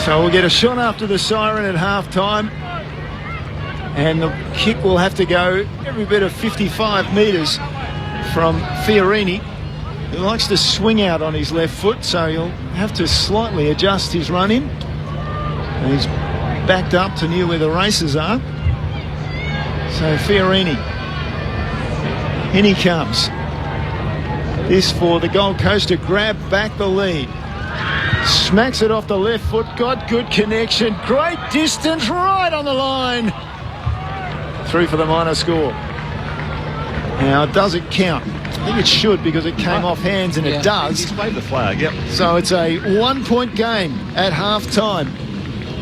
So we'll get a shot after the siren at half-time. And the kick will have to go every bit of 55 metres from Fiorini, who likes to swing out on his left foot, so he'll have to slightly adjust his run in. And he's backed up to near where the races are. So Fiorini, in he comes. This for the Gold Coast to grab back the lead. Smacks it off the left foot, got good connection, great distance right on the line. Through for the minor score. Now, does it count? I think it should, because it came off hands, and it does. He's waved the flag, yep. So it's a 1-point game at half-time.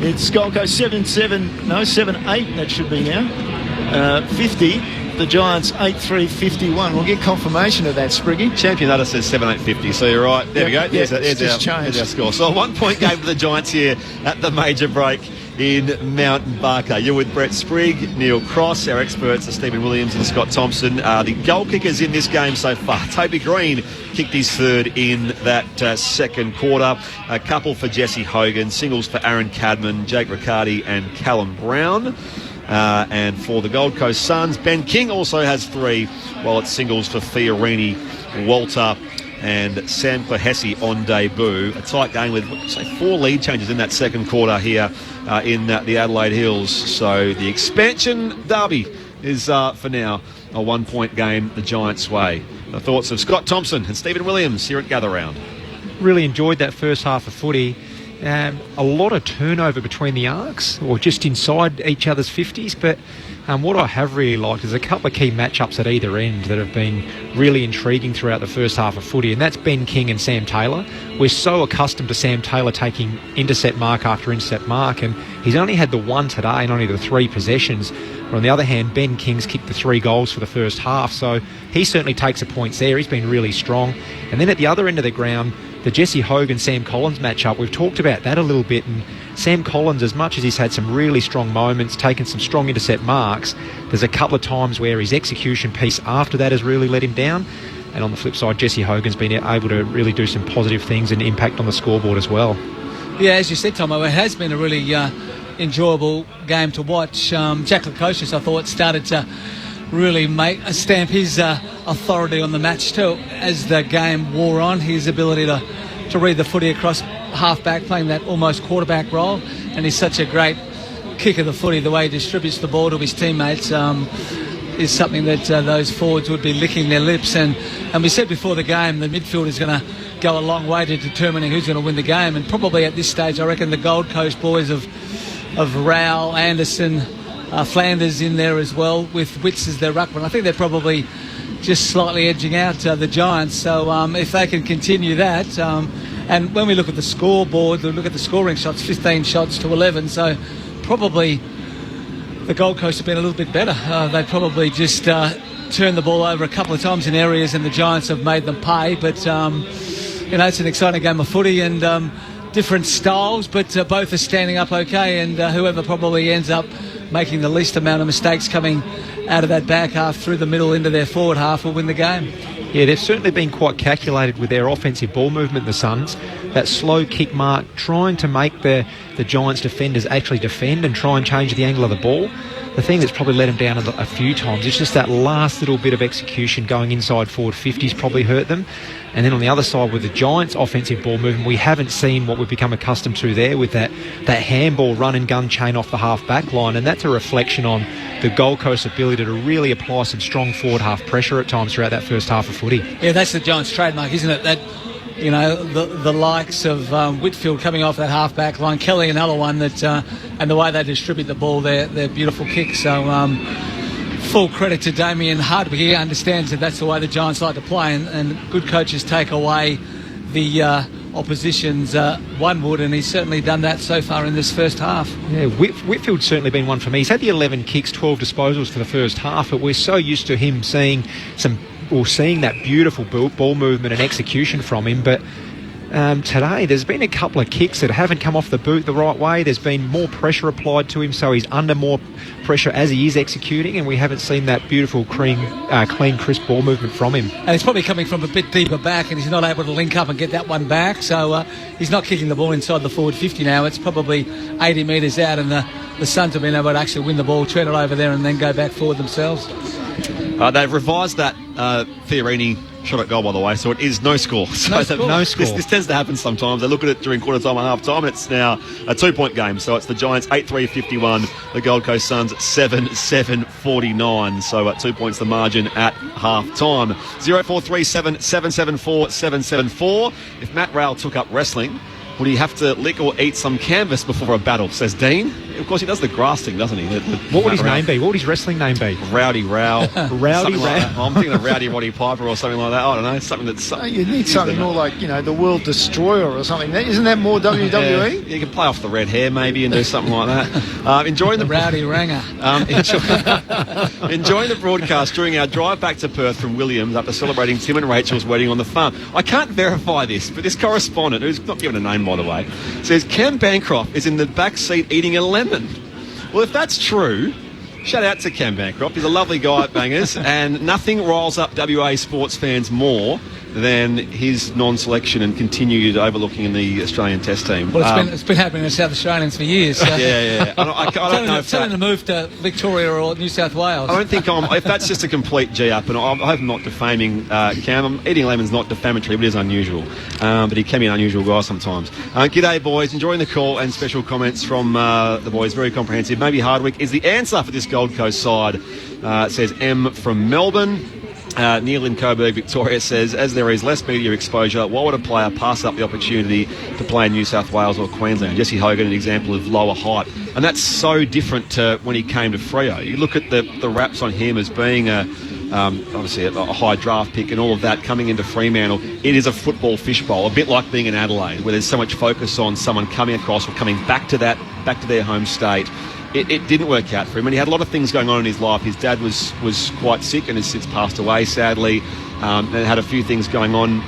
It's Gold Coast 7-8, that should be now. 50. The Giants 8-3-51. We'll get confirmation of that, Spriggy. Champion Udder says 7-8-50, so you're right. There we go. There's our score. So a 1-point game for the Giants here at the major break in Mount Barker. You're with Brett Sprigg, Neil Cross. Our experts are Stephen Williams and Scott Thompson. The goal kickers in this game so far. Toby Green kicked his third in that second quarter. A couple for Jesse Hogan, singles for Aaron Cadman, Jake Riccardi and Callum Brown. And for the Gold Coast Suns, Ben King also has 3, while it's singles for Fiorini, Walter and Sam Klahesi on debut. A tight game with, say, 4 lead changes in that second quarter here in the Adelaide Hills. So the expansion derby is, for now, a 1-point game the Giants' way. The thoughts of Scott Thompson and Stephen Williams here at Gather Round. Really enjoyed that first half of footy. A lot of turnover between the arcs, or just inside each other's 50s, but what I have really liked is a couple of key matchups at either end that have been really intriguing throughout the first half of footy, and that's Ben King and Sam Taylor. We're so accustomed to Sam Taylor taking intercept mark after intercept mark, and he's only had the 1 today and only the 3 possessions. But on the other hand, Ben King's kicked the 3 goals for the first half, so he certainly takes the points there. He's been really strong. And then at the other end of the ground, the Jesse Hogan-Sam Collins matchup, we've talked about that a little bit, and Sam Collins, as much as he's had some really strong moments, taken some strong intercept marks, there's a couple of times where his execution piece after that has really let him down. And on the flip side, Jesse Hogan's been able to really do some positive things and impact on the scoreboard as well. Yeah, as you said, Tomo, it has been a really enjoyable game to watch. Jack Lukosius, I thought, started to really stamp his authority on the match too as the game wore on. His ability to read the footy across half-back, playing that almost quarterback role, and he's such a great kick of the footy. The way he distributes the ball to his teammates is something that those forwards would be licking their lips. And we said before the game, the midfield is going to go a long way to determining who's going to win the game. And probably at this stage, I reckon the Gold Coast boys of Rowell, Anderson, Flanders in there as well, with Witts as their ruckman. I think they're probably just slightly edging out the Giants. So if they can continue that, and when we look at the scoreboard, we look at the scoring shots, 15 shots to 11. So probably the Gold Coast have been a little bit better. They probably just turned the ball over a couple of times in areas, and the Giants have made them pay. But it's an exciting game of footy, and different styles, but both are standing up okay. And whoever probably ends up making the least amount of mistakes coming out of that back half through the middle into their forward half will win the game. Yeah, they've certainly been quite calculated with their offensive ball movement, the Suns. That slow kick mark, trying to make the Giants defenders actually defend and try and change the angle of the ball. The thing that's probably let them down a few times is just that last little bit of execution going inside forward 50's probably hurt them. And then on the other side with the Giants' offensive ball movement, we haven't seen what we've become accustomed to there with that handball run and gun chain off the half-back line. And that's a reflection on the Gold Coast's ability to really apply some strong forward half pressure at times throughout that first half of footy. Yeah, that's the Giants' trademark, isn't it? That, you know, the likes of Whitfield coming off that half-back line, Kelly another one that, and the way they distribute the ball, they're beautiful kicks. So full credit to Damien Hardwick. He understands that that's the way the Giants like to play, and good coaches take away the opposition's one would, and he's certainly done that so far in this first half. Yeah, Whitfield's certainly been one for me. He's had the 11 kicks, 12 disposals for the first half, but we're so used to him seeing that beautiful ball movement and execution from him. But today there's been a couple of kicks that haven't come off the boot the right way. There's been more pressure applied to him, so he's under more pressure as he is executing, and we haven't seen that beautiful clean, crisp ball movement from him. And it's probably coming from a bit deeper back, and he's not able to link up and get that one back, so he's not kicking the ball inside the forward 50 now. It's probably 80 metres out, and the Suns have been able to actually win the ball, tread it over there and then go back forward themselves. They've revised that Fiorini shot at goal, by the way, so it is no score. So no score. This tends to happen sometimes. They look at it during quarter time and half time, and it's now a 2-point game. So it's the Giants 8-3-51, the Gold Coast Suns 7-7-49. So 2 points the margin at half time. 0437 774 774. If Matt Rowell took up wrestling, would he have to lick or eat some canvas before a battle, says Dean? Of course, he does the grass thing, doesn't he? What would his name be? What would his wrestling name be? Rowdy Row. Rowdy Row. Like I'm thinking of Rowdy Roddy Piper or something like that. I don't know. Something that's... you need something more like, the World Destroyer or something. Isn't that more WWE? Yeah, you can play off the red hair maybe and do something like that. Enjoying the Rowdy Ranger. Enjoying the broadcast during our drive back to Perth from Williams after celebrating Tim and Rachel's wedding on the farm. I can't verify this, but this correspondent, who's not given a name by the way, says Cam Bancroft is in the back seat eating a lemon. Well, if that's true, shout out to Cam Bancroft. He's a lovely guy at Bangers, and nothing riles up WA sports fans more than his non-selection and continued overlooking in the Australian Test team. Well, it's been happening to South Australians for years. So. Yeah. I don't know if telling to move to Victoria or New South Wales. I don't think if that's just a complete G-up, and I hope I'm not defaming Cam. Eating lemon's not defamatory, but it is unusual. But he can be an unusual guy sometimes. G'day, boys. Enjoying the call and special comments from the boys. Very comprehensive. Maybe Hardwick is the answer for this Gold Coast side, says M from Melbourne. Neil in Coburg, Victoria says, as there is less media exposure, why would a player pass up the opportunity to play in New South Wales or Queensland? Jesse Hogan, an example of lower height. And that's so different to when he came to Freo. You look at the raps on him as being obviously a high draft pick and all of that coming into Fremantle. It is a football fishbowl, a bit like being in Adelaide, where there's so much focus on someone coming across or coming back to their home state. It didn't work out for him, and he had a lot of things going on in his life. His dad was quite sick and has since passed away, sadly, and had a few things going on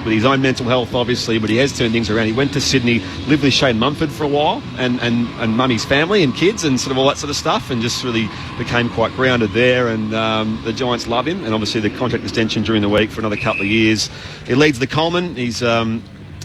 with his own mental health, obviously, but he has turned things around. He went to Sydney, lived with Shane Mumford for a while, and mummy's family and kids and sort of all that sort of stuff, and just really became quite grounded there, and the Giants love him, and obviously the contract extension during the week for another couple of years. He leads the Coleman. He's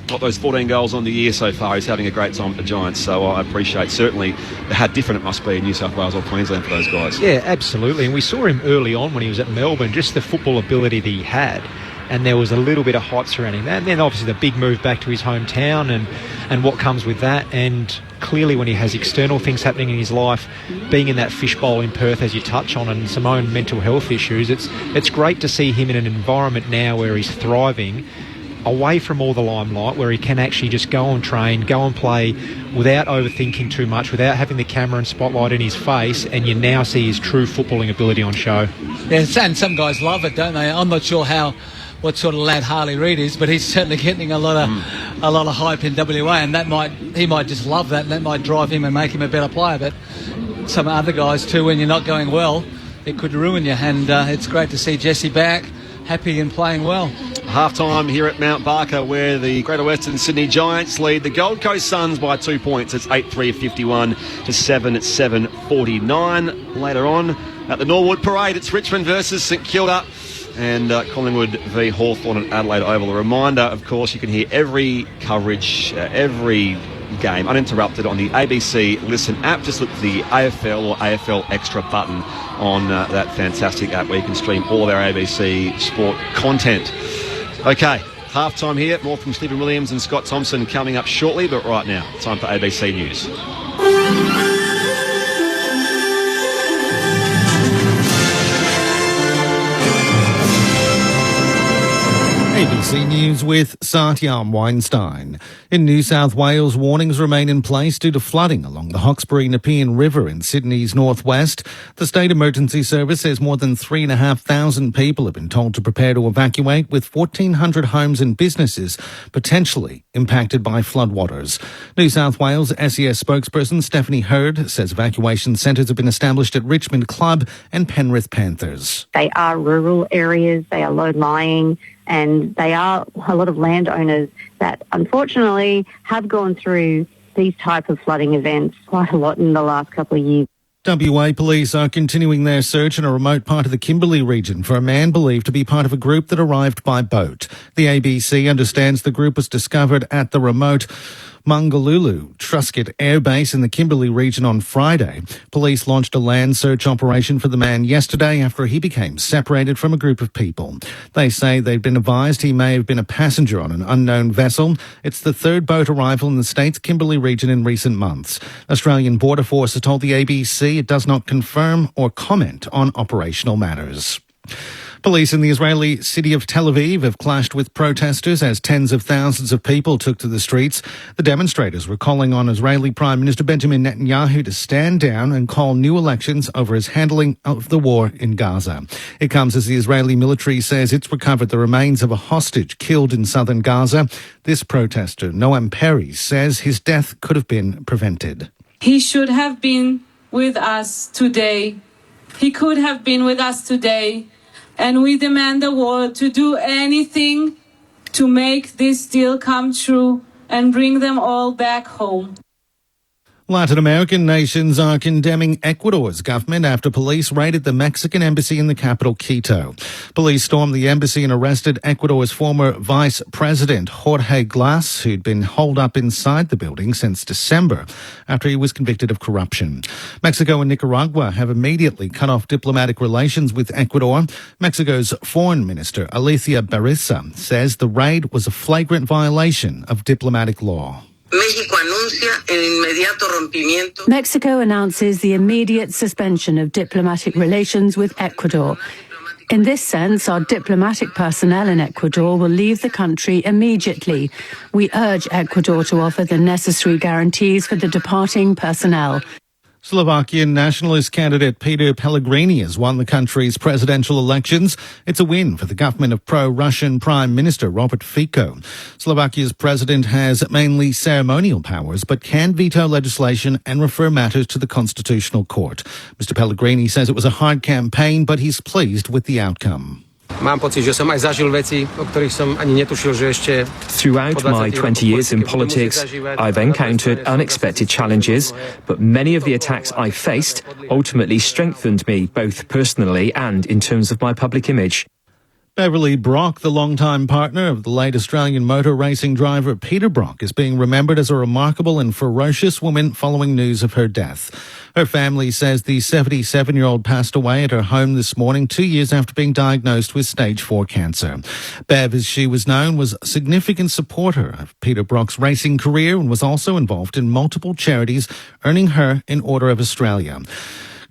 got those 14 goals on the year so far. He's having a great time at the Giants, so I appreciate certainly how different it must be in New South Wales or Queensland for those guys. Yeah, absolutely, and we saw him early on when he was at Melbourne, just the football ability that he had, and there was a little bit of hype surrounding that, and then obviously the big move back to his hometown and what comes with that, and clearly when he has external things happening in his life, being in that fishbowl in Perth as you touch on, and some own mental health issues, it's great to see him in an environment now where he's thriving, away from all the limelight, where he can actually just go and train, go and play without overthinking too much, without having the camera and spotlight in his face, and you now see his true footballing ability on show. Yeah, and some guys love it, don't they? I'm not sure what sort of lad Harley Reid is, but he's certainly getting a lot of hype in WA, and he might just love that, and that might drive him and make him a better player. But some other guys too, when you're not going well, it could ruin you, and it's great to see Jesse back, happy and playing well. Half-time here at Mount Barker, where the Greater Western Sydney Giants lead the Gold Coast Suns by 2 points. It's 8-3-51 to 7-7-49. Later on at the Norwood Parade, it's Richmond versus St Kilda. and Collingwood v Hawthorn at Adelaide Oval. A reminder, of course, you can hear every coverage, every game uninterrupted on the ABC Listen app. Just look for the AFL or AFL Extra button on that fantastic app where you can stream all of our ABC sport content. Okay, halftime here. More from Stephen Williams and Scott Thompson coming up shortly, but right now, time for ABC News. ABC News with Satyam Weinstein. In New South Wales, warnings remain in place due to flooding along the Hawkesbury-Nepean River in Sydney's northwest. The State Emergency Service says more than 3,500 people have been told to prepare to evacuate, with 1,400 homes and businesses potentially impacted by floodwaters. New South Wales SES spokesperson Stephanie Hurd says evacuation centres have been established at Richmond Club and Penrith Panthers. They are rural areas, they are low-lying, and they are a lot of landowners that unfortunately have gone through these type of flooding events quite a lot in the last couple of years. WA police are continuing their search in a remote part of the Kimberley region for a man believed to be part of a group that arrived by boat. The ABC understands the group was discovered at the remote Mangalulu Truscott Air Base in the Kimberley region on Friday. Police launched a land search operation for the man yesterday after he became separated from a group of people. They say they've been advised he may have been a passenger on an unknown vessel. It's the third boat arrival in the state's Kimberley region in recent months. Australian Border Force has told the ABC it does not confirm or comment on operational matters. Police in the Israeli city of Tel Aviv have clashed with protesters as tens of thousands of people took to the streets. The demonstrators were calling on Israeli Prime Minister Benjamin Netanyahu to stand down and call new elections over his handling of the war in Gaza. It comes as the Israeli military says it's recovered the remains of a hostage killed in southern Gaza. This protester, Noam Perry, says his death could have been prevented. He should have been with us today. He could have been with us today. And we demand the world to do anything to make this deal come true and bring them all back home. Latin American nations are condemning Ecuador's government after police raided the Mexican embassy in the capital, Quito. Police stormed the embassy and arrested Ecuador's former vice president, Jorge Glass, who'd been holed up inside the building since December after he was convicted of corruption. Mexico and Nicaragua have immediately cut off diplomatic relations with Ecuador. Mexico's foreign minister, Alicia Barriza, says the raid was a flagrant violation of diplomatic law. Mexico announces the immediate suspension of diplomatic relations with Ecuador. In this sense, our diplomatic personnel in Ecuador will leave the country immediately. We urge Ecuador to offer the necessary guarantees for the departing personnel. Slovakian nationalist candidate Peter Pellegrini has won the country's presidential elections. It's a win for the government of pro-Russian Prime Minister Robert Fico. Slovakia's president has mainly ceremonial powers but can veto legislation and refer matters to the Constitutional Court. Mr. Pellegrini says it was a hard campaign, but he's pleased with the outcome. Mám pocit, že som aj zažil veci, o ktorých som ani netušil, že ešte... Throughout my 20 years in politics, I've encountered unexpected challenges, but many of the attacks I faced ultimately strengthened me, both personally and in terms of my public image. Beverly Brock, the longtime partner of the late Australian motor racing driver Peter Brock, is being remembered as a remarkable and ferocious woman following news of her death. Her family says the 77-year-old passed away at her home this morning, 2 years after being diagnosed with stage 4 cancer. Bev, as she was known, was a significant supporter of Peter Brock's racing career and was also involved in multiple charities, earning her an Order of Australia.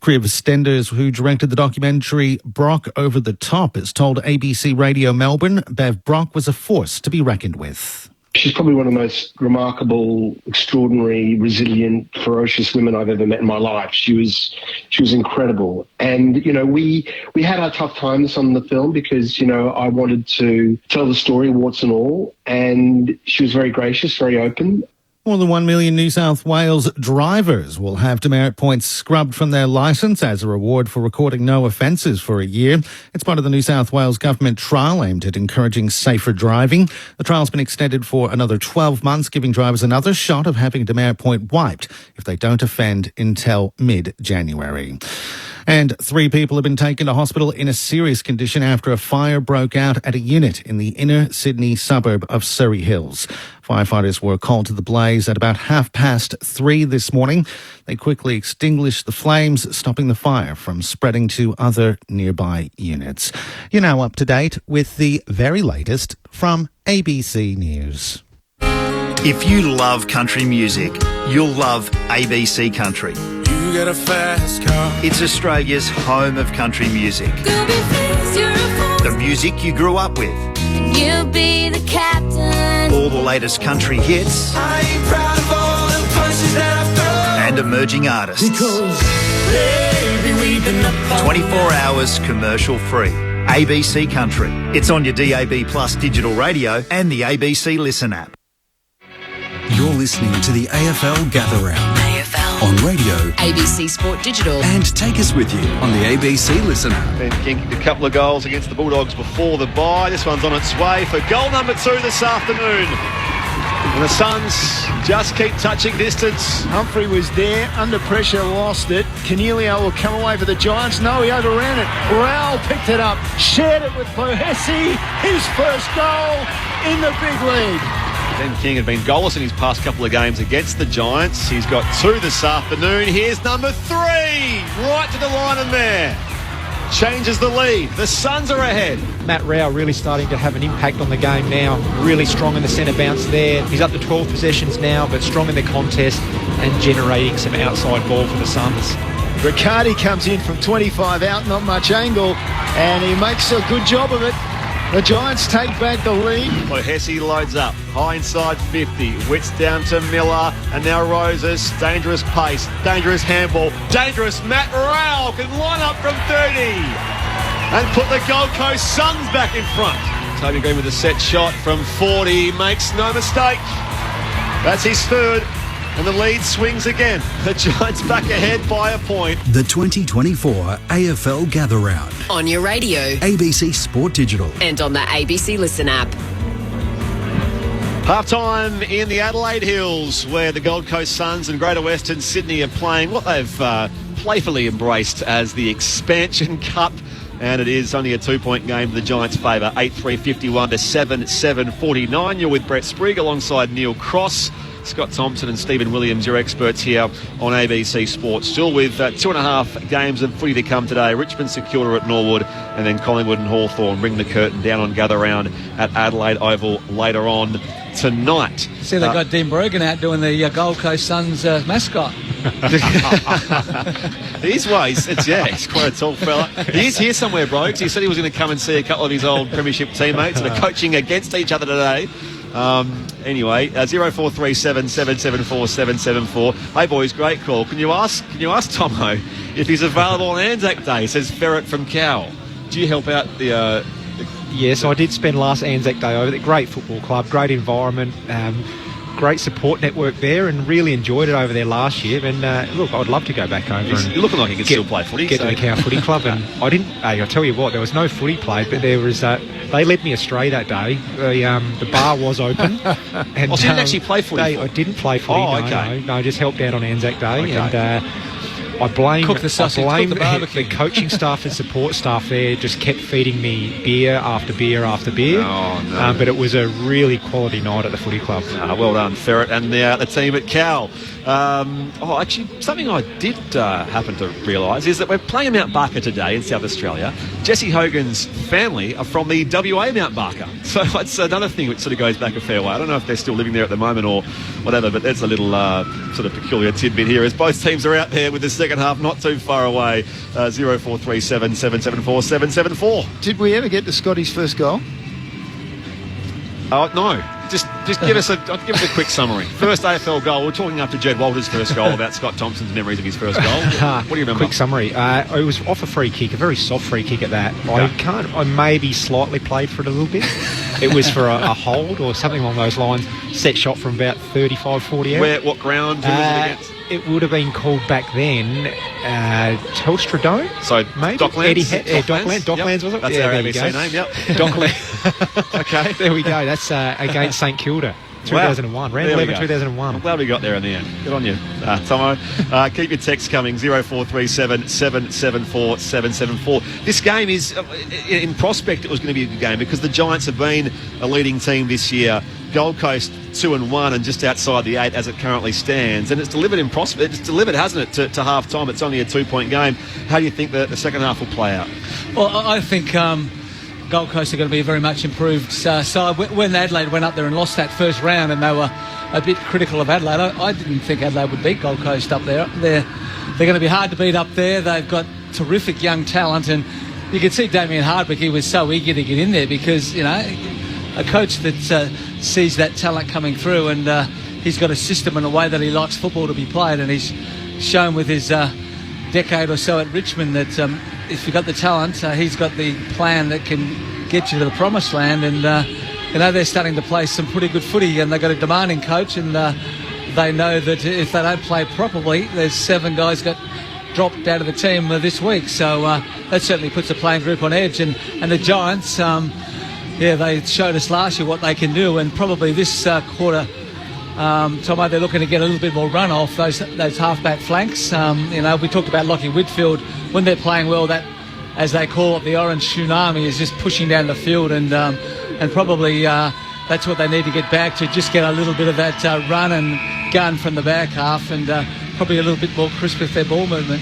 Kriv Stenders, who directed the documentary Brock Over the Top, has told ABC Radio Melbourne Bev Brock was a force to be reckoned with. She's probably one of the most remarkable, extraordinary, resilient, ferocious women I've ever met in my life. She was incredible. And, you know, we had our tough times on the film because, you know, I wanted to tell the story, warts and all. And she was very gracious, very open. More than 1 million New South Wales drivers will have demerit points scrubbed from their licence as a reward for recording no offences for a year. It's part of the New South Wales government trial aimed at encouraging safer driving. The trial's been extended for another 12 months, giving drivers another shot of having a demerit point wiped if they don't offend until mid-January. And 3 people have been taken to hospital in a serious condition after a fire broke out at a unit in the inner Sydney suburb of Surrey Hills. Firefighters were called to the blaze at about 3:30 this morning. They quickly extinguished the flames, stopping the fire from spreading to other nearby units. You're now up to date with the very latest from ABC News. If you love country music, you'll love ABC Country. You get a fast car. It's Australia's home of country music. The music you grew up with. You'll be the captain. All the latest country hits. I ain't proud of all the punches that I've thrown. And emerging artists. Because, baby, we've been up 24 hours commercial free. ABC Country. It's on your DAB Plus digital radio and the ABC Listen app. You're listening to the AFL Gather Round. On radio, ABC Sport Digital. and take us with you on the ABC Listen app. Ben King kicked a couple of goals against the Bulldogs before the bye. This one's on its way for goal number 2 this afternoon. And the Suns just keep touching distance. Humphrey was there, under pressure, lost it. Cornelio will come away for the Giants. No, he overran it. Rowell picked it up, shared it with Pohesi. His first goal in the big league. Ben King had been goalless in his past couple of games against the Giants. He's got 2 this afternoon. Here's number 3, right to the line and there. Changes the lead. The Suns are ahead. Matt Rowell really starting to have an impact on the game now. Really strong in the centre bounce there. He's up to 12 possessions now, but strong in the contest and generating some outside ball for the Suns. Riccardi comes in from 25 out, not much angle, and he makes a good job of it. The Giants take back the lead. Pohesi loads up. High inside 50. Wits down to Miller. And now Roses. Dangerous pace. Dangerous handball. Dangerous. Matt Rowell can line up from 30. And put the Gold Coast Suns back in front. Toby Green with a set shot from 40. Makes no mistake. That's his third. And the lead swings again. The Giants back ahead by a point. The 2024 AFL Gather Round. On your radio. ABC Sport Digital. And on the ABC Listen app. Half-time in the Adelaide Hills, where the Gold Coast Suns and Greater Western Sydney are playing what they've playfully embraced as the Expansion Cup. And it is only a 2-point game to the Giants' favour, 8-3-51 to 7-7-49. You're with Brett Sprigg alongside Neil Cross. Scott Thompson and Stephen Williams, your experts here on ABC Sports. Still with 2.5 games of footy to come today. Richmond Secura at Norwood, and then Collingwood and Hawthorn bring the curtain down on Gather Round at Adelaide Oval later on tonight. See, they got Dean Brogan out doing the Gold Coast Suns mascot. He's quite a tall fella. He is here somewhere, Brogues. He said he was going to come and see a couple of his old premiership teammates that are coaching against each other today. Anyway, 0437 774 774. Hey boys, great call. Can you ask Tomo if he's available on Anzac Day? Says Ferret from Cow. Do you help out the? Yes, I did spend last Anzac Day over there. Great football club, great environment, great support network there, and really enjoyed it over there last year. And look, I'd love to go back over. You're looking like you can still play footy. Get to the Cow Footy Club, and I didn't. I'll tell you what, there was no footy played, but there was. They led me astray that day. The bar was open. And, so you didn't actually play footy? I didn't play footy. No, just helped out on Anzac Day, okay. And. I blame the coaching staff and support staff there. Just kept feeding me beer after beer after beer. Oh, no. But it was a really quality night at the footy club. Well done, Ferret, and the team at Cal. Actually, something I did happen to realise is that we're playing Mount Barker today in South Australia. Jesse Hogan's family are from the WA Mount Barker. So it's another thing which sort of goes back a fair way. I don't know if they're still living there at the moment or whatever, but there's a little sort of peculiar tidbit here as both teams are out there with the second half not too far away. 0437 774 774. Did we ever get to Scotty's first goal? No. Just give us a quick summary. First AFL goal. We're talking after Jed Walter's first goal about Scott Thompson's memories of his first goll. What do you remember? Quick summary. It was off a free kick, a very soft free kick at that. I maybe slightly played for it a little bit. It was for a hold or something along those lines. Set shot from about 35, 40 out. What ground was it against? It would have been called back then Telstra Dome. So maybe Docklands. Docklands was it? That's our ABC name. Yep. Docklands. Okay, there we go. That's against St Kilda. 2001. Round 11, 2001. I'm glad we got there in the end. Good on you, Tomo. Keep your texts coming, 0437 774 774. This game is, in prospect, it was going to be a good game because the Giants have been a leading team this year. Gold Coast 2-1 and just outside the 8 as it currently stands. And it's delivered in prospect. It's delivered, hasn't it, to half-time. It's only a 2-point game. How do you think the second half will play out? Well, I think Gold Coast are going to be a very much improved side. When Adelaide went up there and lost that first round and they were a bit critical of Adelaide, I didn't think Adelaide would beat Gold Coast up there. They're going to be hard to beat up there. They've got terrific young talent, and you can see Damien Hardwick, he was so eager to get in there because, a coach that sees that talent coming through, and he's got a system and a way that he likes football to be played, and he's shown with his decade or so at Richmond that if you've got the talent, he's got the plan that can get you to the promised land. And they're starting to play some pretty good footy, and they've got a demanding coach, and they know that if they don't play properly, there's 7 guys got dropped out of the team this week, so that certainly puts the playing group on edge. And the Giants, they showed us last year what they can do, and probably this quarter, Tomo, they're looking to get a little bit more run off those half-back flanks. We talked about Lockie Whitfield. When they're playing well, that, as they call it, the orange tsunami is just pushing down the field, and probably that's what they need to get back to, just get a little bit of that run and gun from the back half, and probably a little bit more crisp with their ball movement.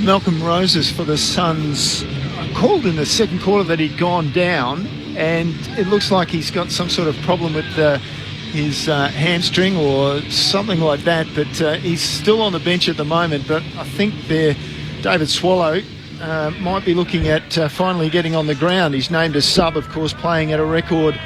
Malcolm Roses for the Suns called in the second quarter that he'd gone down, and it looks like he's got some sort of problem with his hamstring or something like that, but he's still on the bench at the moment. But I think David Swallow might be looking at finally getting on the ground. He's named as sub, of course, playing at a record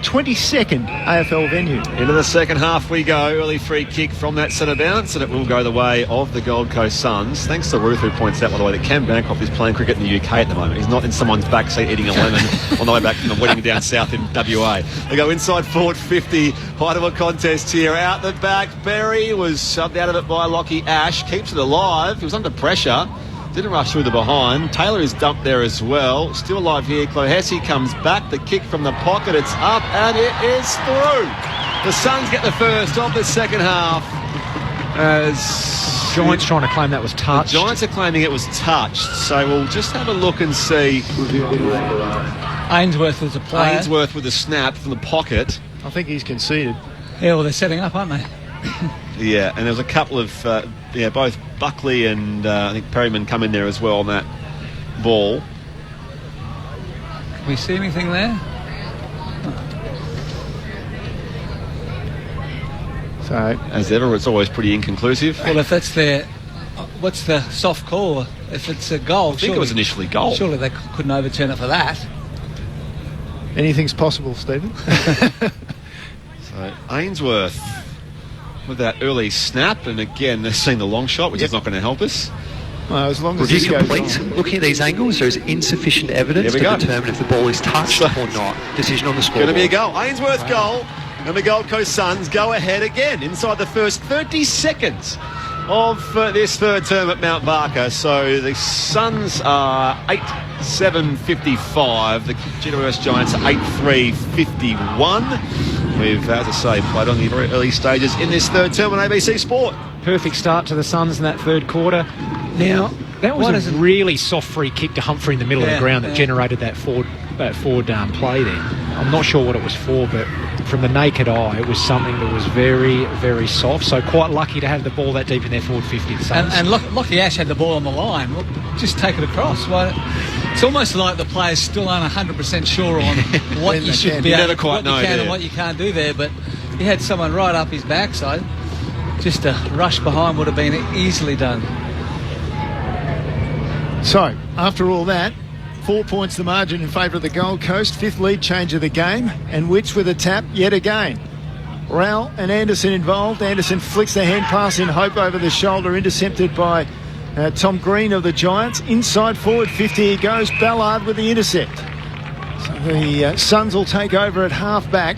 22nd AFL venue. Into the second half we go. Early free kick from that centre bounce, and it will go the way of the Gold Coast Suns. Thanks to Ruth, who points out, by the way, that Cam Bancroft is playing cricket in the UK at the moment. He's not in someone's backseat eating a lemon on the way back from the wedding down south in WA. They go inside forward 50. Height of a contest here. Out the back, Berry was shoved out of it by Lockie Ash. Keeps it alive. He was under pressure. Didn't rush through the behind. Taylor is dumped there as well. Still alive here. Clohessy comes back. The kick from the pocket. It's up and it is through. The Suns get the first of the second half. As Giants trying to claim that was touched. The Giants are claiming it was touched. So we'll just have a look and see. Ainsworth was a player. Ainsworth with a snap from the pocket. I think he's conceded. Yeah, well, they're setting up, aren't they? Yeah, and there was a couple of, both Buckley and I think Perryman come in there as well on that ball. Can we see anything there? So, as ever, it's always pretty inconclusive. Well, if that's what's the soft call? If it's a goal, I think it was initially goal. Surely they couldn't overturn it for that. Anything's possible, Stephen. So, Ainsworth with that early snap, and again they're seeing the long shot, which is not going to help us. Well, as long as Review complete. Looking at these angles, there is insufficient evidence to determine if the ball is touched or not. Decision on the scoreboard. Going to be a goal. Ainsworth goal, and the Gold Coast Suns go ahead again inside the first 30 seconds of this third term at Mount Barker. So the Suns are 8-7-55. The GWS Giants are 8-3-51. We've, as I say, played on the very early stages in this third term on ABC Sport. Perfect start to the Suns in that third quarter. Now, that was a really soft free kick to Humphrey in the middle of the ground that generated that forward play there. I'm not sure what it was for, but from the naked eye, it was something that was very, very soft. So quite lucky to have the ball that deep in their forward 50. The Suns. And Lockie Ash had the ball on the line. Well, just take it across. Well, it's almost like the players still aren't 100% sure on what you should be able to what you can and what you can't do there. But he had someone right up his backside. Just a rush behind would have been easily done. So, after all that, 4 points the margin in favour of the Gold Coast. 5th lead change of the game. And Witch with a tap yet again. Rowell and Anderson involved. Anderson flicks the hand pass in hope over the shoulder, intercepted by Tom Green of the Giants. Inside forward 50 he goes. Ballard with the intercept. So the Suns will take over at half back.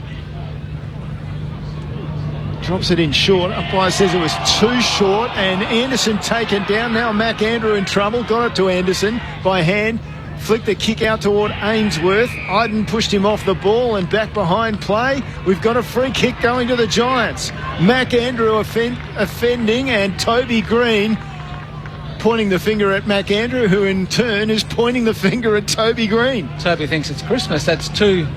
Drops it in short. Umpire says it was too short, and Anderson taken down. Now McAndrew in trouble. Got it to Anderson by hand. Flicked the kick out toward Ainsworth. Iden pushed him off the ball and back behind play. We've got a free kick going to the Giants. Mac Andrew offending, and Toby Green pointing the finger at Mac Andrew, who in turn is pointing the finger at Toby Green. Toby thinks it's Christmas. That's two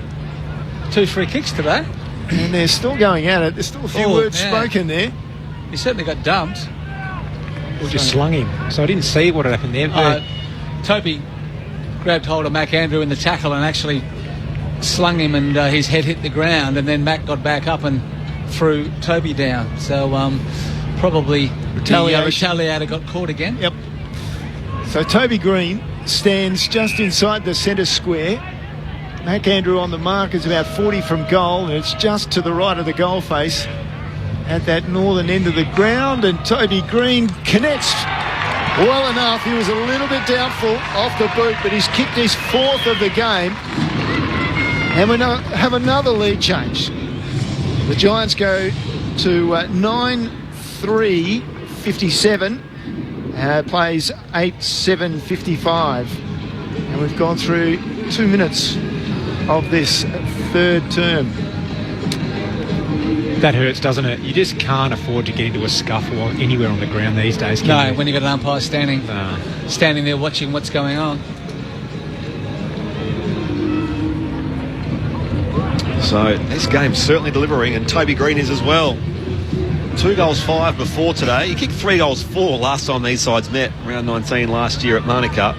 free kicks today. And they're still going at it. There's still a few words spoken there. He certainly got dumped. Or just slung him. So I didn't see what happened there. Toby grabbed hold of Mac Andrew in the tackle and actually slung him, and his head hit the ground, and then Mac got back up and threw Toby down. So probably retaliator got caught again. Yep. So Toby Green stands just inside the centre square. Mac Andrew on the mark is about 40 from goal, and it's just to the right of the goal face at that northern end of the ground, and Toby Green connects well enough. He was a little bit doubtful off the boot, but he's kicked his 4th of the game, and we have another lead change. The Giants go to 9-3-57, plays 8-7-55, and we've gone through 2 minutes of this third term. That hurts, doesn't it? You just can't afford to get into a scuffle anywhere on the ground these days, can you? When you've got an umpire standing there watching what's going on. So this game's certainly delivering, and Toby Green is as well. 2 goals 5 before today. He kicked 3 goals 4 last time these sides met, round 19 last year at Monica.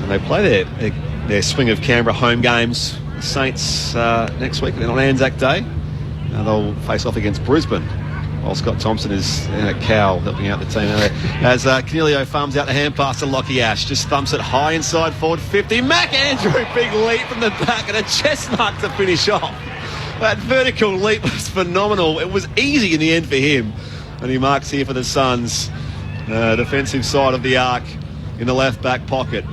And they play their swing of Canberra home games. Saints next week, then on Anzac Day. They'll face off against Brisbane, while Scott Thompson is at Cowell helping out the team as Canelio farms out the hand pass to Lockie Ash, just thumps it high inside forward 50. Mac Andrew, big leap from the back and a chest mark to finish off. That vertical leap was phenomenal. It was easy in the end for him, and he marks here for the Suns. Defensive side of the arc in the left back pocket.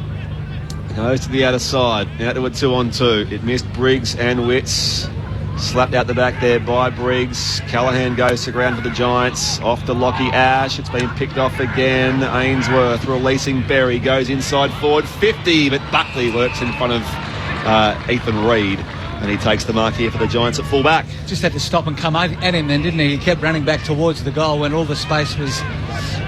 Goes to the outer side, out to a 2-on-2. It missed Briggs and Witts. Slapped out the back there by Briggs. Callahan goes to ground for the Giants. Off to Lockie Ash. It's been picked off again. Ainsworth releasing Berry. Goes inside forward 50, but Buckley works in front of Ethan Reid. And he takes the mark here for the Giants at full back. Just had to stop and come at him then, didn't he? He kept running back towards the goal when all the space was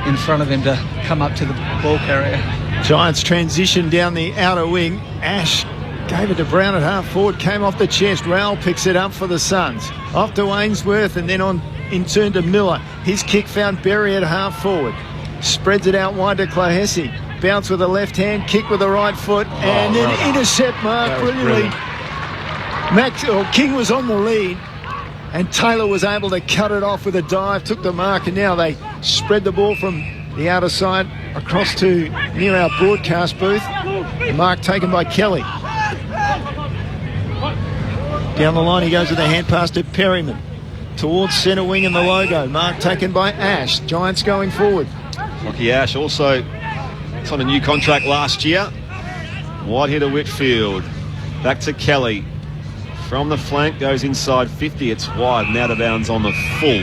in front of him to come up to the ball carrier. Giants transition down the outer wing. Ash gave it to Brown at half forward, came off the chest. Rowell picks it up for the Suns. Off to Ainsworth and then on in turn to Miller. His kick found Berry at half forward. Spreads it out wide to Clohessy. Bounce with a left hand, kick with the right foot, and then intercept mark brilliantly. King was on the lead, and Taylor was able to cut it off with a dive, took the mark, and now they spread the ball from the outer side across to near our broadcast booth. The mark taken by Kelly. Down the line he goes with a hand pass to Perryman. Towards centre wing and the logo. Mark taken by Ash. Giants going forward. Lockie Ash also on a new contract last year. Wide here to Whitfield. Back to Kelly. From the flank, goes inside 50. It's wide and out of bounds on the full.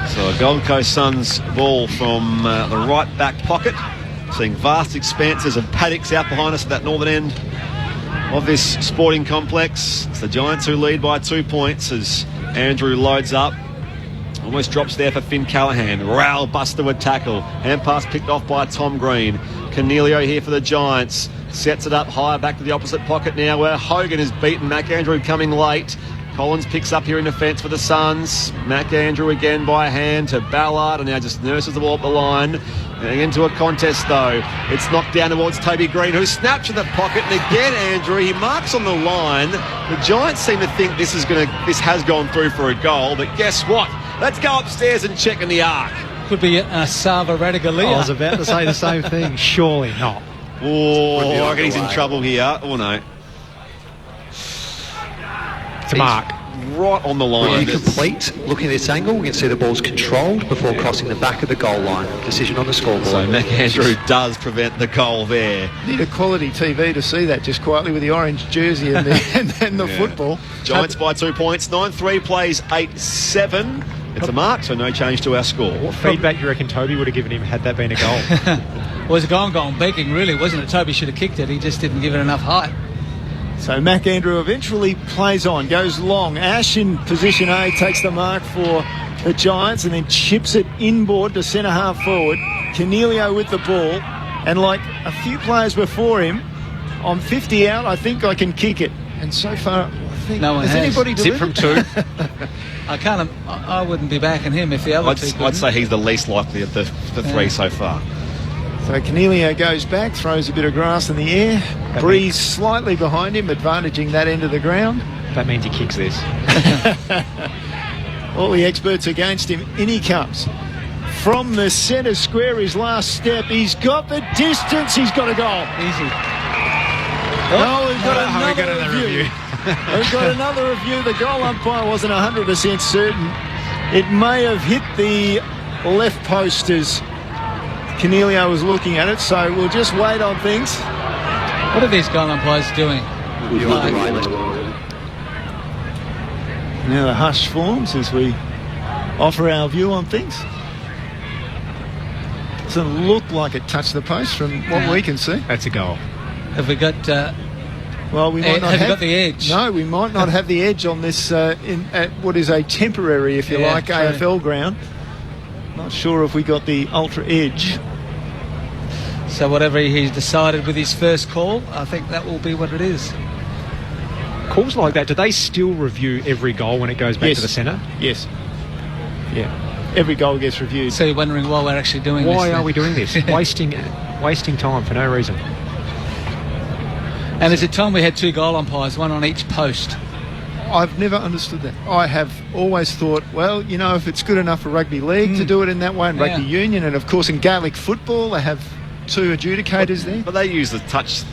So a Gold Coast Suns ball from the right back pocket. Seeing vast expanses of paddocks out behind us at that northern end of this sporting complex. It's the Giants who lead by 2 points as Andrew loads up. Almost drops there for Finn Callahan. Rowell busts to a tackle. Hand pass picked off by Tom Green. Canelio here for the Giants. Sets it up higher back to the opposite pocket now where Hogan is beaten. Mac Andrew coming late. Collins picks up here in defence for the Suns. Mac Andrew again by a hand to Ballard and now just nurses the ball up the line. And into a contest though. It's knocked down towards Toby Green who snaps in the pocket and again Andrew, he marks on the line. The Giants seem to think this has gone through for a goal, but guess what? Let's go upstairs and check in the arc. Could be a Sava Radagalia. I was about to say the same thing. Surely not. Oh, I reckon he's in trouble here. Oh no. It's a mark. Right on the line. Complete. Looking at this angle, we can see the ball's controlled before crossing the back of the goal line. Decision on the scoreboard. So Mac Andrew does prevent the goal there. Need a quality TV to see that just quietly with the orange jersey and the football. Giants by 2 points. 9-3 plays 8-7. It's a mark, so no change to our score. What feedback do you reckon Toby would have given him had that been a goal? Well, it was a goal begging, really, wasn't it? Toby should have kicked it. He just didn't give it enough height. So Mac Andrew eventually plays on, goes long. Ash in position A takes the mark for the Giants and then chips it inboard to centre half forward. Cornelio with the ball, and like a few players before him, I'm 50 out, I think I can kick it. And so far, I think, no one has anybody delivered? Tip from 2. I wouldn't be backing him if the other two couldn't. I'd say he's the least likely of the three so far. So Cornelio goes back, throws a bit of grass in the air. Breeze slightly behind him, advantaging that end of the ground. That means he kicks this. All the experts against him. In he comes. From the centre square, his last step. He's got the distance. He's got a goal. Easy. We've got another review. We've got another review. The goal umpire wasn't 100% certain. It may have hit the left post as Cornelio was looking at it, so we'll just wait on things. What are these goal umpires doing? Now the hush forms as we offer our view on things. Doesn't look like it touched the post from what we can see. That's a goal. Have we got... well, we might not have got the edge. No, we might not have the edge on this at what is a temporary, if you like, true. AFL ground. Not sure if we got the ultra edge. So whatever he's decided with his first call, I think that will be what it is. Calls like that, do they still review every goal when it goes back to the centre? Yes. Yeah. Every goal gets reviewed. So you're wondering why we're actually doing this? Why are we doing this? wasting time for no reason. And is it time we had 2 goal umpires, one on each post? I've never understood that. I have always thought, well, you know, if it's good enough for rugby league to do it in that way, and rugby union, and of course in Gaelic football they have 2 adjudicators there. But they use the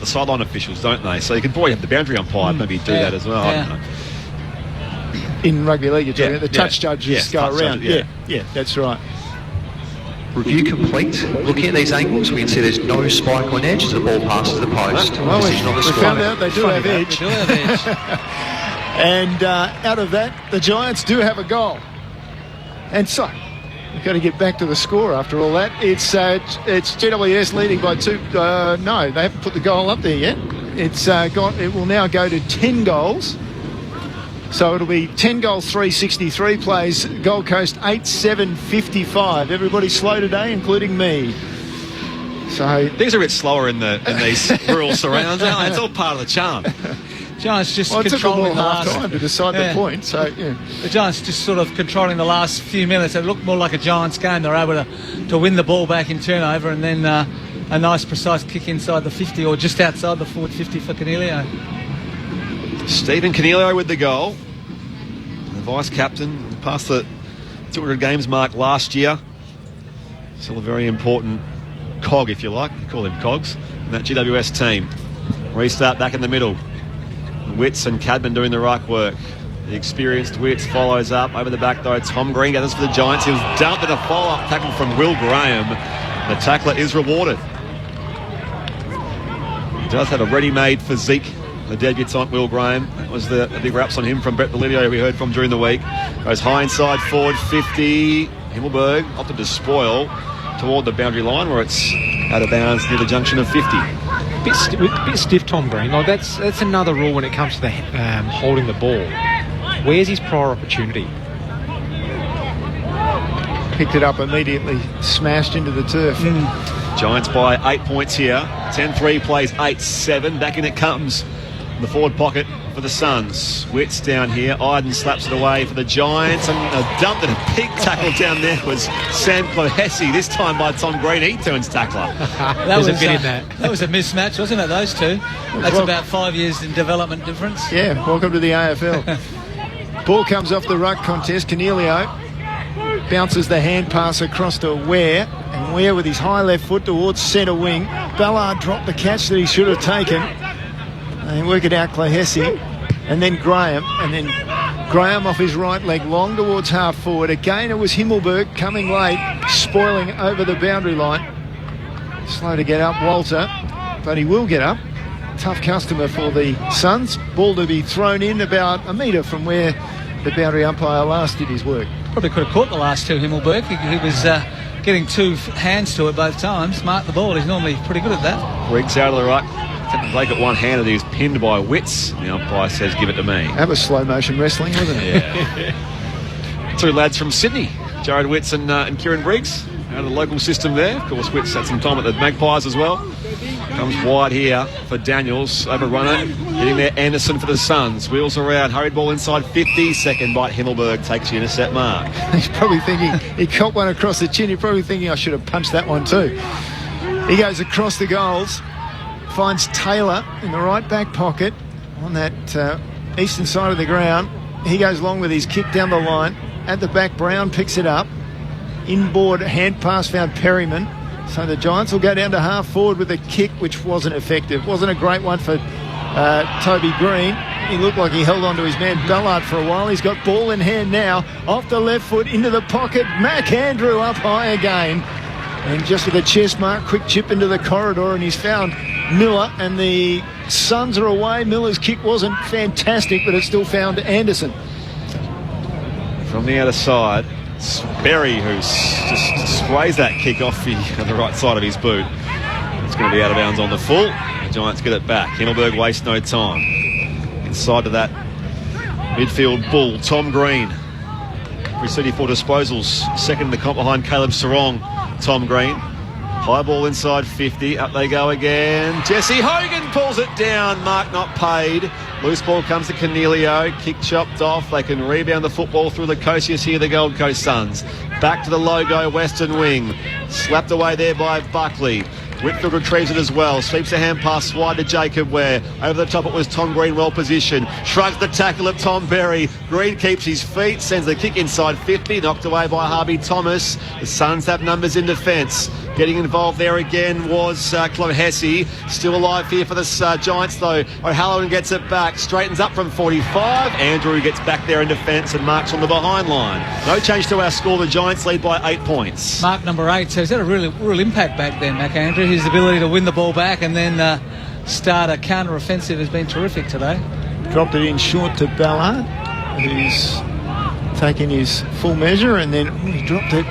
sideline officials, don't they? So you can probably have the boundary umpire maybe do that as well. I don't know. In rugby league, you're talking about the touch judges go around. Judges, yeah, that's right. Review complete. Looking at these angles, we can see there's no spike on edge as the ball passes the post. Well, we found out they do have edge. They do have edge. And out of that, the Giants do have a goal. And so, we've got to get back to the score after all that. It's GWS leading by 2. No, they haven't put the goal up there yet. It will now go to 10 goals. So it'll be 10 goals, 363 plays. Gold Coast 8-7-55. Everybody slow today, including me. So things are a bit slower in these rural surrounds, aren't they? It's all part of the charm. Giants just it took controlling them all half time to decide the point. So the Giants just sort of controlling the last few minutes. It looked more like a Giants game. They're able to win the ball back in turnover, and then a nice precise kick inside the 50 or just outside the forward 50 for Cornelio. Stephen Cornelio with the goal. The vice captain passed the 200 games mark last year. Still a very important cog, if you like. You call him cogs in that GWS team. Restart back in the middle. Witts and Cadman doing the right work. The experienced Witts follows up over the back though. Tom Green gathers for the Giants. He was dumped in a follow-up tackle from Will Graham. The tackler is rewarded. He does have a ready-made physique, the debutant Will Graham. That was the big raps on him from Brett Bellidio, we heard from during the week. Goes high inside forward 50. Himmelberg opted to spoil toward the boundary line where it's out of bounds near the junction of 50. Bit stiff, Tom Green. Like that's another rule when it comes to the holding the ball. Where's his prior opportunity? Picked it up immediately, smashed into the turf. Giants by 8 points here. 10-3 plays 8-7. Back in it comes. The forward pocket for the Suns. Witts down here. Iden slaps it away for the Giants. And a dump and a peak tackle down there was Sam Clohessy. This time by Tom Green. He turns tackler. That was a bit in that. That was a mismatch, wasn't it, those two? That's about 5 years in development difference. Yeah, welcome to the AFL. Ball comes off the ruck contest. Cornelio bounces the hand pass across to Ware. And Ware with his high left foot towards centre wing. Ballard dropped the catch that he should have taken. They work it out, Clohessy, and then Graham, off his right leg, long towards half forward. Again, it was Himmelberg coming late, spoiling over the boundary line. Slow to get up, Walter, but he will get up. Tough customer for the Suns. Ball to be thrown in about a metre from where the boundary umpire last did his work. Probably could have caught the last two, Himmelberg. He was getting two hands to it both times. Marked the ball. He's normally pretty good at that. Briggs out of the ruck. Attempted to take it one-handed. He was pinned by Witts. The umpire says, give it to me. That was slow motion wrestling, wasn't it? Yeah. Two lads from Sydney, Jared Witts and Kieran Briggs, out of the local system there. Of course, Witts had some time at the Magpies as well. Comes wide here for Daniels, overrunner, hitting there Anderson for the Suns. Wheels around, hurried ball inside 50, second bite, Himmelberg takes the intercept mark. He's probably thinking, he caught one across the chin, he's probably thinking I should have punched that one too. He goes across the goals, finds Taylor in the right back pocket on that eastern side of the ground. He goes long with his kick down the line. At the back, Brown picks it up. Inboard hand pass found Perryman. So the Giants will go down to half forward with a kick which wasn't effective. Wasn't a great one for Toby Green. He looked like he held on to his man Ballard for a while. He's got ball in hand now. Off the left foot into the pocket. Mac Andrew up high again. And just with a chest mark, quick chip into the corridor, and he's found Miller, and the Suns are away. Miller's kick wasn't fantastic, but it still found Anderson. From the outer side, it's Berry who just sways that kick off the right side of his boot. It's going to be out of bounds on the full. The Giants get it back. Himmelberg wastes no time. Inside to that midfield bull, Tom Green. 34 disposals, second in the comp behind Caleb Sarong. Tom Green. High ball inside 50. Up they go again. Jesse Hogan pulls it down. Mark not paid. Loose ball comes to Cornelio. Kick chopped off. They can rebound the football through Lukosius here, the Gold Coast Suns. Back to the logo, western wing. Slapped away there by Buckley. Whitfield retrieves it as well. Sweeps a hand pass wide to Jacob Ware. Over the top it was Tom Green, well positioned. Shrugs the tackle of Tom Berry. Green keeps his feet. Sends the kick inside 50. Knocked away by Harvey Thomas. The Suns have numbers in defence. Getting involved there again was Chloe Hesse. Still alive here for the Giants though. O'Halloran gets it back. Straightens up from 45. Andrew gets back there in defence and marks on the behind line. No change to our score. The Giants lead by 8 points. Mark number 8. So he's had a real impact back then, Mac Andrew. His ability to win the ball back and then start a counter-offensive has been terrific today. Dropped it in short to Ballard, who's taking his full measure, and then he dropped it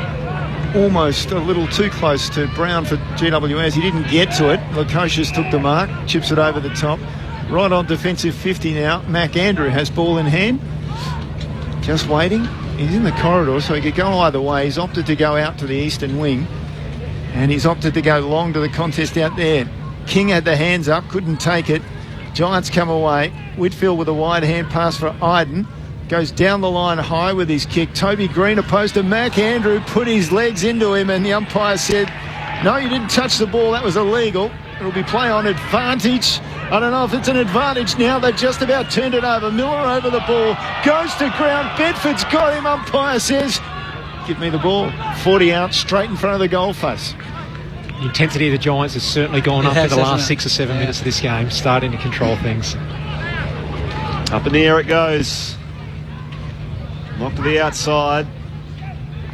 almost a little too close to Brown for GWS. He didn't get to it. Lukosius took the mark, chips it over the top. Right on defensive 50 now. Mac Andrew has ball in hand. Just waiting. He's in the corridor, so he could go either way. He's opted to go out to the eastern wing, and he's opted to go long to the contest out there. King had the hands up, couldn't take it. Giants come away. Whitfield with a wide hand pass for Iden. Goes down the line high with his kick. Toby Green opposed to Mac Andrew, put his legs into him, and the umpire said, no, you didn't touch the ball, that was illegal. It'll be play on advantage. I don't know if it's an advantage now. They've just about turned it over. Miller over the ball, goes to ground. Bedford's got him. Umpire says, give me the ball. 40 out, straight in front of the goal face. The intensity of the Giants has certainly gone up in the last 6 or 7 minutes of this game, starting to control things. Up in the air it goes. Knocked to the outside.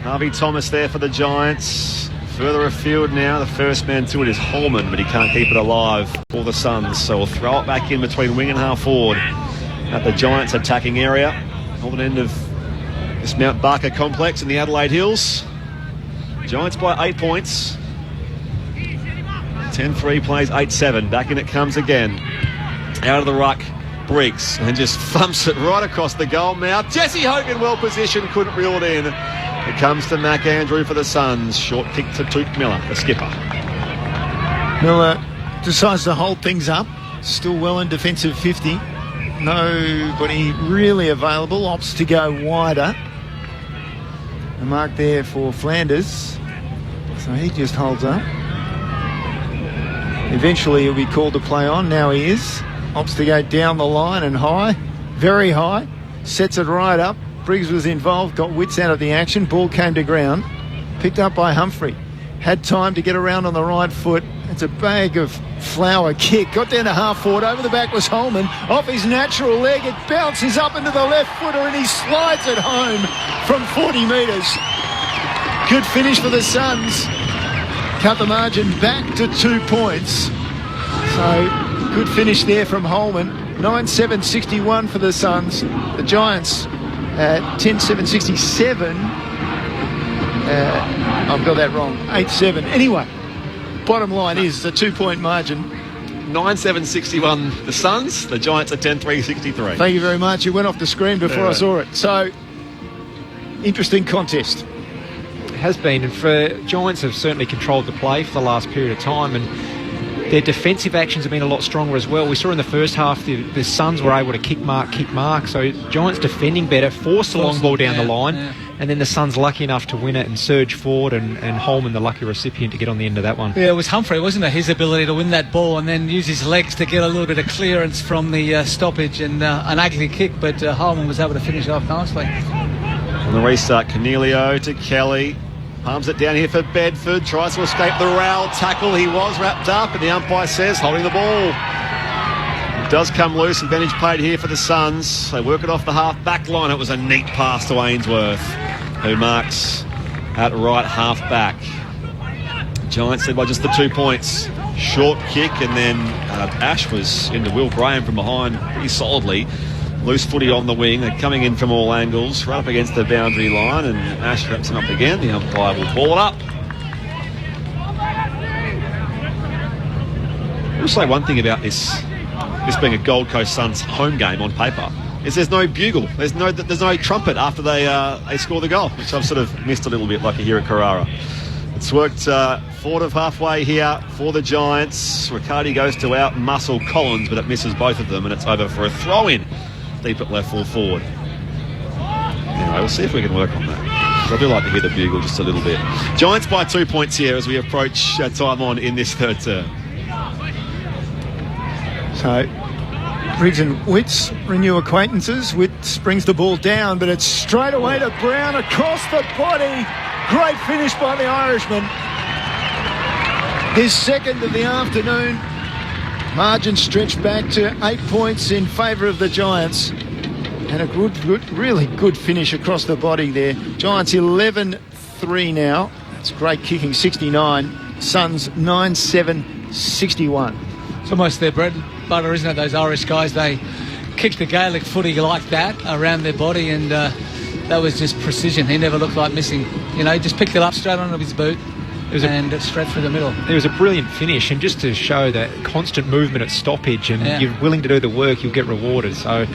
Harvey Thomas there for the Giants. Further afield now. The first man to it is Holman, but he can't keep it alive for the Suns. So we'll throw it back in between wing and half forward at the Giants attacking area. Northern end of this Mount Barker complex in the Adelaide Hills. Giants by 8 points. 10-3 plays 8-7. Back in it comes again. Out of the ruck. Briggs, and just thumps it right across the goal mouth. Jesse Hogan well positioned, couldn't reel it in. It comes to Mac Andrew for the Suns. Short kick to Toot Miller, the skipper. Miller decides to hold things up. Still well in defensive 50. Nobody really available. Opts to go wider. The mark there for Flanders. So he just holds up. Eventually he'll be called to play on. Now he is. Opts to go down the line and high, very high, sets it right up. Briggs was involved, got Witts out of the action. Ball came to ground, picked up by Humphrey. Had time to get around on the right foot. It's a bag of flour kick. Got down to half forward. Over the back was Holman. Off his natural leg, it bounces up into the left footer and he slides it home from 40 metres. Good finish for the Suns. Cut the margin back to 2 points. So good finish there from Holman. 9-7-61 for the Suns. The Giants 10-7-67. I've got that wrong. 8-7. Anyway, bottom line is the 2-point margin. 9-7-61 the Suns. The Giants are 10-3-63. Thank you very much. You went off the screen before I saw it. So, interesting contest. It has been, and for Giants have certainly controlled the play for the last period of time, and their defensive actions have been a lot stronger as well. We saw in the first half the Suns were able to kick mark. So Giants defending better, forced the long ball down the line, and then the Suns lucky enough to win it and surge forward, and Holman the lucky recipient to get on the end of that one. Yeah, it was Humphrey, wasn't it? His ability to win that ball and then use his legs to get a little bit of clearance from the stoppage, and an ugly kick, but Holman was able to finish off nicely. On the restart, Cornelio to Kelly. Palms it down here for Bedford. Tries to escape the rail tackle. He was wrapped up, and the umpire says holding the ball. It does come loose. Advantage played here for the Suns. They work it off the half back line. It was a neat pass to Ainsworth, who marks at right half back. Giants led by just the 2 points. Short kick, and then Ash was into Will Graham from behind pretty solidly. Loose footy on the wing. They're coming in from all angles, right up against the boundary line, and Ash wraps him up again. The umpire will ball it up. I'll say one thing about this being a Gold Coast Suns home game on paper, is there's no bugle. There's no trumpet after they score the goal, which I've sort of missed a little bit, like here at Carrara. It's worked forward of halfway here for the Giants. Riccardi goes to out-muscle Collins, but it misses both of them, and it's over for a throw-in. Deep at left, full forward. Anyway, we'll see if we can work on that. I do like to hear the bugle just a little bit. Giants by 2 points here as we approach time on in this third term. So, Briggs and Witts renew acquaintances. Witts brings the ball down, but it's straight away to Brown across the body. Great finish by the Irishman. His second of the afternoon. Margin stretched back to 8 points in favour of the Giants. And a really good finish across the body there. Giants 11-3 now. That's great kicking, 69. Suns 9-7-61. It's almost their bread and butter, isn't it? Those Irish guys, they kick the Gaelic footy like that around their body, and that was just precision. He never looked like missing. You know, he just picked it up straight onto his boot. And straight through the middle. It was a brilliant finish, and just to show that constant movement at stoppage, and you're willing to do the work, you'll get rewarded. So,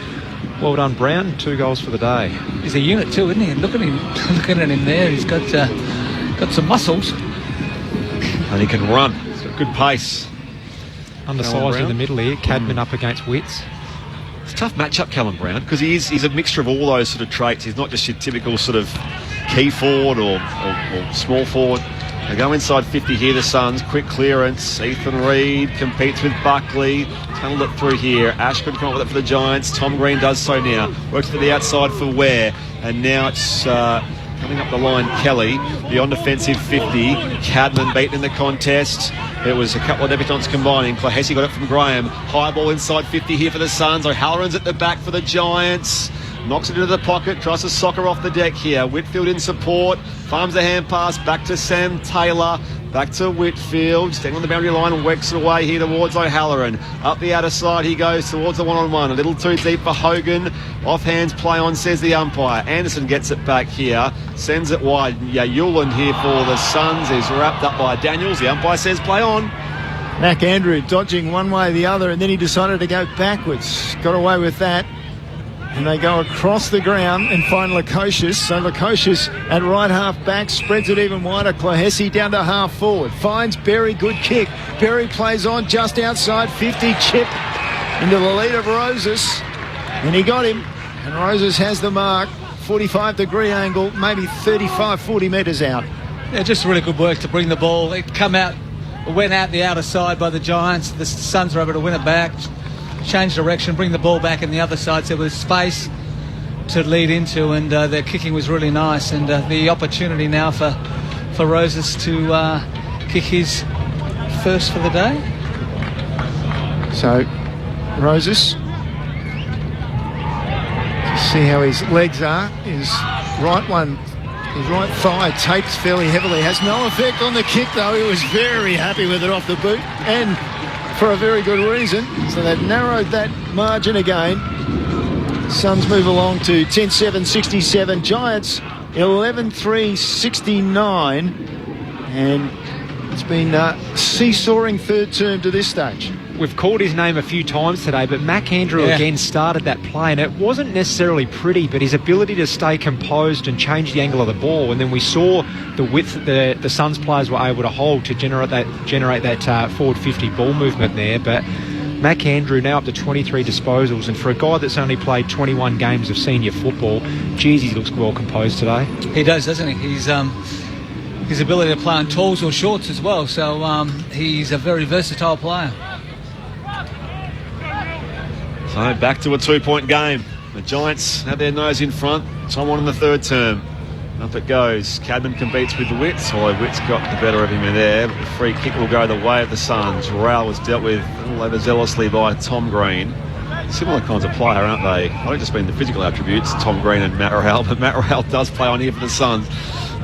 well done, Brown. 2 goals for the day. He's a unit too, isn't he? And look at him, looking at him there. He's got some muscles, and he can run. He's got good pace. Undersized in the middle here. Cadman up against Witts. It's a tough matchup, Callum Brown, because he's a mixture of all those sort of traits. He's not just your typical sort of key forward or small forward. They go inside 50 here, the Suns. Quick clearance. Ethan Reid competes with Buckley. Tunneled it through here. Ash could come up with it for the Giants. Tom Green does so now. Works to the outside for Ware. And now it's coming up the line, Kelly. Beyond defensive 50. Cadman beaten in the contest. It was a couple of debutants combining. Clahessy got it from Graham. High ball inside 50 here for the Suns. O'Halloran's at the back for the Giants. Knocks it into the pocket, tries to soccer off the deck here. Whitfield in support, farms a hand pass back to Sam Taylor, back to Whitfield, standing on the boundary line and whacks it away here towards O'Halloran. Up the outer side he goes towards the one-on-one, a little too deep for Hogan. Off hands, play on, says the umpire. Anderson gets it back here, sends it wide. Yuland here for the Suns is wrapped up by Daniels. The umpire says play on. Mac Andrew dodging one way or the other, and then he decided to go backwards. Got away with that. And they go across the ground and find Lukosius. So Lukosius at right half back spreads it even wider. Clahessy down to half forward. Finds Berry, good kick. Berry plays on just outside 50. Chip into the lead of Roses. And he got him. And Roses has the mark. 45-degree angle, maybe 35, 40 metres out. Yeah, just really good work to bring the ball. It went out the outer side by the Giants. The Suns were able to win it back. Change direction, bring the ball back in the other side, so there was space to lead into, and their kicking was really nice, and the opportunity now for Roses to kick his first for the day. So Roses, see how his legs are. His right thigh tapes fairly heavily, has no effect on the kick though. He was very happy with it off the boot, and for a very good reason. So they've narrowed that margin again. Suns move along to 10-7-67. Giants 11-3-69. And it's been seesawing third term to this stage. We've called his name a few times today, but Mac Andrew again started that play, and it wasn't necessarily pretty, but his ability to stay composed and change the angle of the ball, and then we saw the width that the Suns players were able to hold to generate that forward 50 ball movement there. But Mac Andrew now up to 23 disposals, and for a guy that's only played 21 games of senior football, geez, he looks well composed today. He does, doesn't he? He's his ability to play on talls or shorts as well, so he's a very versatile player. So back to a 2-point game. The Giants have their nose in front. Time on in the third term. Up it goes. Cadman competes with the Witts, although Witts got the better of him in there. But the free kick will go the way of the Suns. Raoul was dealt with a little overzealously by Tom Green. Similar kinds of player, aren't they? I don't just mean the physical attributes, Tom Green and Matt Raoul, but Matt Raoul does play on here for the Suns.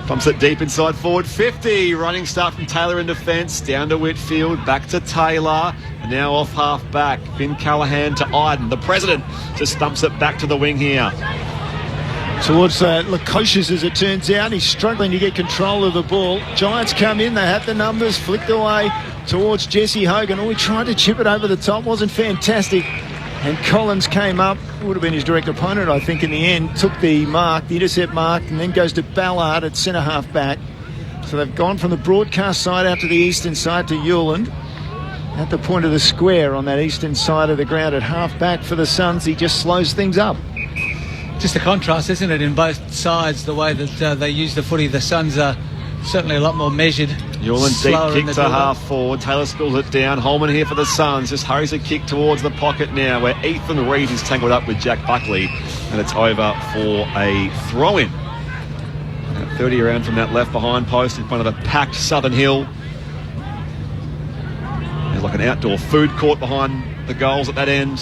Pumps it deep inside forward 50. Running start from Taylor in defence. Down to Whitfield. Back to Taylor. And now off half back. Finn Callahan to Iden. The president just thumps it back to the wing here. Towards Lukosius, as it turns out. He's struggling to get control of the ball. Giants come in. They have the numbers. Flicked away towards Jesse Hogan. Oh, he tried to chip it over the top. Wasn't fantastic. And Collins came up, would have been his direct opponent, I think, in the end. Took the mark, the intercept mark, and then goes to Ballard at centre half back. So they've gone from the broadcast side out to the eastern side to Hewland. At the point of the square on that eastern side of the ground at half back for the Suns, he just slows things up. Just a contrast, isn't it, in both sides, the way that they use the footy. The Suns are certainly a lot more measured. Hewland deep kick to half forward. Taylor spills it down. Holman here for the Suns. Just hurries a kick towards the pocket now, where Ethan Reid is tangled up with Jack Buckley, and it's over for a throw-in. 30 around from that left behind post in front of the packed Southern Hill. There's like an outdoor food court behind the goals at that end.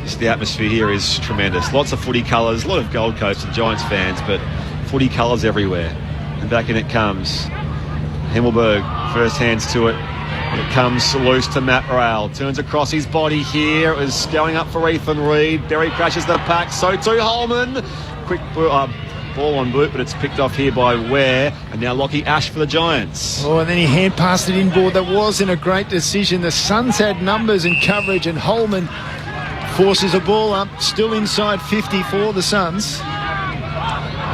Just the atmosphere here is tremendous. Lots of footy colours, a lot of Gold Coast and Giants fans, but footy colours everywhere. And back in it comes. Himmelberg, first hands to it. It comes loose to Matt Raoul. Turns across his body here. It was going up for Ethan Reid. Berry crashes the pack. So too Holman. Quick ball on boot, but it's picked off here by Ware. And now Lockie Ash for the Giants. Oh, and then he hand passed it inboard. That wasn't a great decision. The Suns had numbers and coverage, and Holman forces a ball up. Still inside 50 for the Suns.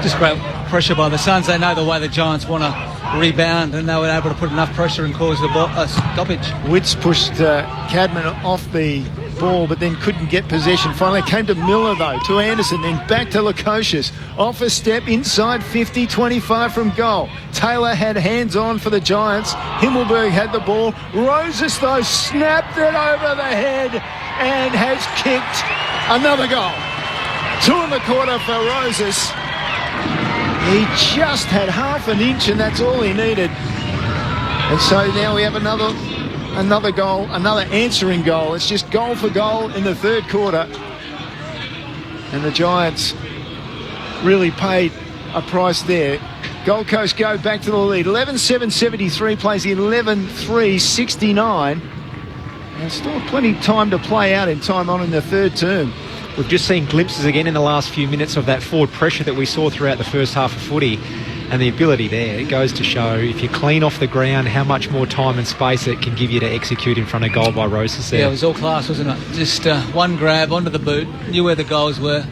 Just great pressure by the Suns. They know the way the Giants want to rebound, and they were able to put enough pressure and cause the stoppage. Witts pushed Cadman off the ball, but then couldn't get possession. Finally came to Miller, though, to Anderson, then back to Lukosius. Off a step, inside 50, 25 from goal. Taylor had hands on for the Giants. Himmelberg had the ball. Roses, though, snapped it over the head and has kicked another goal. 2.25 for Roses. He just had half an inch, and that's all he needed. And so now we have another goal, another answering goal. It's just goal for goal in the third quarter. And the Giants really paid a price there. Gold Coast go back to the lead. 11-7-73 plays 11-3-69. And still plenty of time to play out in time on in the third term. We've just seen glimpses again in the last few minutes of that forward pressure that we saw throughout the first half of footy, and the ability there. It goes to show, if you're clean off the ground, how much more time and space it can give you to execute in front of goal by Roses there. Yeah, it was all class, wasn't it? Just one grab onto the boot, knew where the goals were.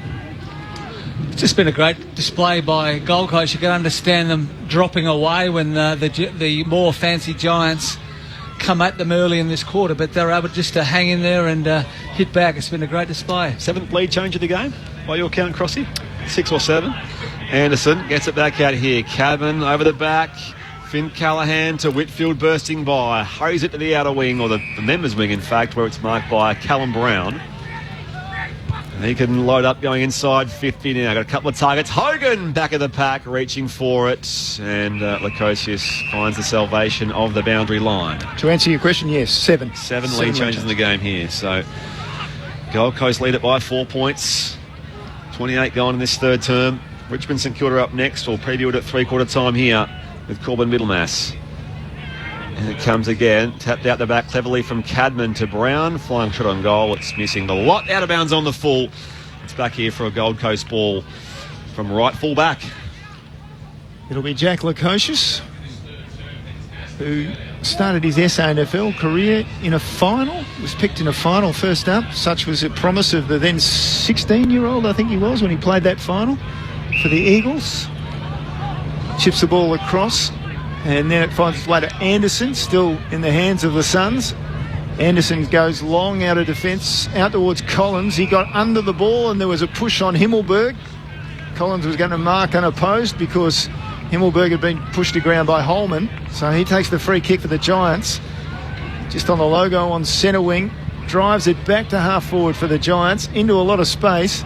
It's just been a great display by Gold Coast. You can understand them dropping away when the more fancy Giants come at them early in this quarter, but they're able just to hang in there and hit back. It's been a great display. 7th lead change of the game by your count, Crossy. 6 or 7. Anderson gets it back out here. Cadman over the back. Finn Callahan to Whitfield bursting by. Hurries it to the outer wing, or the members wing in fact, where it's marked by Callum Brown. And he can load up going inside 50 now. Got a couple of targets. Hogan back of the pack reaching for it. And Lukosius finds the salvation of the boundary line. To answer your question, yes, 7. 7 lead changes in the game here. So Gold Coast lead it by 4 points. 28 going in this third term. Richmond St Kilda up next. We'll preview it at three-quarter time here with Corbin Middlemass. And it comes again, tapped out the back cleverly from Cadman to Brown. Flying shot on goal, it's missing the lot. Out of bounds on the full. It's back here for a Gold Coast ball from right full back. It'll be Jack Lukosius, who started his SANFL career in a final, was picked in a final first up. Such was the promise of the then 16-year-old, I think he was, when he played that final for the Eagles. Chips the ball across, and then it finds its way to Anderson, still in the hands of the Suns. Anderson goes long out of defence, out towards Collins. He got under the ball and there was a push on Himmelberg. Collins was going to mark unopposed because Himmelberg had been pushed to ground by Holman. So he takes the free kick for the Giants. Just on the logo on centre wing. Drives it back to half forward for the Giants, into a lot of space.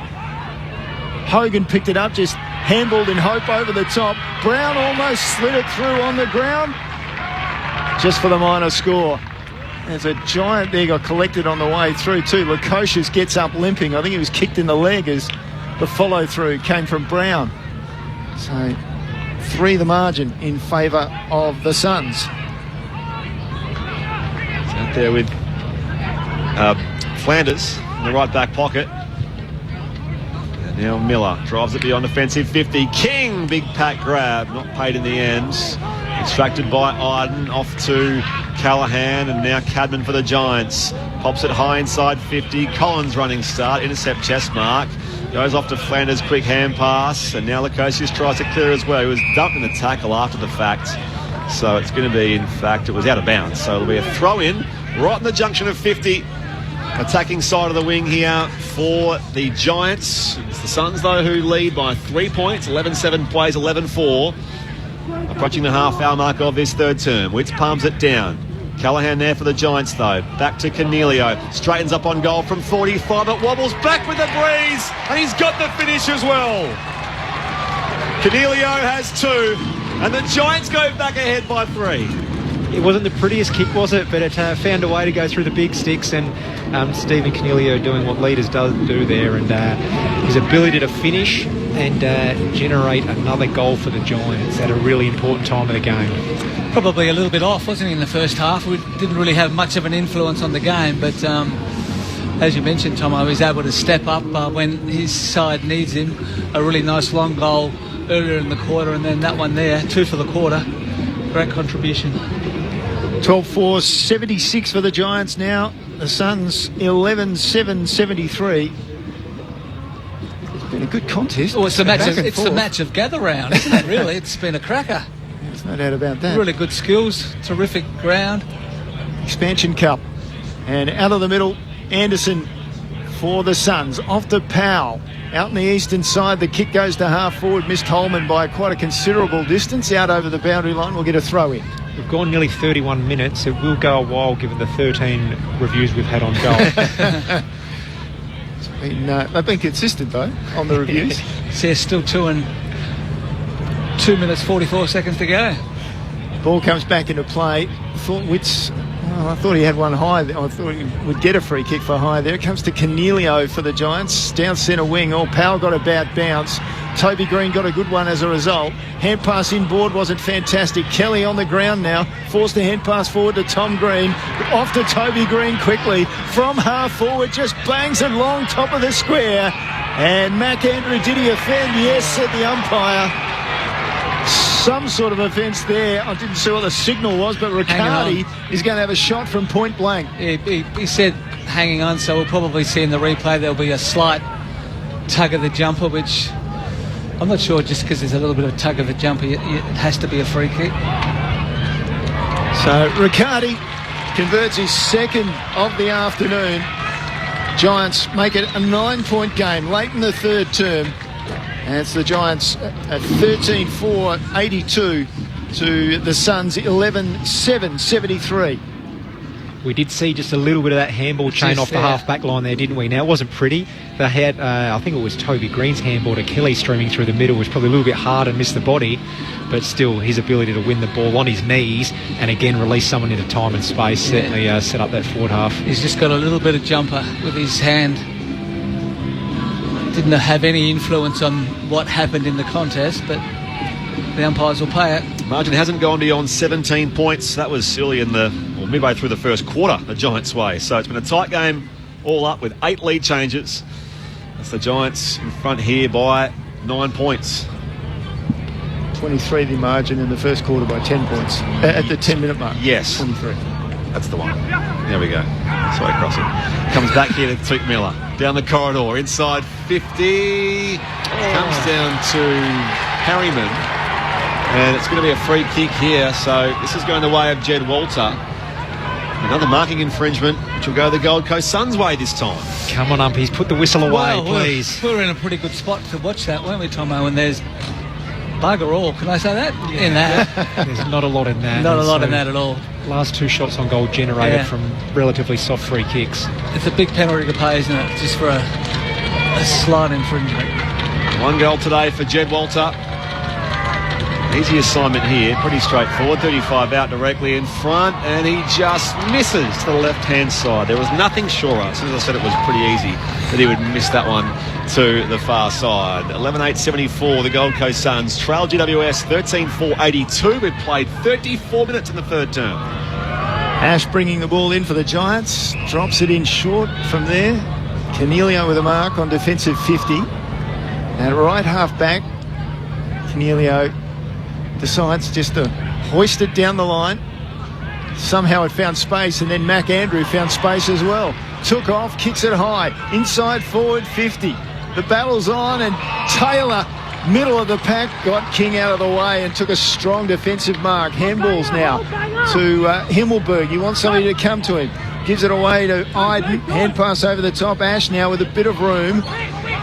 Hogan picked it up, just handballed in hope over the top. Brown almost slid it through on the ground, just for the minor score. There's a Giant there got collected on the way through too. Lukosius gets up limping. I think he was kicked in the leg as the follow-through came from Brown. So 3 the margin in favour of the Suns. It's out there with Flanders in the right back pocket. And now Miller drives it beyond defensive 50. King, big pack grab, not paid in the end. Extracted by Iden, off to Callahan, and now Cadman for the Giants. Pops it high inside 50. Collins running start, intercept chest mark. Goes off to Flanders, quick hand pass, and now Lukosius tries to clear as well. He was dumped in the tackle after the fact. So it's going to be, in fact, it was out of bounds. So it'll be a throw in right in the junction of 50. Attacking side of the wing here for the Giants. It's the Suns, though, who lead by 3 points. 11-7 plays, 11-4. Approaching the half-hour mark of this third term. Witts palms it down. Callahan there for the Giants, though. Back to Cornelio. Straightens up on goal from 45, but wobbles back with the breeze, and he's got the finish as well. Cornelio has 2, and the Giants go back ahead by 3. It wasn't the prettiest kick, was it? But it found a way to go through the big sticks, and Stephen Cornelio doing what leaders do there, and his ability to finish and generate another goal for the Giants at a really important time of the game. Probably a little bit off, wasn't he, in the first half? We didn't really have much of an influence on the game, but as you mentioned, Tomo, he's able to step up when his side needs him. A really nice long goal earlier in the quarter, and then that one there, 2 for the quarter. Great contribution. 12-4, 76 for the Giants now. The Suns 11-7, 73. It's been a good contest. Well, it's the match of gather round, isn't it, really? It's been a cracker. There's no doubt about that. Really good skills, terrific ground. Expansion Cup. And out of the middle, Anderson for the Suns. Off to Powell. Out in the eastern side, the kick goes to half forward. Missed Holman by quite a considerable distance. Out over the boundary line, we'll get a throw in. We've gone nearly 31 minutes. It will go a while given the 13 reviews we've had on goal. They've been consistent, though, on the reviews. So there's still 2 minutes 44 seconds to go. Ball comes back into play. I thought he had one high. I thought he would get a free kick for high there. It comes to Cornelio for the Giants. Down centre wing. Powell got a bad bounce. Toby Green got a good one as a result. Hand pass inboard wasn't fantastic. Kelly on the ground now. Forced a hand pass forward to Tom Green. Off to Toby Green quickly. From half forward. Just bangs it long top of the square. And Mac Andrew, did he offend? Yes, said the umpire. Some sort of offence there. I didn't see what the signal was, but Riccardi is going to have a shot from point blank. He said hanging on, so we'll probably see in the replay there'll be a slight tug of the jumper, which I'm not sure, just because there's a little bit of tug of the jumper, it has to be a free kick. So Riccardi converts his second of the afternoon. Giants make it a 9-point game late in the third term. And it's the Giants at 13-4, 82 to the Suns 11-7, 73. We did see just a little bit of that handball chain off the half-back line there, didn't we? Now, it wasn't pretty. They had, I think it was Toby Green's handball to Kelly streaming through the middle, was probably a little bit hard and missed the body, but still his ability to win the ball on his knees and again release someone into time and space certainly set up that forward half. He's just got a little bit of jumper with his hand. Didn't have any influence on what happened in the contest, but the umpires will pay it. Margin hasn't gone beyond 17 points. That was early midway through the first quarter, the Giants' way. So it's been a tight game all up with 8 lead changes. It's the Giants in front here by 9 points. 23 the margin in the first quarter by 10 points. At the 10-minute mark. Yes. 23. That's the one. There we go. Sorry, cross it. Comes back here to Toot Miller. Down the corridor. Inside 50. Comes down to Harriman. And it's going to be a free kick here. So this is going the way of Jed Walter. Another marking infringement, which will go the Gold Coast Suns' way this time. Come on, umpies. Put the whistle away, Well, please. We're in a pretty good spot to watch that, weren't we, Tomo? And there's bugger all. Can I say that? Yeah. In that. There's not a lot in that. Not a lot in that at all. Last 2 shots on goal generated from relatively soft free kicks. It's a big penalty to pay, isn't it? Just for a slight infringement. 1 goal today for Jed Walter. Easy assignment here, pretty straightforward. 35 out directly in front, and he just misses to the left-hand side. There was nothing surer. As soon as I said it was pretty easy that he would miss that one to the far side. 11-8-74, the Gold Coast Suns trail GWS 13-4-82. We've played 34 minutes in the third term. Ash bringing the ball in for the Giants. Drops it in short from there. Cornelio with a mark on defensive 50. And right half back, Cornelio decides just to hoist it down the line. Somehow it found space, and then Mac Andrew found space as well. Took off, kicks it high. Inside forward 50. The battle's on, and Taylor, middle of the pack, got King out of the way and took a strong defensive mark. Handballs now to Himmelberg. He wants somebody to come to him. Gives it away to Iden. Hand pass over the top. Ash now with a bit of room.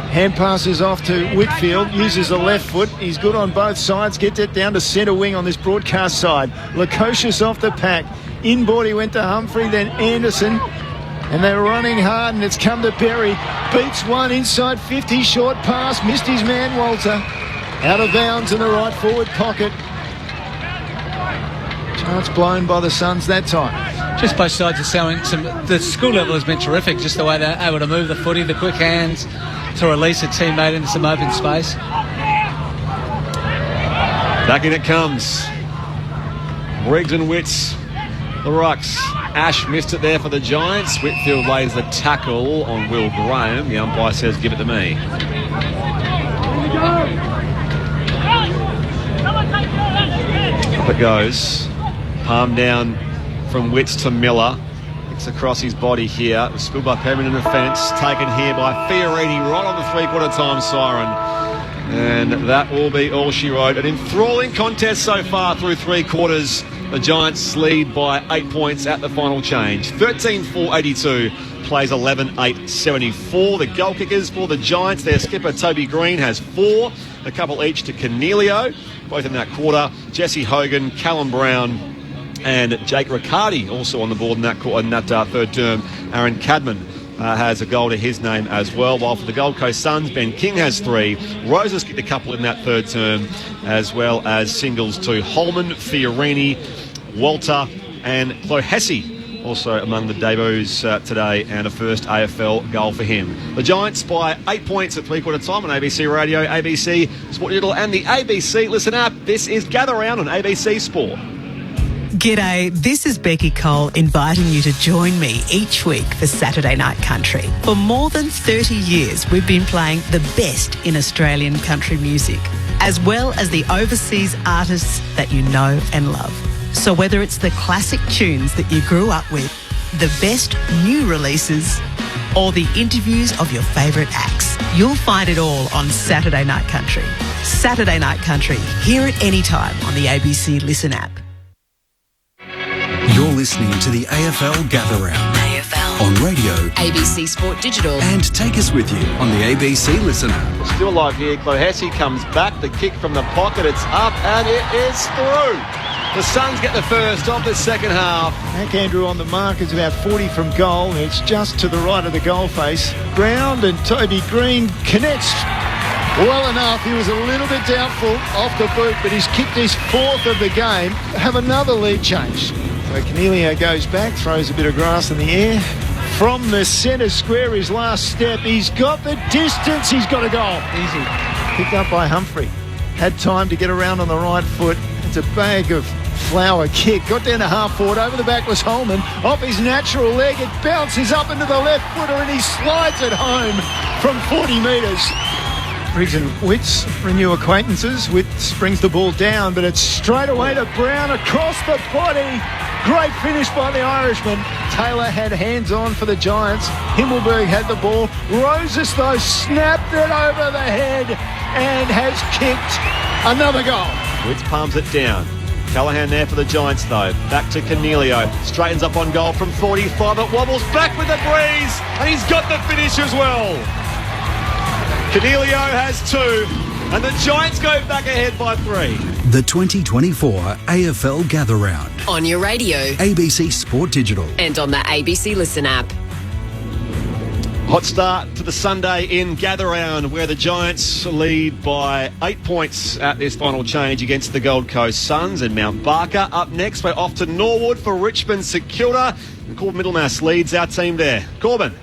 Hand passes off to Whitfield, uses the left foot. He's good on both sides. Gets it down to centre wing on this broadcast side. Lukosius off the pack. Inboard he went to Humphrey, then Anderson. And they're running hard, and it's come to Berry. Beats one inside 50, short pass. Missed his man, Walter. Out of bounds in the right forward pocket. Chance blown by the Suns that time. Just both sides are showing the school level has been terrific, just the way they're able to move the footy, the quick hands to release a teammate into some open space. Back in it comes. Riggs and Witts, the rucks. Ash missed it there for the Giants. Whitfield lays the tackle on Will Graham. The umpire says, give it to me. Up it goes. Palm down from Witts to Miller. It's across his body here. It was spilled by Perman in the fence. Taken here by Fiorini right on the three-quarter time siren. And that will be all she wrote. An enthralling contest so far through 3 quarters. The Giants lead by 8 points at the final change. 13-4-82 plays 11-8-74. The goal kickers for the Giants, their skipper Toby Green has 4, a couple each to Cornelio, both in that quarter. Jesse Hogan, Callum Brown and Jake Riccardi also on the board in that third term. Aaron Cadman has a goal to his name as well. While for the Gold Coast Suns, Ben King has 3. Rose has kicked a couple in that third term, as well as singles to Holman, Fiorini, Walter and Clohessy, also among the debuts today, and a first AFL goal for him. The Giants by 8 points at 3/4 time on ABC Radio, ABC Sport Digital and the ABC Listen app. This is Gather Round on ABC Sport. G'day, this is Becky Cole inviting you to join me each week for Saturday Night Country. For more than 30 years, we've been playing the best in Australian country music, as well as the overseas artists that you know and love. So whether it's the classic tunes that you grew up with, the best new releases, or the interviews of your favourite acts, you'll find it all on Saturday Night Country. Saturday Night Country, hear it anytime on the ABC Listen app. You're listening to the AFL Gather Round. AFL. On radio. ABC Sport Digital. And take us with you on the ABC Listen app. Still alive here. Clohessy comes back. The kick from the pocket. It's up and it is through. The Suns get the first of the second half. Mac Andrew on the mark is about 40 from goal. It's just to the right of the goal face. Ground and Toby Green connects well enough. He was a little bit doubtful off the boot, but he's kicked his 4th of the game. Have another lead change. So Cornelio goes back, throws a bit of grass in the air. From the centre square, his last step. He's got the distance. He's got a goal. Easy. Picked up by Humphrey. Had time to get around on the right foot. It's a bag of flower kick. Got down to half forward. Over the back was Holman. Off his natural leg. It bounces up into the left footer and he slides it home. from 40 metres. Briggs and Witts renew acquaintances. Witts brings the ball down, but it's straight away to Brown across the body. Great finish by the Irishman. Taylor had hands on for the Giants. Himmelberg had the ball. Roses, though, snapped it over the head and has kicked another goal. Witts palms it down. Callahan there for the Giants, though. Back to Cornelio. Straightens up on goal from 45. It wobbles back with the breeze, and he's got the finish as well. Cornelio has 2, and the Giants go back ahead by 3. The 2024 AFL Gather Round. On your radio. ABC Sport Digital. And on the ABC Listen app. Hot start to the Sunday in Gather Round, where the Giants lead by 8 points at this final change against the Gold Coast Suns and Mount Barker. Up next, we're off to Norwood for Richmond St Kilda. Corbin Middlemass leads our team there. Corbin.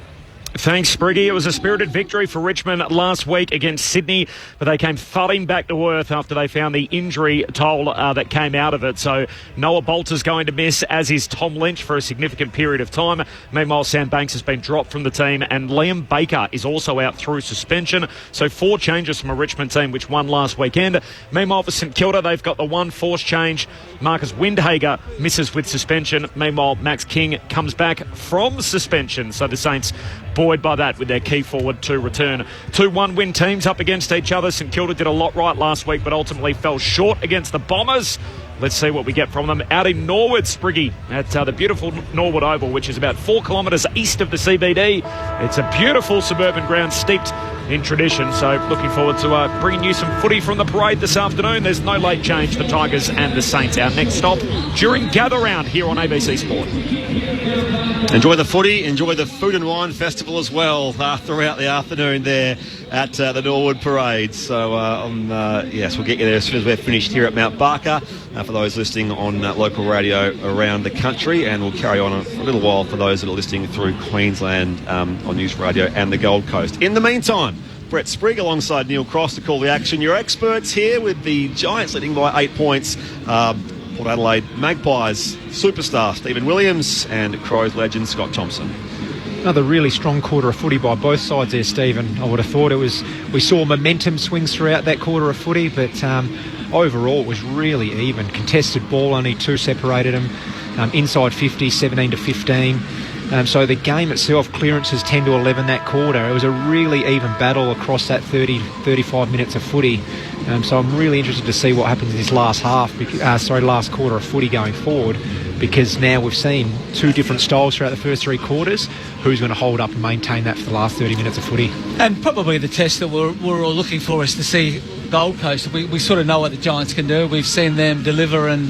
Thanks, Spriggy. It was a spirited victory for Richmond last week against Sydney, but they came thudding back to earth after they found the injury toll that came out of it. So Noah Bolter's going to miss, as is Tom Lynch, for a significant period of time. Meanwhile, Sam Banks has been dropped from the team, and Liam Baker is also out through suspension. So 4 changes from a Richmond team which won last weekend. Meanwhile, for St Kilda, they've got the one forced change. Marcus Windhager misses with suspension. Meanwhile, Max King comes back from suspension. So the Saints buoyed by that with their key forward to return. 2 one-win teams up against each other. St Kilda did a lot right last week, but ultimately fell short against the Bombers. Let's see what we get from them out in Norwood, Spriggy, at the beautiful Norwood Oval, which is about 4 kilometres east of the CBD. It's a beautiful suburban ground steeped in tradition, so looking forward to bringing you some footy from the parade this afternoon. There's no late change for Tigers and the Saints. Our next stop during Gather Round here on ABC Sport. Enjoy the footy, enjoy the Food and Wine Festival as well throughout the afternoon there at the Norwood Parade. So, yes, we'll get you there as soon as we're finished here at Mount Barker for those listening on local radio around the country, and we'll carry on a little while for those that are listening through Queensland on News Radio and the Gold Coast. In the meantime, Brett Sprigg alongside Neil Cross to call the action. Your experts here with the Giants leading by 8 points. Port Adelaide Magpies superstar Stephen Williams and Crows legend Scott Thompson. Another really strong quarter of footy by both sides there, Stephen. I would have thought we saw momentum swings throughout that quarter of footy, but overall it was really even. Contested ball, only 2 separated them. Inside 50, 17 to 15. So the game itself, clearances 10 to 11 that quarter. It was a really even battle across that 35 minutes of footy. So I'm really interested to see what happens in this last quarter of footy going forward, because now we've seen 2 different styles throughout the first 3 quarters. Who's going to hold up and maintain that for the last 30 minutes of footy? And probably the test that we're all looking for is to see Gold Coast. We sort of know what the Giants can do. We've seen them deliver and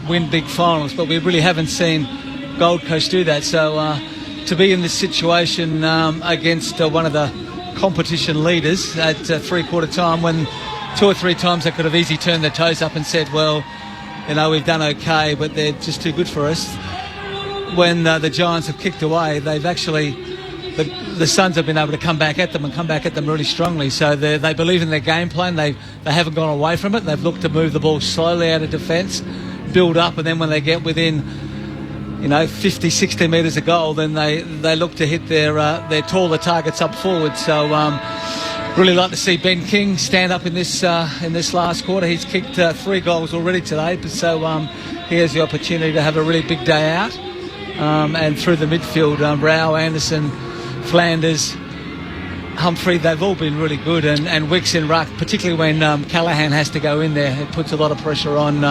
win big finals, but we really haven't seen Gold Coast do that. So to be in this situation against one of the competition leaders at 3-quarter time, when 2 or 3 times they could have easily turned their toes up and said, well, you know, we've done okay, but they're just too good for us. When the Giants have kicked away, they've actually, the Suns have been able to come back at them and come back at them really strongly. So they believe in their game plan. They haven't gone away from it. They've looked to move the ball slowly out of defence, build up, and then when they get within 50, 60 metres of goal, then they look to hit their taller targets up forward. So really like to see Ben King stand up in this last quarter. He's kicked 3 goals already today, so he has the opportunity to have a really big day out. And through the midfield, Rao, Anderson, Flanders, Humphrey, they've all been really good, and Wicks in ruck, particularly when Callahan has to go in there. It puts a lot of pressure on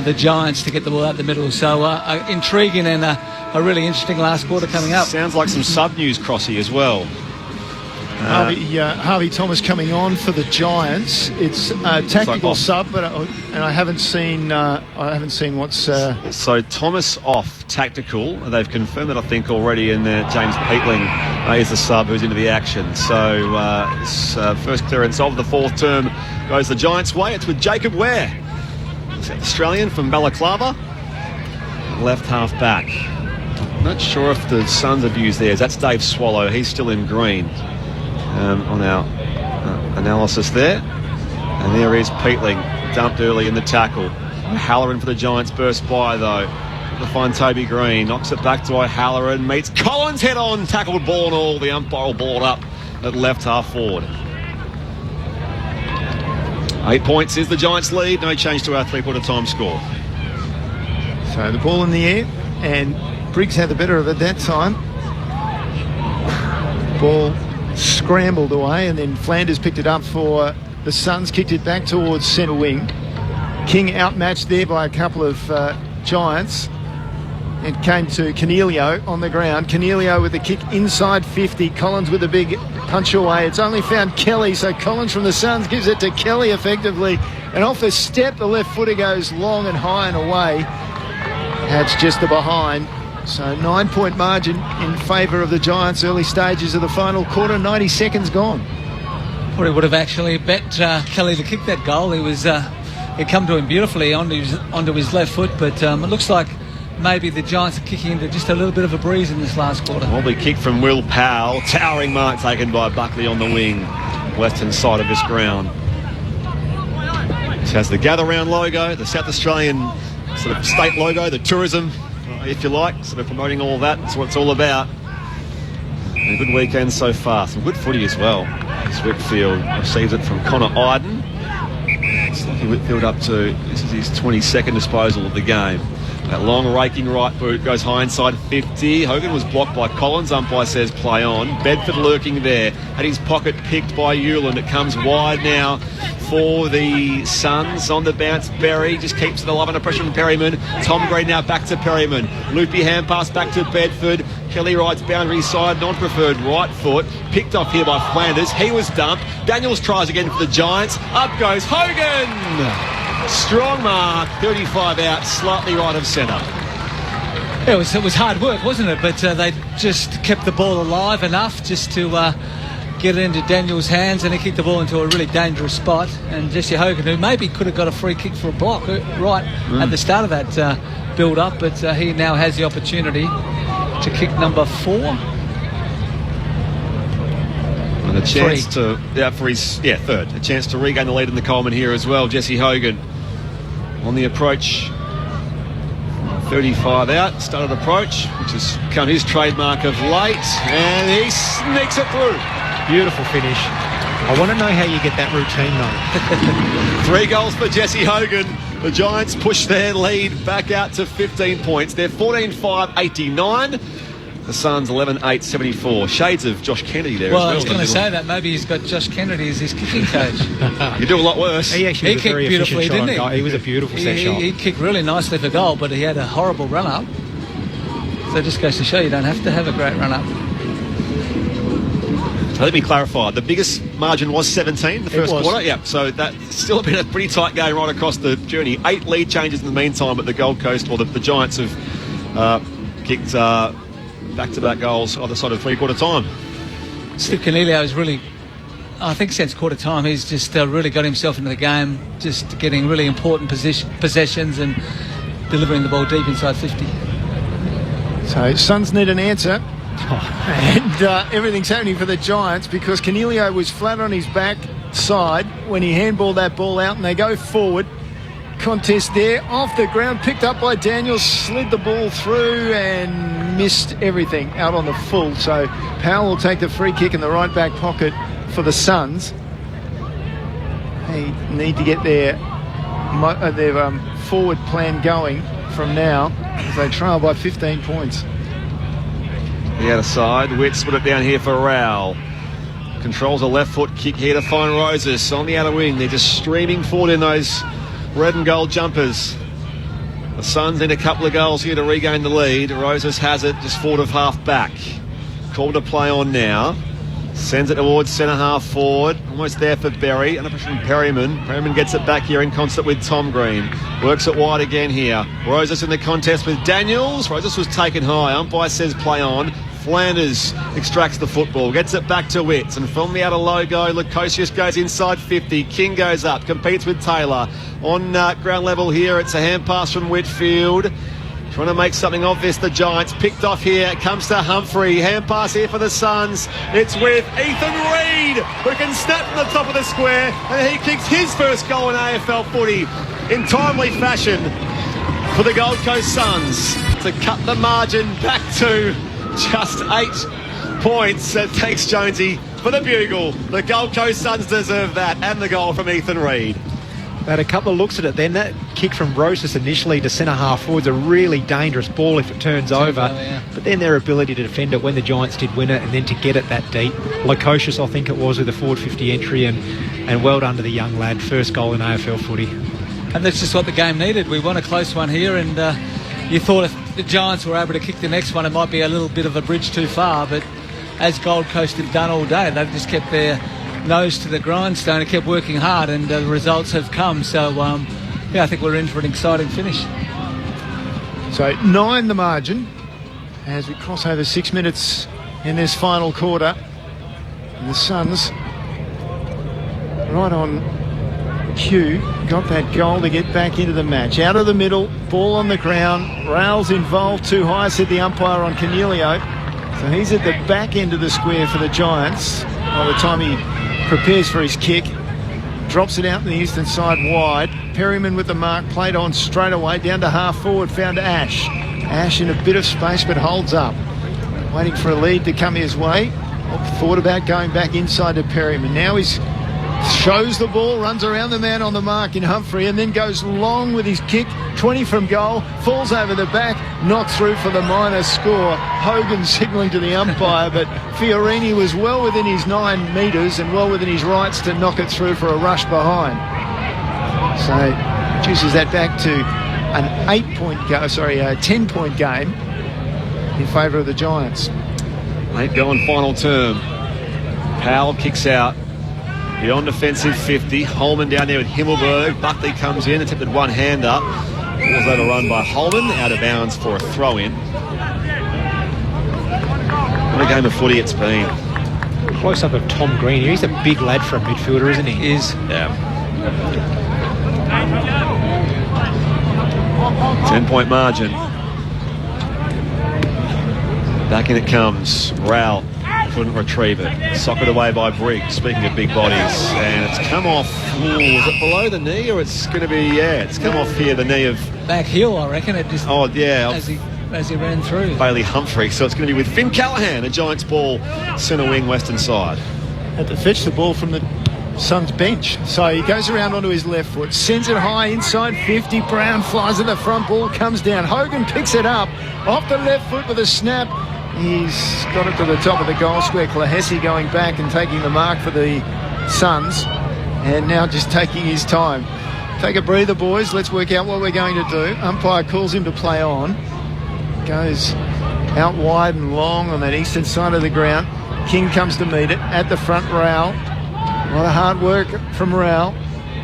the Giants to get the ball out the middle. So intriguing and a really interesting last quarter coming up. Sounds like some sub-news, Crossy, as well. Harvey Thomas coming on for the Giants. It's a tactical sub, but I haven't seen what's. So Thomas off tactical. They've confirmed that, I think, already. And James Peatling is the sub who's into the action. So this first clearance of the 4th term goes the Giants' way. It's with Jacob Ware, South Australian from Balaclava, left half back. Not sure if the Suns have used theirs. That's Dave Swallow. He's still in green. On our analysis there. And there is Peatling, dumped early in the tackle. O'Halloran for the Giants burst by, though. To find Toby Green, knocks it back to O'Halloran, meets Collins head on, tackled ball and all. The umpire will ball it up at left half forward. 8 points is the Giants' lead. No change to our three-quarter time score. So the ball in the air, and Briggs had the better of it that time. Ball scrambled away, and then Flanders picked it up for the Suns, kicked it back towards centre wing. King outmatched there by a couple of Giants. It came to Cornelio on the ground. Cornelio with a kick inside 50. Collins with a big punch away. It's only found Kelly, so Collins from the Suns gives it to Kelly effectively. And off the step, the left footer goes long and high and away. That's just the behind. So 9-point margin in favour of the Giants, early stages of the final quarter. 90 seconds gone. Probably would have actually bet Kelly to kick that goal. It come to him beautifully onto his left foot, but it looks like maybe the Giants are kicking into just a little bit of a breeze in this last quarter. Wobbly kick from Will Powell. Towering mark taken by Buckley on the wing. Western side of this ground. It has the Gather Round logo, the South Australian sort of state logo, the tourism, if you like, sort of promoting all that. That's what it's all about. And a good weekend so far. Some good footy as well. As Whitfield receives it from Connor Iden. It's lucky Whitfield up to, this is his 22nd disposal of the game. That long raking right boot goes high inside 50. Hogan was blocked by Collins. Umpire says play on. Bedford lurking there. Had his pocket picked by Hewland. It comes wide now for the Suns. On the bounce, Berry just keeps it alive under pressure from Perryman. Tom Green now back to Perryman. Loopy hand pass back to Bedford. Kelly rides boundary side, non-preferred right foot. Picked off here by Flanders. He was dumped. Daniels tries again for the Giants. Up goes Hogan. Strong mark, 35 out, slightly right of centre. It was hard work, wasn't it? But they just kept the ball alive enough just to get it into Daniel's hands, and he kicked the ball into a really dangerous spot. And Jesse Hogan, who maybe could have got a free kick for a block right at the start of that build-up, but he now has the opportunity to kick number 4. And a chance to, for his third, a chance to regain the lead in the Coleman here as well. Jesse Hogan on the approach, 35 out, started approach, which has become his trademark of late, and he sneaks it through. Beautiful finish. I want to know how you get that routine though. 3 goals for Jesse Hogan. The Giants push their lead back out to 15 points. They're 14-5-89. The Suns 11-8-74. Shades of Josh Kennedy there as well. Well, I was going to say that. Maybe he's got Josh Kennedy as his kicking coach. You do a lot worse. He actually kicked beautifully, didn't he? He was a beautiful set shot. He kicked really nicely for goal, but he had a horrible run-up. So it just goes to show you don't have to have a great run-up. So let me clarify. The biggest margin was 17 the first quarter. Yeah, so that's still been a pretty tight game right across the journey. 8 lead changes in the meantime, but the Gold Coast, or the Giants have kicked back-to-back goals either side of three-quarter time. Steve Cornelio is really, I think since quarter time, he's just really got himself into the game, just getting really important possessions and delivering the ball deep inside 50. So Suns need an answer. And everything's happening for the Giants because Cornelio was flat on his back side when he handballed that ball out, and they go forward. Contest there, off the ground, picked up by Daniels, slid the ball through and missed everything out on the full. So Powell will take the free kick in the right back pocket for the Suns. They need to get their forward plan going from now as they trail by 15 points. The outer side, Witts put it down here for Rowell. Controls a left foot kick here to find Roses on the outer wing. They're just streaming forward in those red and gold jumpers. The Suns need a couple of goals here to regain the lead. Roses has it just forward of half back. Called to play on now. Sends it towards centre half forward. Almost there for Berry. Under pressure from Perryman. Perryman gets it back here in concert with Tom Green. Works it wide again here. Roses in the contest with Daniels. Roses was taken high. Umpire says play on. Flanders extracts the football, gets it back to Witts, and from the outer logo, Lukosius goes inside 50. King goes up, competes with Taylor. On ground level here, it's a hand pass from Whitfield. Trying to make something of this, the Giants. Picked off here, it comes to Humphrey. Hand pass here for the Suns. It's with Ethan Reid, who can snap from the top of the square, and he kicks his first goal in AFL footy in timely fashion for the Gold Coast Suns to cut the margin back to just 8 points. Thanks, Jonesy, for the bugle. The Gold Coast Suns deserve that, and the goal from Ethan Reid. They had a couple of looks at it then. That kick from Rosas initially to centre half forward's a really dangerous ball if it turns over. Yeah. But then their ability to defend it when the Giants did win it, and then to get it that deep. Lukosius, I think it was, with a forward 50 entry, and well done to the young lad. First goal in AFL footy. And that's just what the game needed. We won a close one here, and you thought if the Giants were able to kick the next one, it might be a little bit of a bridge too far. But as Gold Coast have done all day, they've just kept their nose to the grindstone and kept working hard, and the results have come. So, I think we're in for an exciting finish. So 9 the margin as we cross over 6 minutes in this final quarter. And the Suns right on cue got that goal to get back into the match. Out of the middle, ball on the ground. Rails involved too high, said the umpire on Cornelio. So he's at the back end of the square for the Giants by the time he prepares for his kick. Drops it out in the eastern side wide. Perryman with the mark, played on straight away down to half forward, found Ash. Ash in a bit of space but holds up. Waiting for a lead to come his way. Thought about going back inside to Perryman. Now he's shows the ball, runs around the man on the mark in Humphrey, and then goes long with his kick. 20 from goal, falls over the back, not through for the minor score. Hogan signalling to the umpire, but Fiorini was well within his 9 metres and well within his rights to knock it through for a rush behind. So reduces that back to an 10-point game in favour of the Giants. 8 going final term. Powell kicks out beyond defensive 50. Holman down there with Himmelberg. Buckley comes in, attempted one-hander. Ball's overrun by Holman, out of bounds for a throw-in. What a game of footy it's been. Close-up of Tom Green. He's a big lad for a midfielder, isn't he? He is. Yeah. 10-point margin. Back in it comes. Rowell couldn't retrieve it. Socked away by Briggs, speaking of big bodies. And it's come off. Ooh, is it below the knee, or it's going to be, it's come off here, the knee of... Back heel, I reckon. It just... Oh, yeah. As he ran through. Bailey Humphrey. So it's going to be with Finn Callahan, a Giants ball, centre wing, western side. Had to fetch the ball from the Suns bench. So he goes around onto his left foot, sends it high inside 50. Brown flies at the front, ball comes down. Hogan picks it up off the left foot with a snap. He's got it to the top of the goal square. Klahesi going back and taking the mark for the Suns, and now just taking his time. Take a breather, boys. Let's work out what we're going to do. Umpire calls him to play on. Goes out wide and long on that eastern side of the ground. King comes to meet it at the front. Rowell. A lot of hard work from Rowell.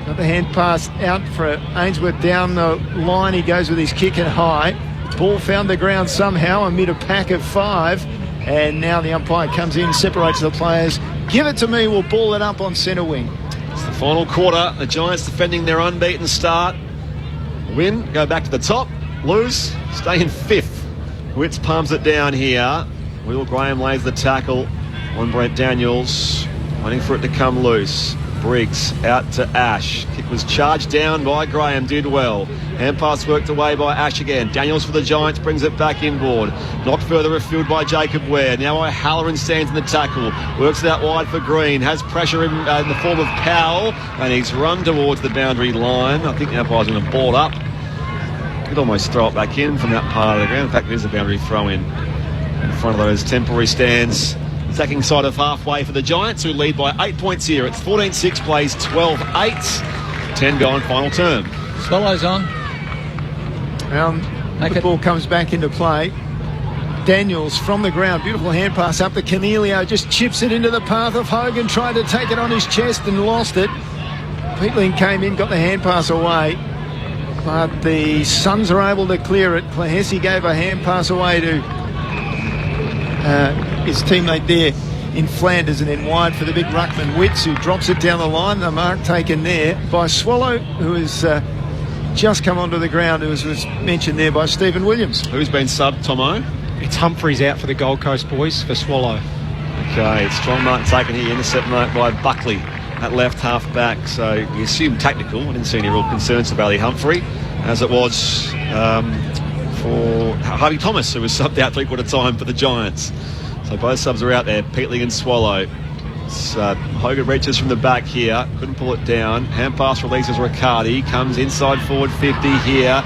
Got the hand pass out for Ainsworth down the line. He goes with his kick and high. Ball found the ground somehow amid a pack of 5. And now the umpire comes in, separates the players. Give it to me, we'll ball it up on centre wing. It's the final quarter. The Giants defending their unbeaten start. Win, go back to the top. Lose, stay in 5th. Witts palms it down here. Will Graham lays the tackle on Brent Daniels. Waiting for it to come loose. Briggs out to Ash. Kick was charged down by Graham, did well. Hand pass worked away by Ash again. Daniels for the Giants brings it back inboard. Knocked further afield by Jacob Ware. Now O'Halloran stands in the tackle. Works it out wide for Green. Has pressure in the form of Powell. And he's run towards the boundary line. I think the umpire's going to ball up. Could almost throw it back in from that part of the ground. In fact, there's a boundary throw in front of those temporary stands. Attacking side of halfway for the Giants, who lead by 8 points here. It's 14-6 plays 12-8. 10 gone final term. Swallows on. The ball comes back into play. Daniels from the ground. Beautiful hand pass up to Cornelio. Just chips it into the path of Hogan. Tried to take it on his chest and lost it. Peatling came in, got the hand pass away. But the Suns are able to clear it. Klahesi gave a hand pass away to his teammate there in Flanders, and then wide for the big ruckman Witts, who drops it down the line. The mark taken there by Swallow, who has just come onto the ground, as was mentioned there by Stephen Williams. Who's been subbed, Tomo? It's Humphreys out for the Gold Coast boys for Swallow. Okay, strong mark taken here, intercept mark by Buckley at left half back. So we assume tactical. I didn't see any real concerns for Bailey Humphrey, as it was for Harvey Thomas, who was subbed out 3/4 time for the Giants. So both subs are out there, Peatling and Swallow. Hogan reaches from the back here, couldn't pull it down. Hand pass releases Riccardi, comes inside forward 50 here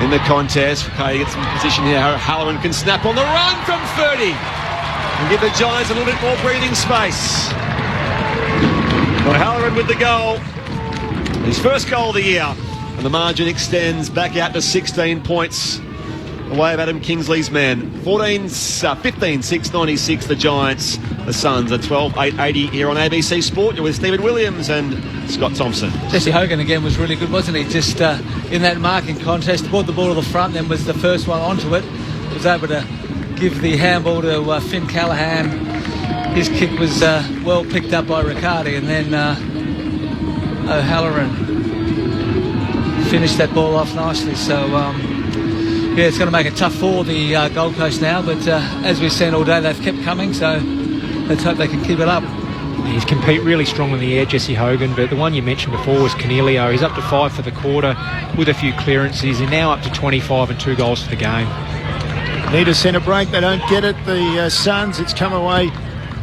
in the contest. Riccardi gets in position here. Halloran can snap on the run from 30 and give the Giants a little bit more breathing space. Well, Halloran with the goal, his first goal of the year, and the margin extends back out to 16 points. Away of Adam Kingsley's men. 15-6-96 the Giants. The Suns are 12-8-80 here on ABC Sport. You're with Stephen Williams and Scott Thompson. Jesse Hogan again was really good, wasn't he? Just in that marking contest, brought the ball to the front, then was the first one onto it. Was able to give the handball to Finn Callahan. His kick was well picked up by Riccardi, and then O'Halloran finished that ball off nicely. So yeah, it's going to make it tough for the Gold Coast now, but as we've seen all day, they've kept coming, so let's hope they can keep it up. He's compete really strong in the air, Jesse Hogan, but the one you mentioned before was Canelio. He's up to 5 for the quarter with a few clearances. He's now up to 25 and 2 goals for the game. Need a centre break. They don't get it. The Suns, it's come away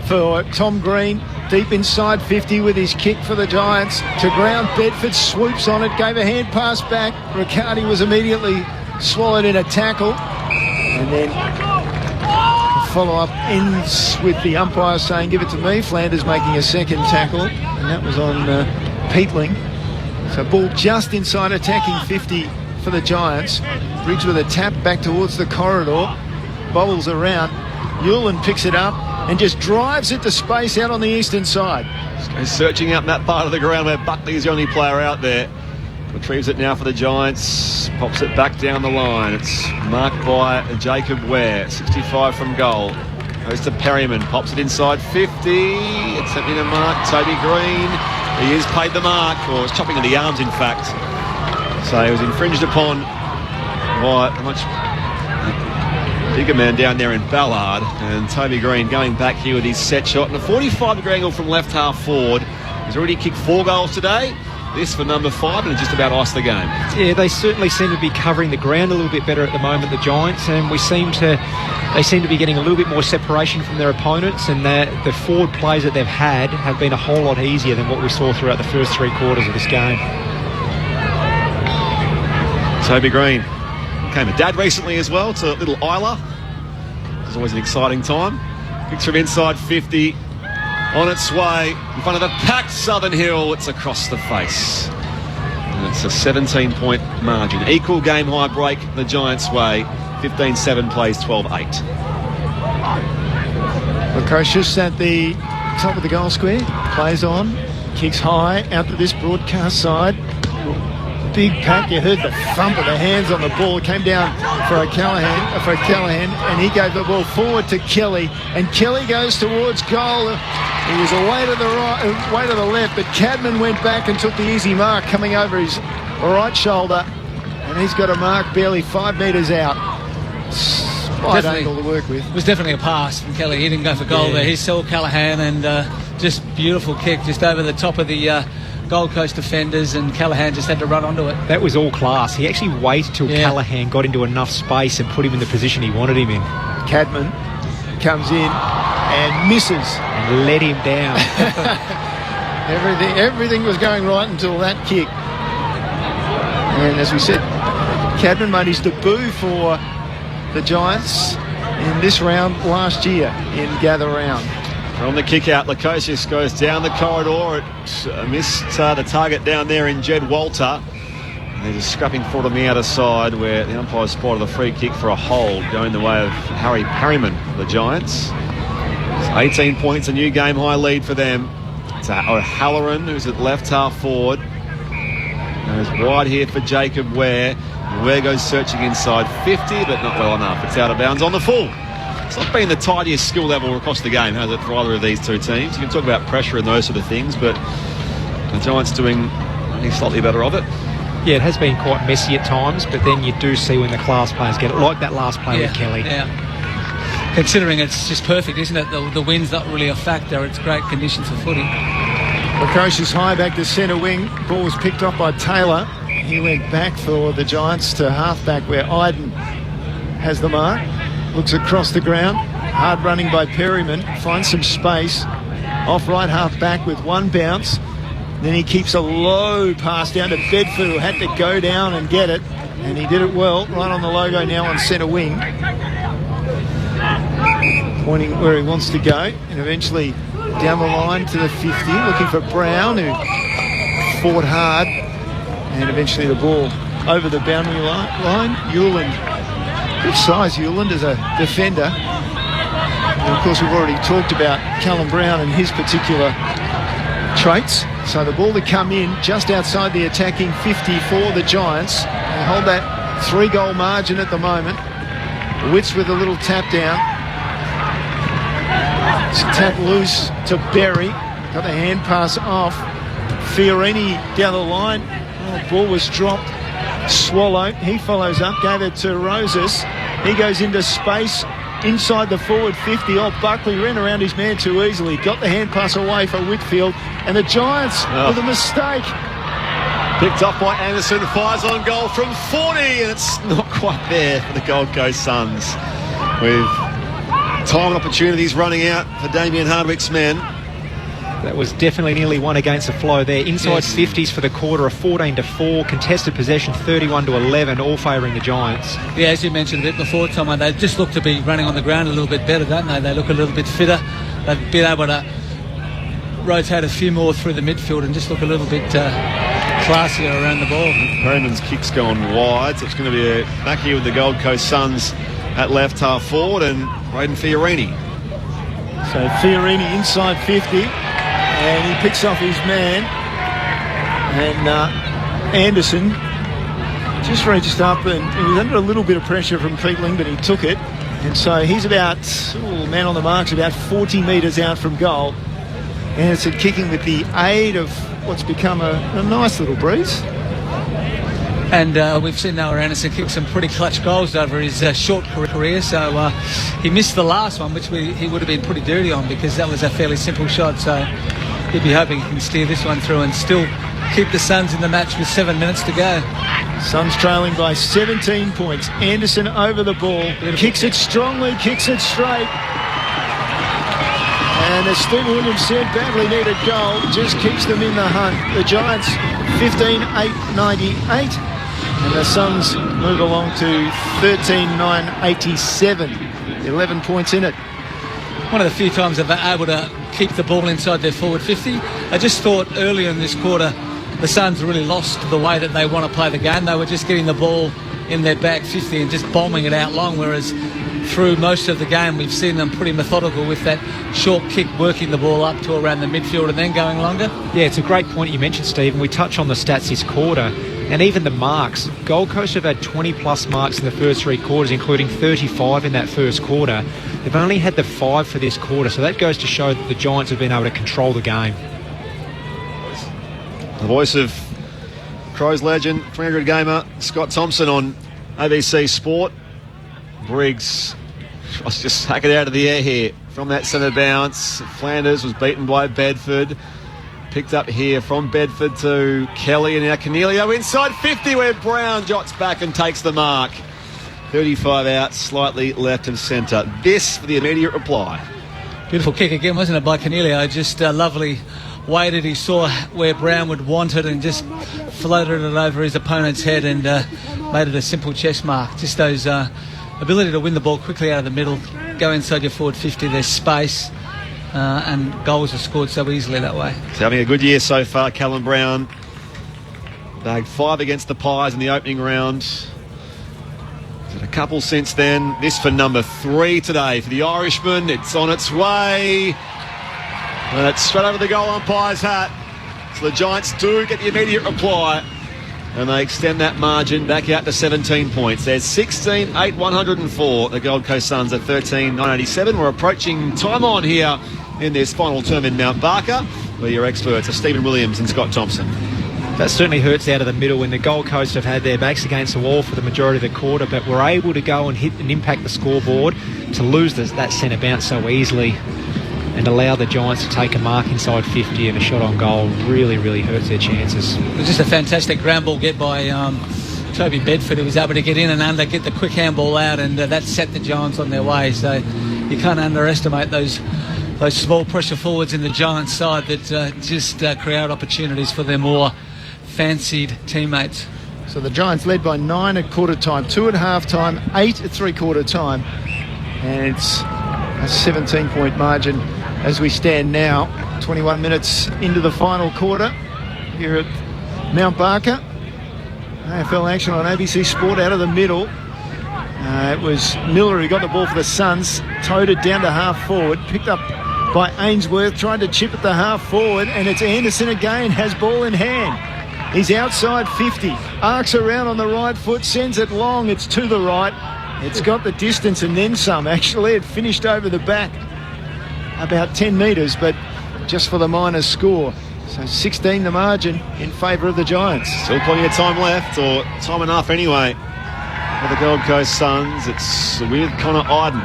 for Tom Green. Deep inside 50 with his kick for the Giants. To ground, Bedford swoops on it, gave a hand pass back. Riccardi was immediately swallowed in a tackle, and then the follow-up ends with the umpire saying give it to me. Flanders making a second tackle, and that was on Peatling. So ball just inside attacking 50 for the Giants. Bridge with a tap back towards the corridor, bobbles around. Hewlin picks it up and just drives it to space out on the eastern side. He's searching out in that part of the ground where Buckley is the only player out there. Retrieves it now for the Giants, pops it back down the line. It's marked by Jacob Ware, 65 from goal. Goes to Perryman, pops it inside 50. It's something to mark Toby Green. He is paid the mark, or is chopping at the arms in fact. So he was infringed upon by a much bigger man down there in Ballard. And Toby Green going back here with his set shot. And a 45-degree angle from left half forward. He's already kicked 4 goals today. This for number 5, and just about iced the game. Yeah, they certainly seem to be covering the ground a little bit better at the moment, the Giants, and they seem to be getting a little bit more separation from their opponents, and the forward plays that they've had have been a whole lot easier than what we saw throughout the first 3 quarters of this game. Toby Green became a dad recently as well to little Isla. It's always an exciting time. Kicks from inside 50. On its way, in front of the packed Southern Hill, it's across the face. And it's a 17-point margin. Equal game high break the Giants' way. 15-7 plays 12-8. Lukosius at the top of the goal square. Plays on. Kicks high out to this broadcast side. Big pack. You heard the thump of the hands on the ball. It came down for Callahan, and he gave the ball forward to Kelly. And Kelly goes towards goal. He was away to the right, away to the left, but Cadman went back and took the easy mark, coming over his right shoulder, and he's got a mark barely 5 metres out. Wide angle to work with. It was definitely a pass from Kelly. He didn't go for goal there. He saw Callahan, and just beautiful kick just over the top of the Gold Coast defenders, and Callahan just had to run onto it. That was all class. He actually waited till Callahan got into enough space and put him in the position he wanted him in. Cadman comes in and misses. And let him down. Everything was going right until that kick. And as we said, Cadman made his debut for the Giants in this round last year in Gather Round. From the kick out, Lukosius goes down the corridor. It missed the target down there in Jed Walter. And there's a scrapping forward on the outer side where the umpire spotted the free kick for a hold going the way of Harry Perryman for the Giants. It's 18 points, a new game high lead for them. It's O'Halloran, who's at left half forward. Goes wide here for Jacob Ware. Ware goes searching inside 50, but not well enough. It's out of bounds on the full. It's not been the tidiest skill level across the game, has it, for either of these two teams? You can talk about pressure and those sort of things, but the Giants doing only slightly better of it. Yeah, it has been quite messy at times, but then you do see when the class players get it, like that last play with Kelly. Yeah. Considering it's just perfect, isn't it? The wind's not really a factor. It's great conditions for footy. Lukosius high back to centre wing. Ball was picked up by Taylor. He went back for the Giants to half-back where Iden has the mark. Looks across the ground. Hard running by Perryman. Finds some space. Off right half back with one bounce. Then he keeps a low pass down to Bedford, who had to go down and get it. And he did it well. Right on the logo now on centre wing. Pointing where he wants to go. And eventually down the line to the 50. Looking for Brown, who fought hard. And eventually the ball over the boundary line. Hewland. Good size, Hewland, as a defender. And of course, we've already talked about Callum Brown and his particular traits. So the ball to come in just outside the attacking 50 for the Giants. They hold that 3-goal margin at the moment. Witts with a little tap down. It's tap loose to Berry. Got the hand pass off. Fiorini down the line. Oh, ball was dropped. Swallow. He follows up. Gave it to Roses. He goes into space. Inside the forward 50. Oh, Buckley ran around his man too easily. Got the hand pass away for Whitfield. And the Giants with a mistake. Picked up by Anderson. Fires on goal from 40. And it's not quite there for the Gold Coast Suns. With time and opportunities running out for Damien Hardwick's men. That was definitely nearly one against the flow there. Inside 50s for the quarter, a 14-4. Contested possession 31-11, all favouring the Giants. Yeah, as you mentioned a bit before, Tom, they just look to be running on the ground a little bit better, don't they? They look a little bit fitter. They've been able to rotate a few more through the midfield and just look a little bit classier around the ball. Perryman's kick's gone wide, so it's going to be back here with the Gold Coast Suns at left half forward and Braden Fiorini. So Fiorini inside 50. And he picks off his man. And Anderson just reached up and he was under a little bit of pressure from Peatling, but he took it. And so he's about, man on the mark's about 40 metres out from goal. Anderson kicking with the aid of what's become a nice little breeze. And we've seen Noah Anderson kick some pretty clutch goals over his short career. So he missed the last one, which he would have been pretty dirty on because that was a fairly simple shot. So he'll be hoping he can steer this one through and still keep the Suns in the match with 7 minutes to go. Suns trailing by 17 points. Anderson over the ball. Kicks it strongly, kicks it straight. And as Stephen Williams said, badly needed goal. Just keeps them in the hunt. The Giants 15-8-98. And the Suns move along to 13-9-87. 11 points in it. One of the few times they've been able to keep the ball inside their forward 50. I just thought earlier in this quarter the Suns really lost the way that they want to play the game. They were just getting the ball in their back 50 and just bombing it out long, whereas through most of the game we've seen them pretty methodical with that short kick, working the ball up to around the midfield and then going longer. Yeah, it's a great point you mentioned, Steve, and we touch on the stats this quarter. And even the marks. Gold Coast have had 20-plus marks in the first 3 quarters, including 35 in that first quarter. They've only had the 5 for this quarter, so that goes to show that the Giants have been able to control the game. The voice of Crows legend, 300 gamer, Scott Thompson on ABC Sport. Briggs was just hack it out of the air here from that centre bounce. Flanders was beaten by Bedford. Picked up here from Bedford to Kelly, and now Canelio inside 50 where Brown jots back and takes the mark. 35 out, slightly left of centre. This for the immediate reply. Beautiful kick again, wasn't it, by Canelio? Just lovely weighted. He saw where Brown would want it and just floated it over his opponent's head and made it a simple chest mark. Just those ability to win the ball quickly out of the middle, go inside your forward 50, there's space. And goals are scored so easily that way. He's having a good year so far, Callum Brown. Bagged 5 against the Pies in the opening round. A couple since then. This for number 3 today for the Irishman. It's on its way. And it's straight over the goal umpire's hat. So the Giants do get the immediate reply. And they extend that margin back out to 17 points. There's 16-8-104. The Gold Coast Suns at 13-9-87. We're approaching time on here in this final term in Mount Barker, where your experts are Stephen Williams and Scott Thompson. That certainly hurts out of the middle when the Gold Coast have had their backs against the wall for the majority of the quarter, but were able to go and hit and impact the scoreboard to lose that centre bounce so easily and allow the Giants to take a mark inside 50 and a shot on goal really, really hurts their chances. It was just a fantastic ground ball get by Toby Bedford, who was able to get in and under, get the quick handball out, and that set the Giants on their way. So you can't underestimate those small pressure forwards in the Giants side that just create opportunities for their more fancied teammates. So the Giants led by 9 at quarter time, 2 at half time, 8 at three-quarter time. And it's a 17-point margin as we stand now, 21 minutes into the final quarter here at Mount Barker. AFL action on ABC Sport out of the middle. It was Miller who got the ball for the Suns, towed it down to half forward, picked up by Ainsworth, tried to chip it to half forward, and it's Anderson again, has ball in hand. He's outside 50, arcs around on the right foot, sends it long, it's to the right. It's got the distance and then some, actually. It finished over the back about 10 metres, but just for the minor score. So 16 the margin in favour of the Giants. Still plenty of time left, or time enough anyway, for the Gold Coast Suns. It's with Connor Iden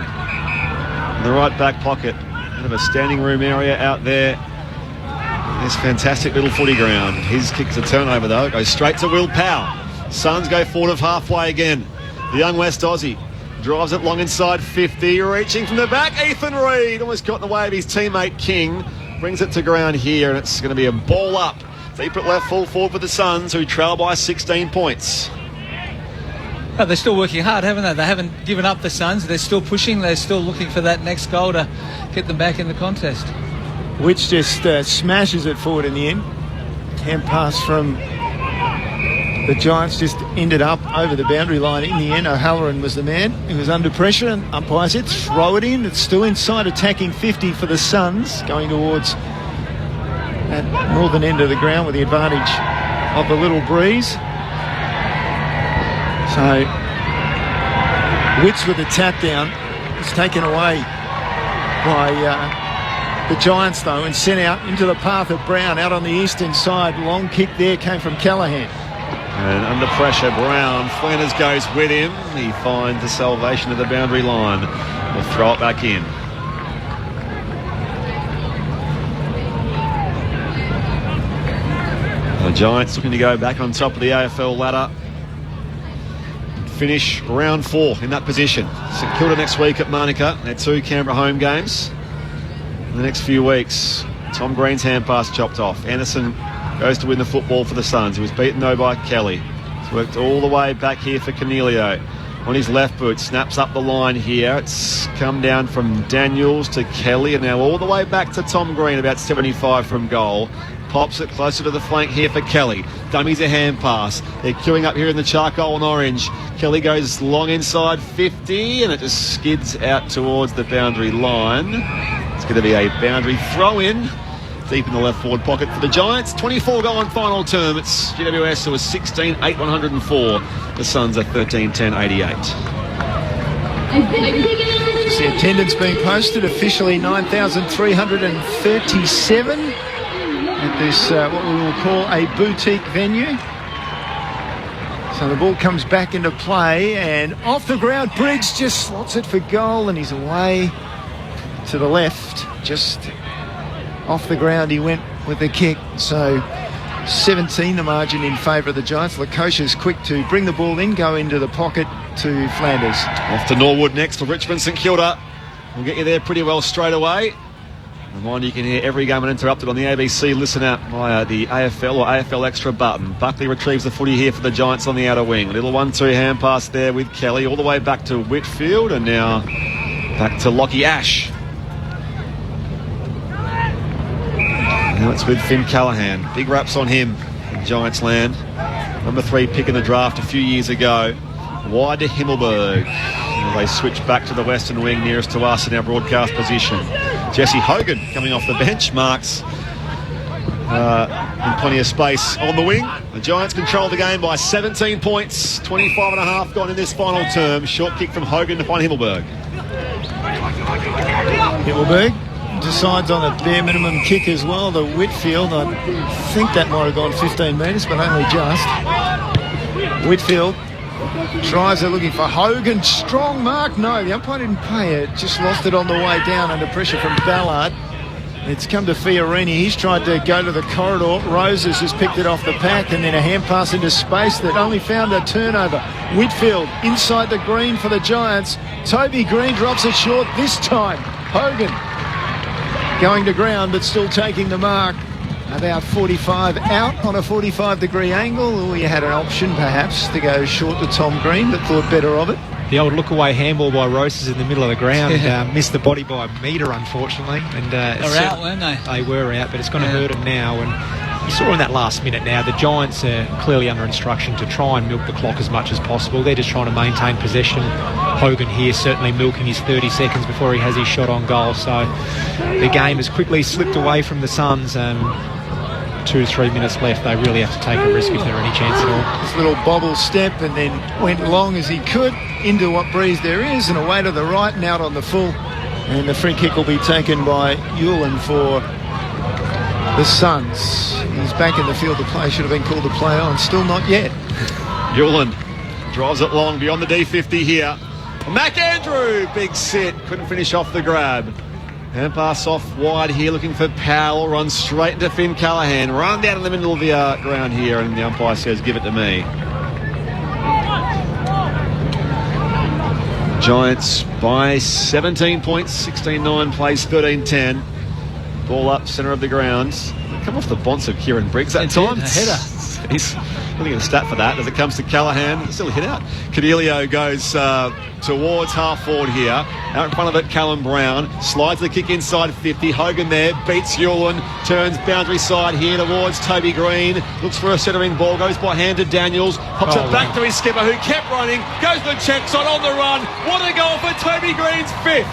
in the right back pocket. Bit of a standing room area out there. This fantastic little footy ground. His kick's a turnover though. It goes straight to Will Powell. Suns go forward of halfway again. The young West Aussie drives it long inside 50. Reaching from the back, Ethan Reid almost got in the way of his teammate King. Brings it to ground here, and it's going to be a ball up. Deep at left, full forward for the Suns, who trail by 16 points. Oh, they're still working hard, haven't they? They haven't given up, the Suns. They're still pushing. They're still looking for that next goal to get them back in the contest. Which just smashes it forward in the end. Hand pass from the Giants just ended up over the boundary line. In the end, O'Halloran was the man. He was under pressure, and umpire said, throw it in. It's still inside attacking 50 for the Suns, going towards that northern end of the ground with the advantage of the little breeze. So Witts with the tap down is taken away by the Giants though, and sent out into the path of Brown out on the eastern side. Long kick there came from Callaghan. And under pressure, Brown. Flanders goes with him. He finds the salvation of the boundary line. We'll throw it back in. The Giants looking to go back on top of the AFL ladder. Finish round 4 in that position. St Kilda next week at Monica. Their 2 Canberra home games. In the next few weeks, Tom Green's hand pass chopped off. Anderson goes to win the football for the Suns. He was beaten though by Kelly. He's worked all the way back here for Cornelio. On his left boot, snaps up the line here. It's come down from Daniels to Kelly, and now all the way back to Tom Green, about 75 from goal. Pops it closer to the flank here for Kelly. Dummies a hand pass. They're queuing up here in the charcoal and orange. Kelly goes long inside 50, and it just skids out towards the boundary line. It's going to be a boundary throw-in deep in the left forward pocket for the Giants. 24 goal and final term. It's GWS who was 16-8-104. The Suns are 13-10-88. The attendance being posted officially 9,337 at this what we will call a boutique venue. So the ball comes back into play, and off the ground, Briggs just slots it for goal, and he's away to the left, just off the ground he went with the kick. So 17 the margin in favour of the Giants. Lukosia's quick to bring the ball in, go into the pocket to Flanders. Off to Norwood next for Richmond St Kilda. We'll get you there pretty well straight away. Reminder, you can hear every game uninterrupted on the ABC Listen app via the AFL or AFL Extra button. Buckley retrieves the footy here for the Giants on the outer wing. A little 1-2 hand pass there with Kelly all the way back to Whitfield, and now back to Lockie Ash. Now it's with Finn Callaghan. Big raps on him in Giants land. Number 3 pick in the draft a few years ago. Wide to Himmelberg. They switch back to the western wing nearest to us in our broadcast position. Jesse Hogan coming off the bench. Marks in plenty of space on the wing. The Giants control the game by 17 points. 25.5 gone in this final term. Short kick from Hogan to find Himmelberg. Himmelberg decides on a bare minimum kick as well to Whitfield. I think that might have gone 15 metres, but only just. Whitfield tries it looking for Hogan. Strong mark. No, the umpire didn't pay it. Just lost it on the way down under pressure from Ballard. It's come to Fiorini. He's tried to go to the corridor. Roses has picked it off the pack, and then a hand pass into space that only found a turnover. Whitfield inside the green for the Giants. Toby Green drops it short this time. Hogan going to ground but still taking the mark. About 45 out on a 45-degree angle, or you had an option perhaps to go short to Tom Green but thought better of it. The old look-away handball by Roasters in the middle of the ground. Missed the body by a metre, unfortunately. And they're out, weren't they? They were out, but it's going to hurt them now. And you saw in that last minute now, the Giants are clearly under instruction to try and milk the clock as much as possible. They're just trying to maintain possession. Hogan here certainly milking his 30 seconds before he has his shot on goal. So the game has quickly slipped away from the Suns. 2 to 3 minutes left. They really have to take a risk if there are any chance at all. This little bobble step and then went long as he could into what breeze there is and away to the right and out on the full. And the free kick will be taken by Hewlin for the Suns. He's back in the field. The play should have been called a play on. Still not yet. Hewlin drives it long beyond the D50 here. McAndrew, big sit. Couldn't finish off the grab. Hand pass off wide here, looking for Powell. Runs straight into Finn Callaghan. Run down in the middle of the ground here, and the umpire says, give it to me. Giants by 17 points, 16-9, plays 13-10. Ball up, centre of the ground. Come off the bonce of Kieran Briggs that time. A header. He's looking at the stat for that. As it comes to Callaghan, still a hit out. Cornelio goes towards half forward here. Out in front of it, Callum Brown. Slides the kick inside 50. Hogan there, beats Hewlin. Turns boundary side here towards Toby Green. Looks for a centering ball. Goes by hand to Daniels. Pops it back to his skipper who kept running. Goes the check shot on the run. What a goal for Toby Green's fifth.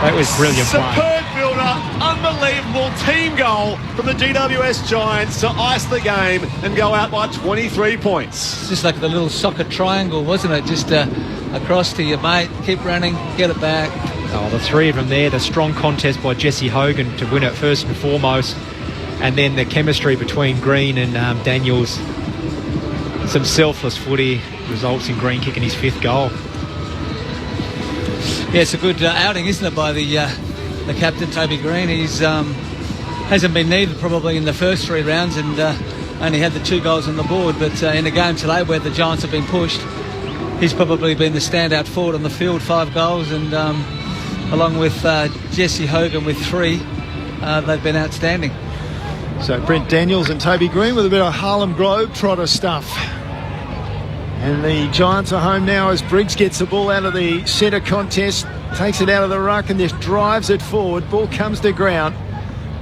That was brilliant. Superb build-up, unbelievable team goal from the GWS Giants to ice the game and go out by 23 points. It's just like the little soccer triangle, wasn't it? Just across to your mate, keep running, get it back. Oh, the three of them there, the strong contest by Jesse Hogan to win it first and foremost, and then the chemistry between Green and Daniels. Some selfless footy results in Green kicking his fifth goal. Yeah, it's a good outing, isn't it, by the captain, Toby Green. He's hasn't been needed probably in the first 3 rounds and only had the 2 goals on the board. But in a game today where the Giants have been pushed, he's probably been the standout forward on the field, 5 goals. And along with Jesse Hogan with 3, they've been outstanding. So Brent Daniels and Toby Green with a bit of Harlem Globetrotter stuff. And the Giants are home now as Briggs gets the ball out of the centre contest, takes it out of the ruck and just drives it forward. Ball comes to ground.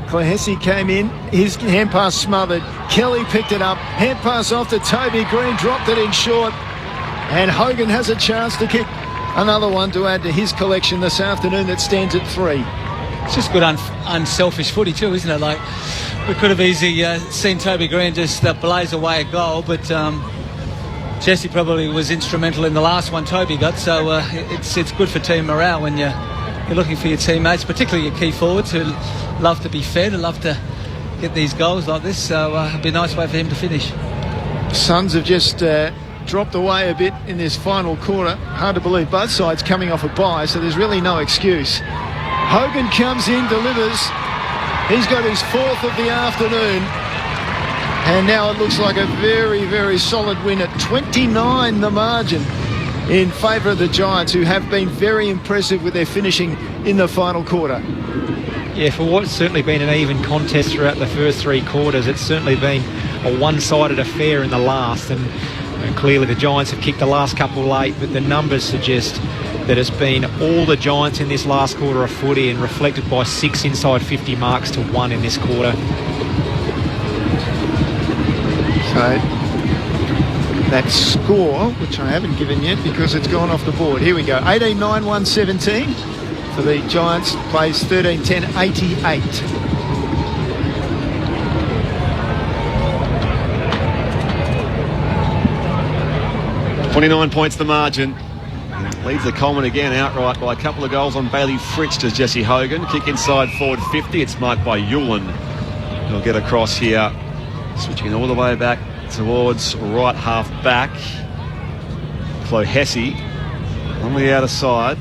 Clohessy came in, his hand pass smothered. Kelly picked it up, hand pass off to Toby Green, dropped it in short. And Hogan has a chance to kick another one to add to his collection this afternoon that stands at 3. It's just good unselfish footy too, isn't it? Like, we could have easily seen Toby Green just blaze away a goal, but Jesse probably was instrumental in the last one Toby got, so it's good for team morale when you're looking for your teammates, particularly your key forwards who love to be fed and love to get these goals like this, so it'd be a nice way for him to finish. Suns have just dropped away a bit in this final quarter. Hard to believe both sides coming off a bye, so there's really no excuse. Hogan comes in, delivers. He's got his 4th of the afternoon. And now it looks like a very, very solid win at 29 the margin in favour of the Giants, who have been very impressive with their finishing in the final quarter. Yeah, for what's certainly been an even contest throughout the first 3 quarters, it's certainly been a one-sided affair in the last, and clearly the Giants have kicked the last couple late, but the numbers suggest that it's been all the Giants in this last quarter of footy, and reflected by 6 inside 50 marks to 1 in this quarter. So that score, which I haven't given yet because it's gone off the board. Here we go. 18-9-1-17 for the Giants. Plays 13-10-88. $29 points the margin. Leads the Coleman again outright by a couple of goals on Bailey Fritsch to Jesse Hogan. Kick inside forward 50. It's marked by Hewlin. He'll get across here. Switching all the way back towards right half back. Clohessy on the outer side.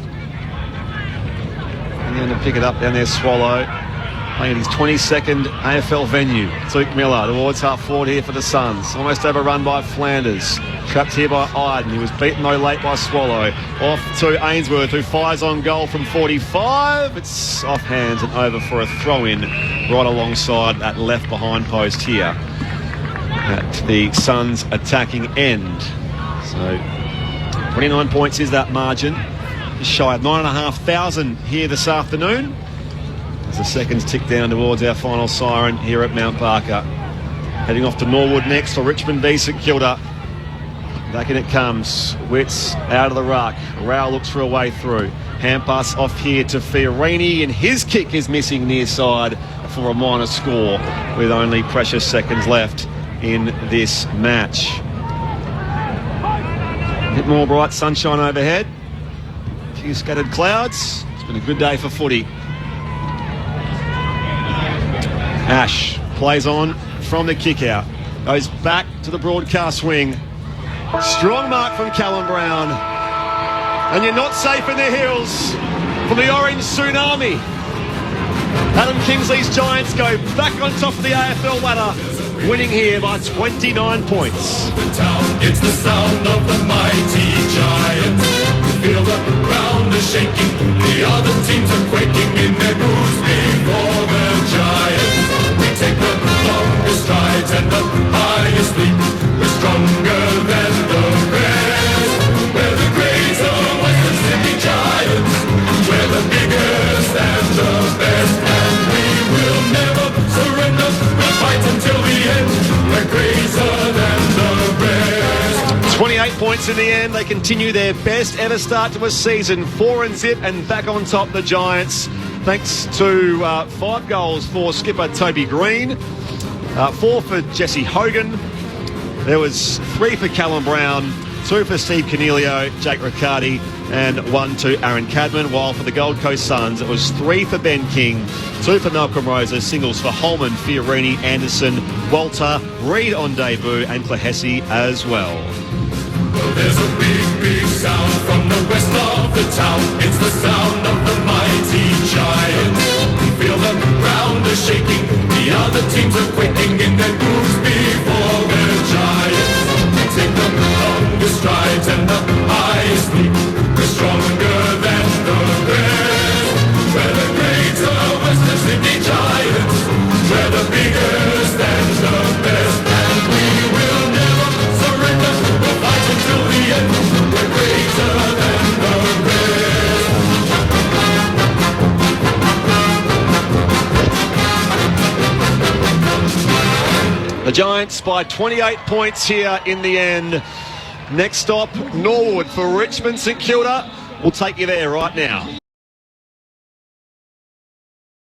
And going to pick it up down there, Swallow. playing his 22nd AFL venue. Luke Miller towards half forward here for the Suns. Almost overrun by Flanders. Trapped here by Iden. He was beaten though late by Swallow. Off to Ainsworth, who fires on goal from 45. It's off hands and over for a throw-in right alongside that left behind post here at the Suns' attacking end. So 29 points is that margin. Just shy of 9,500 here this afternoon, as the seconds tick down towards our final siren here at Mount Barker. Heading off to Norwood next for Richmond v St Kilda. Back in it comes. Witts out of the ruck. Rao looks for a way through. Hand pass off here to Fiorini, and his kick is missing near side for a minor score with only precious seconds left in this match. A bit more bright sunshine overhead. A few scattered clouds. It's been a good day for footy. Ash plays on from the kick out. Goes back to the broadcast wing. Strong mark from Callum Brown. And you're not safe in the hills from the orange tsunami. Adam Kingsley's Giants go back on top of the AFL ladder, winning here by 29 points. It's the sound of the mighty Giants. Feel the ground is shaking. The other teams are quaking in their boots before the Giants. We take the longest strides and the highest leap. We're stronger than the rest. We're the greater Western Sydney Giants. We're the biggest and the best. And we will never surrender. We'll fight until the end. We're greater than the rest. 28 points in the end. They continue their best ever start to a season. 4-0 and back on top the Giants. Thanks to 5 goals for skipper Toby Green, 4 for Jesse Hogan. There was 3 for Callum Brown, 2 for Steve Cornelio, Jake Riccardi, and 1 to Aaron Cadman. While for the Gold Coast Suns, it was 3 for Ben King, 2 for Malcolm Rosa, singles for Holman, Fiorini, Anderson, Walter, Reid on debut, and Clahessy as well. Well, there's a big, big sound from the west of the town. It's the sound of the mighty Giants. Feel the ground is shaking. The other teams are quaking in their boots before the Giants. Take the longest strides and the highest leap. We're stronger than the rest. We're the greater Western Sydney Giants. We're the biggest and the best. And we will never surrender. We'll fight until the end. We're greater than the rest. The Giants by 28 points here in the end. Next stop, Norwood for Richmond St Kilda. We'll take you there right now.